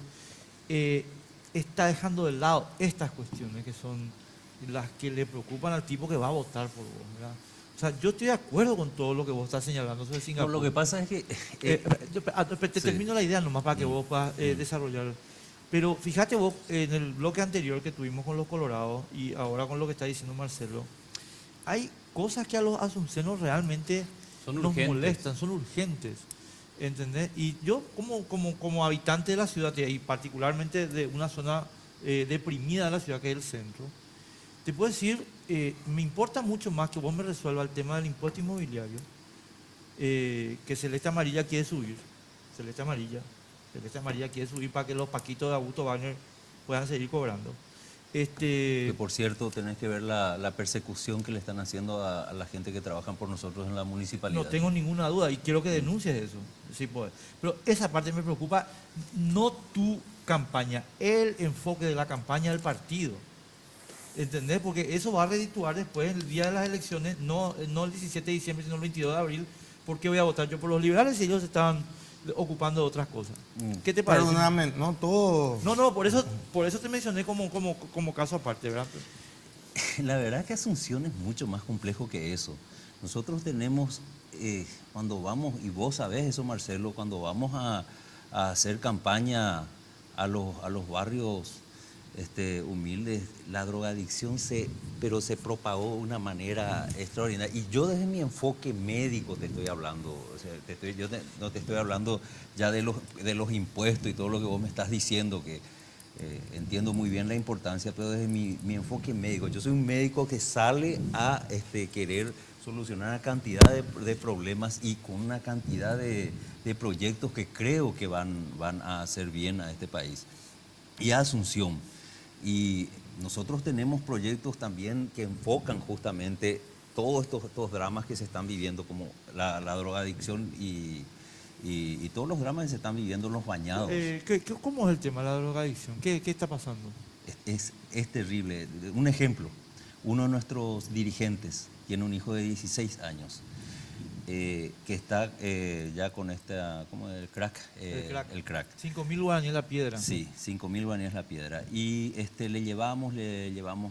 está dejando de lado estas cuestiones que son las que le preocupan al tipo que va a votar por vos, ¿verdad? O sea, yo estoy de acuerdo con todo lo que vos estás señalando sobre Singapur. Lo que pasa es que... te termino la idea nomás para que vos puedas desarrollar. Pero fíjate vos, en el bloque anterior que tuvimos con los colorados y ahora con lo que está diciendo Marcelo, hay cosas que a los asuncenos realmente nos molestan, son urgentes, ¿entendés? Y yo como habitante de la ciudad y particularmente de una zona deprimida de la ciudad que es el centro, te puedo decir, me importa mucho más que vos me resuelvas el tema del impuesto inmobiliario, que Celeste Amarilla quiere subir, Celeste Amarilla quiere subir para que los paquitos de Augusto Wagner puedan seguir cobrando. Que por cierto, tenés que ver la persecución que le están haciendo a la gente que trabajan por nosotros en la municipalidad. No tengo ninguna duda y quiero que denuncies eso, sí puedes. Pero esa parte me preocupa, no tu campaña, el enfoque de la campaña del partido. ¿Entendés? Porque eso va a redituar después, el día de las elecciones, no el 17 de diciembre, sino el 22 de abril, porque voy a votar yo por los liberales si ellos estaban ocupando de otras cosas. ¿Qué te parece? Perdóname, no todo... No, por eso te mencioné como caso aparte, ¿verdad? La verdad que Asunción es mucho más complejo que eso. Nosotros tenemos, cuando vamos, y vos sabés eso, Marcelo, cuando vamos a hacer campaña a los barrios humildes, la drogadicción se propagó de una manera extraordinaria. Y yo desde mi enfoque médico te estoy hablando, o sea, no te estoy hablando ya de los impuestos y todo lo que vos me estás diciendo, que entiendo muy bien la importancia, pero desde mi enfoque médico, yo soy un médico que sale a querer solucionar una cantidad de problemas y con una cantidad de proyectos que creo que van a hacer bien a este país y a Asunción. Y nosotros tenemos proyectos también que enfocan justamente todos estos dramas que se están viviendo, como la drogadicción y todos los dramas que se están viviendo en los bañados. ¿Cómo es el tema de la drogadicción? ¿Qué está pasando? Es terrible. Un ejemplo, uno de nuestros dirigentes tiene un hijo de 16 años que está ya con ¿cómo es? El crack. El crack. 5.000 guaraníes la piedra. Sí, 5.000 guaraníes la piedra. Y le llevamos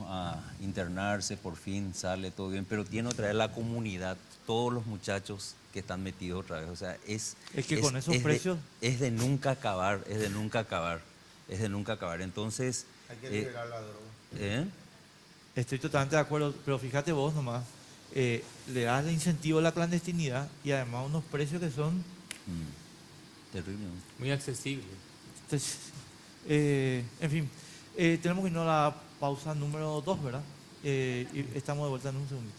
a internarse, por fin sale todo bien, pero tiene otra vez la comunidad, todos los muchachos que están metidos otra vez. O sea, es que con esos precios es de nunca acabar, es de nunca acabar. Entonces, Hay que liberar la droga. estoy totalmente de acuerdo, pero fíjate vos nomás, le das el incentivo a la clandestinidad y además unos precios que son terrible. Muy accesible. en fin, tenemos que irnos a la pausa número 2, ¿verdad? Y estamos de vuelta en un segundito.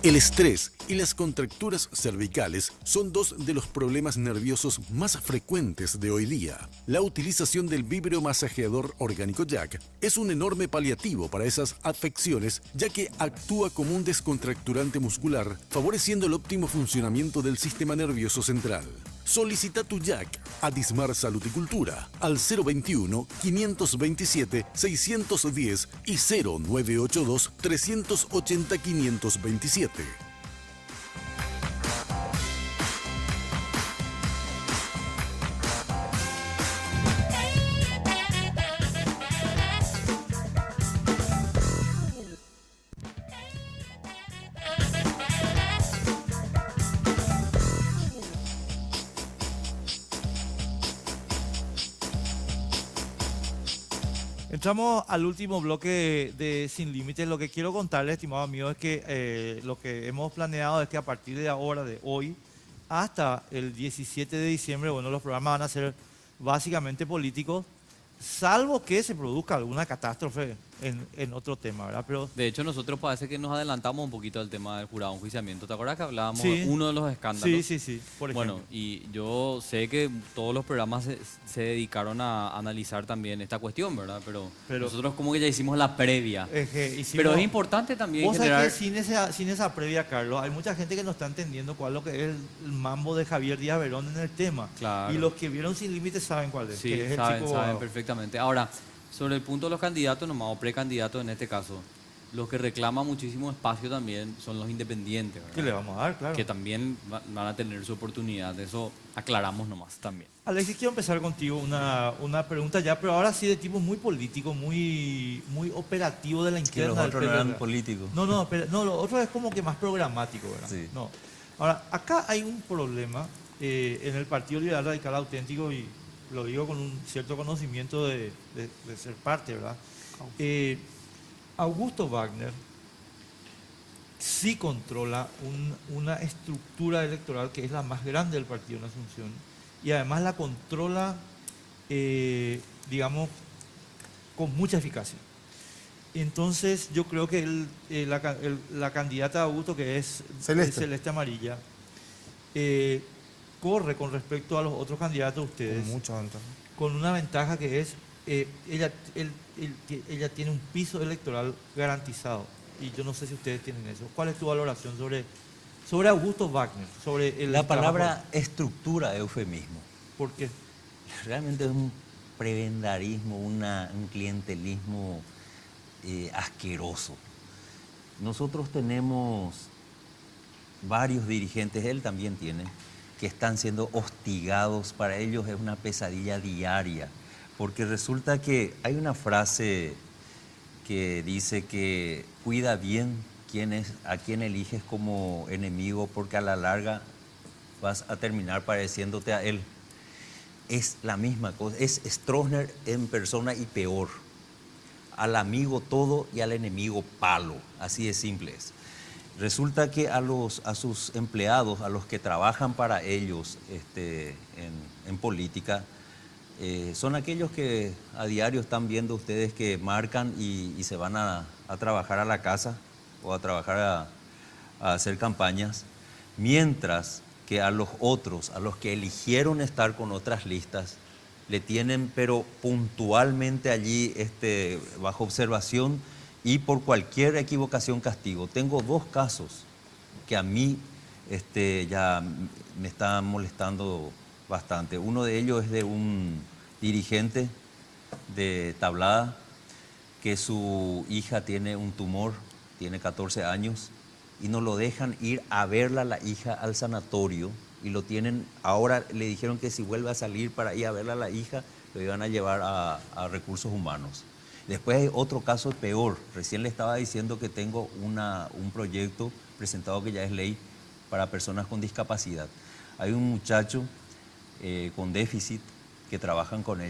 El estrés y las contracturas cervicales son dos de los problemas nerviosos más frecuentes de hoy día. La utilización del vibromasajeador orgánico Jack es un enorme paliativo para esas afecciones, ya que actúa como un descontracturante muscular, favoreciendo el óptimo funcionamiento del sistema nervioso central. Solicita tu Jack a Dismar Salud y Cultura al 021-527-610 y 0982-380-527. Entramos al último bloque de Sin Límites. Lo que quiero contarles, estimados amigos, es que lo que hemos planeado es que a partir de ahora, de hoy, hasta el 17 de diciembre, bueno, los programas van a ser básicamente políticos, salvo que se produzca alguna catástrofe en otro tema, ¿verdad? Pero De hecho, nosotros parece que nos adelantamos un poquito al tema del jurado de enjuiciamiento. ¿Te acuerdas que hablábamos Sí. de uno de los escándalos? sí, por ejemplo. Bueno, y yo sé que todos los programas se dedicaron a analizar también esta cuestión, ¿verdad? Pero nosotros como que ya hicimos la previa. Pero es importante también Vos generar... sabés que sin esa previa, Carlos, hay mucha gente que no está entendiendo cuál es lo que es el mambo de Javier Díaz Verón en el tema. Claro. Y los que vieron Sin Límites saben cuál es. Sí, que es el saben chico abogado. perfectamente. Ahora, sobre el punto de los candidatos nomás, o precandidatos en este caso, los que reclaman muchísimo espacio también son los independientes, ¿verdad? ¿Qué le vamos a dar? Claro. Que también van a tener su oportunidad. Eso aclaramos nomás también. Alexis, quiero empezar contigo una pregunta ya, pero ahora sí de tipo muy político, muy operativo de la Que interna los del otros no PLD. eran políticos. No, lo otro es como que más programático, ¿verdad? Sí. No. Ahora, acá hay un problema en el Partido Liberal Radical Auténtico, y lo digo con un cierto conocimiento de ser parte, ¿verdad? Augusto Wagner sí controla una estructura electoral que es la más grande del partido en Asunción, y además la controla, digamos, con mucha eficacia. Entonces yo creo que la candidata de Augusto, que es Celeste Amarilla, corre con respecto a los otros candidatos de ustedes Con mucha ventaja. con una ventaja que es ella tiene un piso electoral garantizado, y yo no sé si ustedes tienen eso. ¿Cuál es tu valoración sobre Augusto Wagner? Sobre La palabra estructura es eufemismo. ¿Por qué? Realmente es un prebendarismo, un clientelismo asqueroso. Nosotros tenemos varios dirigentes, él también tiene, que están siendo hostigados, para ellos es una pesadilla diaria, porque resulta que hay una frase que dice que cuida bien a quién eliges como enemigo, porque a la larga vas a terminar pareciéndote a él. Es la misma cosa, es Stroessner en persona y peor. Al amigo todo y al enemigo palo, así de simple es. Resulta que a sus empleados, a los que trabajan para ellos en política, son aquellos que a diario están viendo ustedes que marcan y se van a trabajar a la casa o a trabajar a hacer campañas, mientras que a los otros, a los que eligieron estar con otras listas, le tienen pero puntualmente allí bajo observación y por cualquier equivocación castigo. Tengo 2 casos que a mí ya me están molestando bastante. Uno de ellos es de un dirigente de Tablada, que su hija tiene un tumor, tiene 14 años, y no lo dejan ir a verla la hija al sanatorio, y lo tienen, ahora le dijeron que si vuelve a salir para ir a verla a la hija, lo iban a llevar a recursos humanos. Después hay otro caso peor. Recién le estaba diciendo que tengo un proyecto presentado que ya es ley para personas con discapacidad. Hay un muchacho con déficit que trabaja con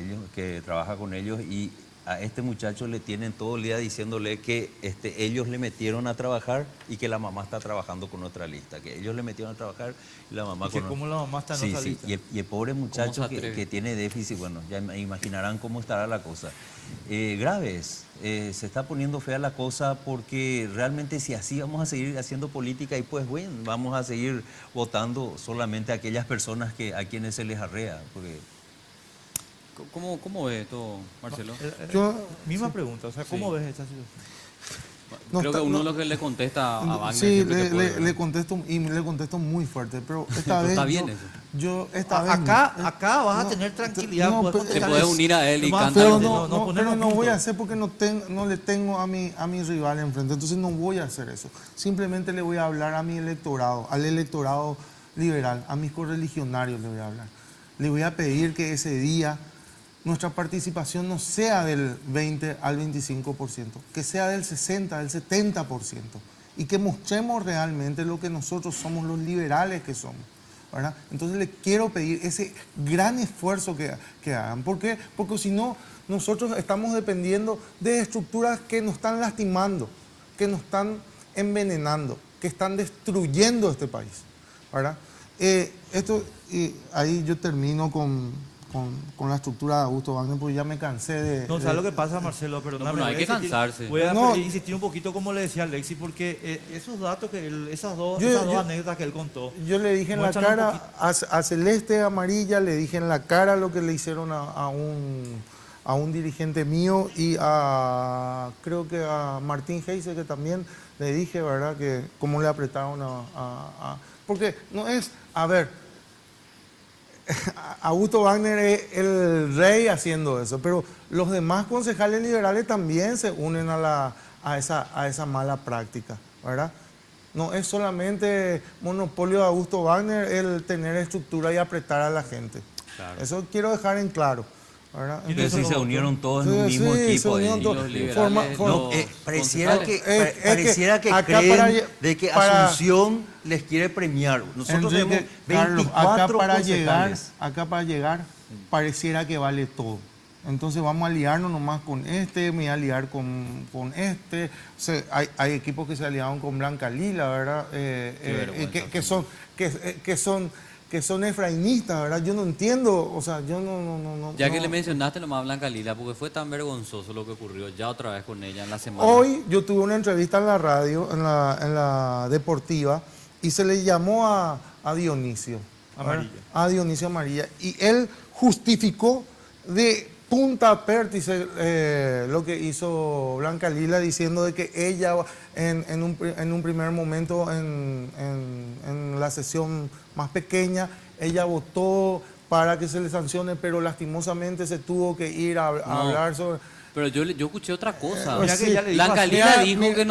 ellos y a este muchacho le tienen todo el día diciéndole que ellos le metieron a trabajar y que la mamá está trabajando con otra lista, que ellos le metieron a trabajar y la mamá con ¿Cómo la mamá está en otra lista? Y el pobre muchacho que tiene déficit, bueno, ya imaginarán cómo estará la cosa. Graves, se está poniendo fea la cosa, porque realmente si así vamos a seguir haciendo política, y pues bueno, vamos a seguir votando solamente a aquellas personas a quienes se les arrea, porque... ¿Cómo ves esto, Marcelo? Misma pregunta, o sea, ¿cómo ves esta situación? Creo que uno lo que le contesta a Wagner... Sí, le contesto, y le contesto muy fuerte, pero esta vez... Está bien eso. Acá vas a tener tranquilidad. Te puedes unir a él y cantar. Pero no voy a hacer, porque no le tengo a mi rival enfrente, entonces no voy a hacer eso. Simplemente le voy a hablar a mi electorado, al electorado liberal, a mis correligionarios le voy a hablar. Le voy a pedir que ese día nuestra participación no sea del 20 al 25%, que sea del 60, del 70%, y que mostremos realmente lo que nosotros somos, los liberales que somos, ¿verdad? Entonces les quiero pedir ese gran esfuerzo que hagan. ¿Por qué? Porque si no, nosotros estamos dependiendo de estructuras que nos están lastimando, que nos están envenenando, que están destruyendo este país, ¿verdad? Ahí yo termino con la estructura de Augusto Wagner, porque ya me cansé de... No, ¿sabes lo que pasa, Marcelo? Perdóname, no hay que cansarse. Voy a insistir un poquito, como le decía Alexis, porque esos datos, esas dos anécdotas que él contó... Yo le dije en la cara a Celeste Amarilla, le dije en la cara lo que le hicieron a un dirigente mío, y creo que a Martín Heise, que también le dije, ¿verdad?, que cómo le apretaron porque no es... A ver... Augusto Wagner es el rey haciendo eso, pero los demás concejales liberales también se unen a esa mala práctica, ¿verdad? No es solamente monopolio de Augusto Wagner el tener estructura y apretar a la gente. Claro. Eso quiero dejar en claro, ¿verdad? Entonces sí se unieron todos en un mismo equipo. Pareciera que creen de que Asunción les quiere premiar. Nosotros tenemos 24 concejales. Acá para llegar pareciera que vale todo. Entonces vamos a aliarnos nomás con me voy a aliar con este. O sea, hay equipos que se aliaron con Blanca Lila, ¿verdad? Que son efrainistas, ¿verdad? Yo no entiendo, o sea, yo no... Ya que le mencionaste nomás a Blanca Lila, porque fue tan vergonzoso lo que ocurrió ya otra vez con ella en la semana. Hoy yo tuve una entrevista en la radio, en la deportiva, y se le llamó a Dionisio. Amarilla. A Dionisio Amarilla. Y él justificó de punta a pértice lo que hizo Blanca Lila, diciendo de que ella en un primer momento en la sesión más pequeña, ella votó para que se le sancione, pero lastimosamente se tuvo que ir a hablar sobre... Pero yo escuché otra cosa. Mira que ya le dijo Blanca a- Lila mira, dijo mira, que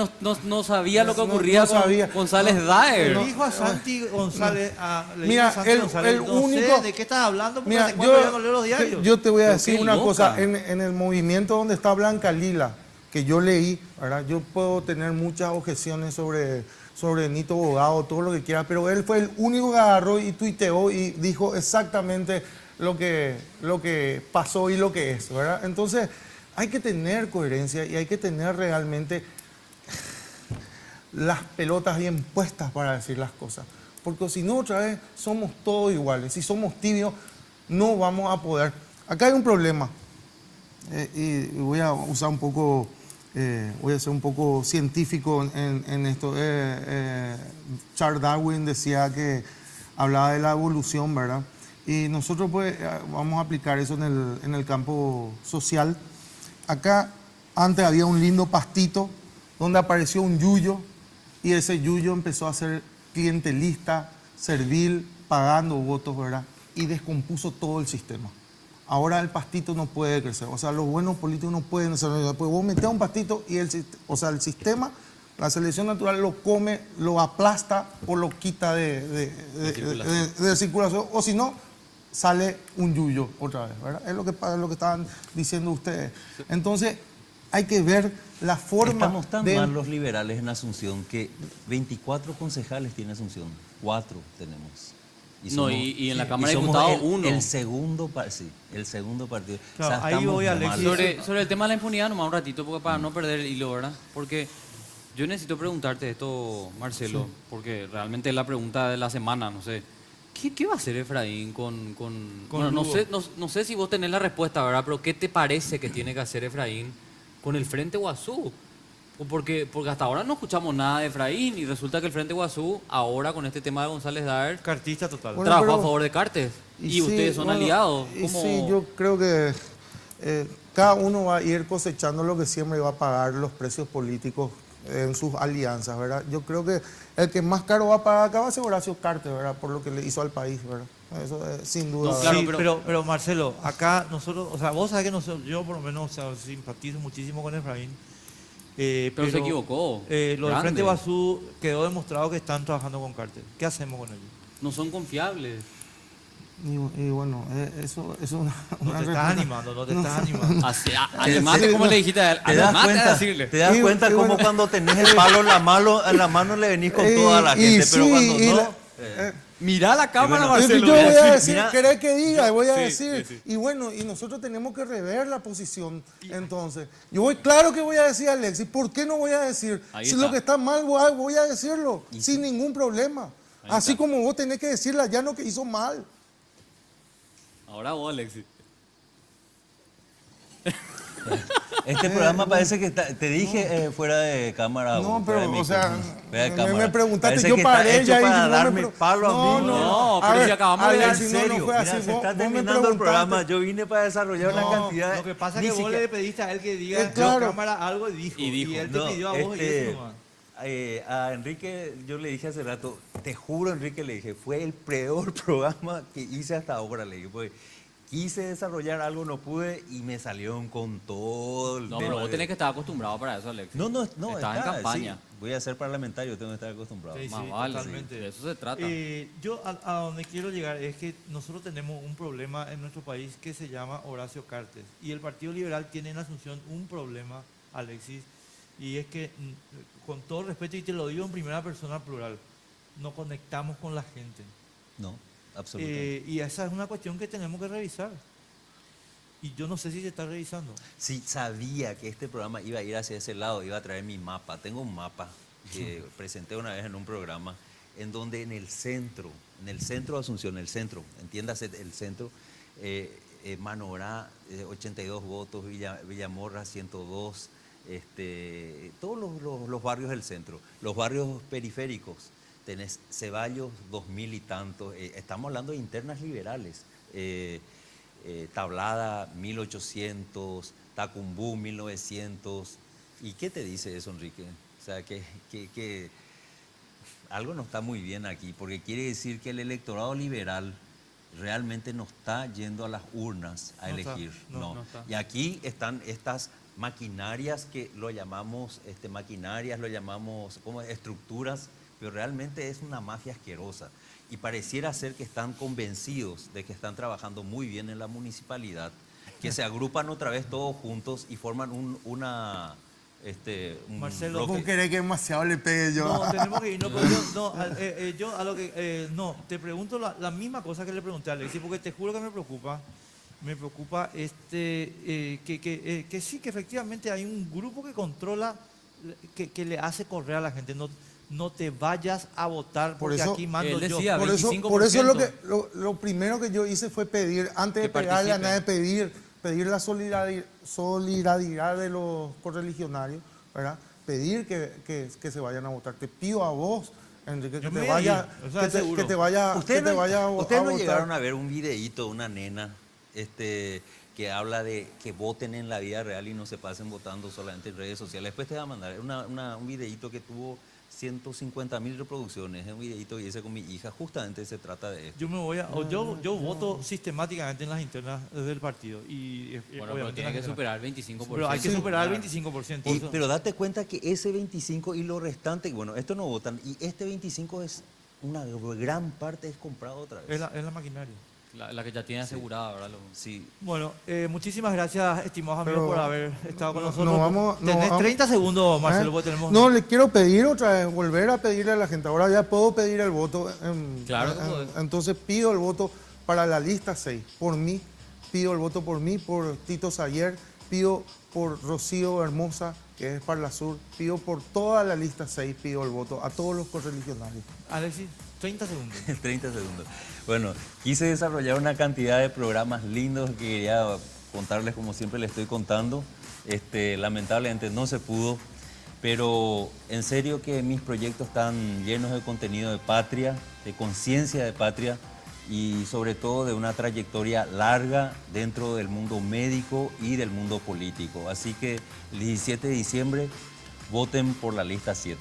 no sabía lo que no ocurría sabía. con González Daer. Le dijo a Santi González, le dijo Mira, a Santi el González, no único- sé de qué estás hablando porque Mira, hace cuánto ya no leo los diarios. yo te voy a Pero decir qué una loca. cosa, en el movimiento donde está Blanca Lila, que yo leí, ¿verdad? Yo puedo tener muchas objeciones sobre Nito Bogado, todo lo que quiera, pero él fue el único que agarró y tuiteó y dijo exactamente lo que pasó y lo que es, ¿verdad? Entonces, hay que tener coherencia y hay que tener realmente las pelotas bien puestas para decir las cosas. Porque si no, otra vez somos todos iguales. Si somos tibios, no vamos a poder. Acá hay un problema. Y voy a usar un poco, voy a ser un poco científico en esto. Charles Darwin decía que hablaba de la evolución, ¿verdad? Y nosotros pues vamos a aplicar eso en el campo social. Acá antes había un lindo pastito donde apareció un yuyo y ese yuyo empezó a ser clientelista, servil, pagando votos, ¿verdad? Y descompuso todo el sistema. Ahora el pastito no puede crecer. O sea, los buenos políticos no pueden hacer nada. Pues vos metés un pastito y el sistema, la selección natural lo come, lo aplasta o lo quita de circulación. O si no, sale un yuyo otra vez, ¿verdad? Es lo que estaban diciendo ustedes. Entonces, hay que ver la forma Estamos tan mal los liberales en Asunción que 24 concejales tiene Asunción, 4 tenemos. Y en la Cámara de somos Diputados, 1. El segundo partido. Claro, ahí voy, Alexis. Sobre el tema de la impunidad, nomás un ratito, porque para no perder el hilo, ¿verdad? Porque yo necesito preguntarte esto, Marcelo, porque realmente es la pregunta de la semana, no sé. ¿Qué va a hacer Efraín con bueno, no sé si vos tenés la respuesta, ¿verdad? Pero ¿qué te parece que tiene que hacer Efraín con el Frente Guazú? Porque hasta ahora no escuchamos nada de Efraín y resulta que el Frente Guazú, ahora con este tema de González Daer, Cartista total. Bueno, trabajó pero- a favor de Cartes. Y sí, ustedes son bueno, aliados. Y sí, yo creo que cada uno va a ir cosechando lo que siempre va a pagar los precios políticos en sus alianzas, ¿verdad? Yo creo que el que más caro va a pagar acá va a ser Horacio Cartes, ¿verdad? Por lo que le hizo al país, ¿verdad? Eso sin duda. No, ¿verdad? claro, Sí, pero Marcelo, acá nosotros, o sea, vos sabés que nosotros, yo por lo menos, o sea, simpatizo muchísimo con Efraín. Pero se equivocó. Lo del Grande. Frente Guazú quedó demostrado que están trabajando con Carter. ¿Qué hacemos con ellos? No son confiables. Y bueno, eso es una No te estás respuesta. animando, no te estás animando. Animate como le dijiste a él. ¿Te das Animate a cuenta, decirle. te das Y- cuenta y cómo bueno- cuando tenés el palo en la mano le venís con toda la gente, pero sí, cuando y no... la- Mirá la cámara, bueno, Yo Marcelo. voy a decir, decir, mira- ¿querés que diga? Voy a Sí, decir. sí, sí. Y bueno, y nosotros tenemos que rever la posición. Entonces, claro que voy a decir, Alexis, ¿por qué no voy a decir? Ahí Si está. lo que está mal, voy a decirlo, sin ningún problema. Así como vos tenés que decirle a Llano que hizo mal. Ahora vos, Alexis. Este programa parece que está, te dije fuera de cámara. No, fuera de pero, o micrófono, sea, fuera de me cámara. preguntaste, Parece yo que está paré hecho ya y para vos me darme pre- palo a mí. No, pero si acabamos de Alexis, En no, serio, no fue mira, así. se Vos está me terminando el preguntaste. programa. Yo vine para desarrollar una cantidad. Lo que pasa es ni que vos siquiera- le pediste a él que diga en claro. cámara algo y dijo. Y dijo. Y él te No, pidió a vos y eso nomás. a Enrique, yo le dije hace rato, te juro, Enrique, le dije, fue el peor programa que hice hasta ahora, le dije, pues, quise desarrollar algo, no pude y me salieron con todo el No, tema pero vos de- tenés que estar acostumbrado para eso, Alexis. No, Estás en está, campaña. sí, voy a ser parlamentario, tengo que estar acostumbrado. Sí, Más sí, vale, totalmente. de eso se trata. Yo a donde quiero llegar es que nosotros tenemos un problema en nuestro país que se llama Horacio Cartes. Y el Partido Liberal tiene en Asunción un problema, Alexis, y es que, con todo respeto, y te lo digo en primera persona plural, no conectamos con la gente. No, absolutamente. Y esa es una cuestión que tenemos que revisar. Y yo no sé si se está revisando. Sí, sabía que este programa iba a ir hacia ese lado, iba a traer mi mapa. Tengo un mapa que presenté una vez en un programa en donde en el centro de Asunción, el centro, entiéndase el centro, Manorá, 82 votos, Villamorra, 102, todos los barrios del centro. Los barrios periféricos, tenés Ceballos, 2000 y tantos, estamos hablando de internas liberales. Tablada 1800, Tacumbú 1900. ¿Y qué te dice eso, Enrique? O sea, que algo no está muy bien aquí, porque quiere decir que el electorado liberal realmente no está yendo a las urnas a No está, elegir. no está. Y aquí están estas maquinarias que lo llamamos maquinarias, lo llamamos como estructuras, pero realmente es una mafia asquerosa. Y pareciera ser que están convencidos de que están trabajando muy bien en la municipalidad, que se agrupan otra vez todos juntos y forman un Marcelo, ¿Vos querés que demasiado le pegue yo? No, tenemos que ir. No, pero yo a lo que... no, te pregunto la misma cosa que le pregunté a Alexis, porque te juro que me preocupa. Me preocupa que sí, que efectivamente hay un grupo que controla, que le hace correr a la gente. No te vayas a votar porque Por eso- aquí mando Él yo. decía, Por eso 25%. lo primero que yo hice fue pedir, antes de Que pegarle a participen. nadie, pedir la solidaridad de los correligionarios, ¿verdad? Pedir que se vayan a votar. Te pido a vos, Enrique, que Yo te me voy a vaya, ir, o sea, que te seguro. vaya, Ustedes que te vaya a ustedes no votar. llegaron a ver un videíto de una nena que habla de que voten en la vida real y no se pasen votando solamente en redes sociales. Después te voy a mandar un videíto que tuvo 150.000 reproducciones. Es un videíto que hice con mi hija. Justamente se trata de esto. Yo me voy a... yo voto sistemáticamente en las internas del partido. Y Bueno, pero obviamente tiene en que las superar el 25%. Pero hay que superar el Claro. 25%. Pero date cuenta que ese 25 y lo restante, bueno, esto no votan, y este 25 es una gran parte es comprado otra vez. Es la maquinaria. La que ya tiene asegurada, ¿verdad? Sí. Bueno, muchísimas gracias, estimados amigos, Pero por haber estado con no- nosotros. no vamos- no Tenés vamos- 30 segundos, Marcelo, ¿Eh? porque tenemos... No, le quiero pedir otra vez, volver a pedirle a la gente. Ahora ya puedo pedir el voto. Claro que podés. Entonces pido el voto para la lista 6. Por mí, pido el voto por mí, por Tito Sayer, pido por Rocío Hermosa, que es Parla Sur, pido por toda la lista 6, pido el voto a todos los correligionarios. Alexis, 30 segundos. 30 segundos. Bueno, quise desarrollar una cantidad de programas lindos que quería contarles como siempre les estoy contando. Lamentablemente no se pudo, pero en serio que mis proyectos están llenos de contenido de patria, de conciencia de patria y sobre todo de una trayectoria larga dentro del mundo médico y del mundo político. Así que el 17 de diciembre voten por la lista 7.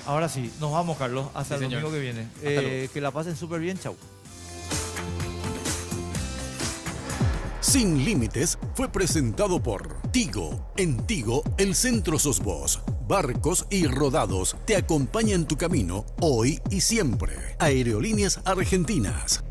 Ahora sí, nos vamos, Carlos, hasta Sí, el señor. domingo que viene. luego. Que la pasen súper bien, chau. Sin Límites fue presentado por Tigo. En Tigo, el centro sos vos. Barcos y Rodados te acompañan en tu camino hoy y siempre. Aerolíneas Argentinas.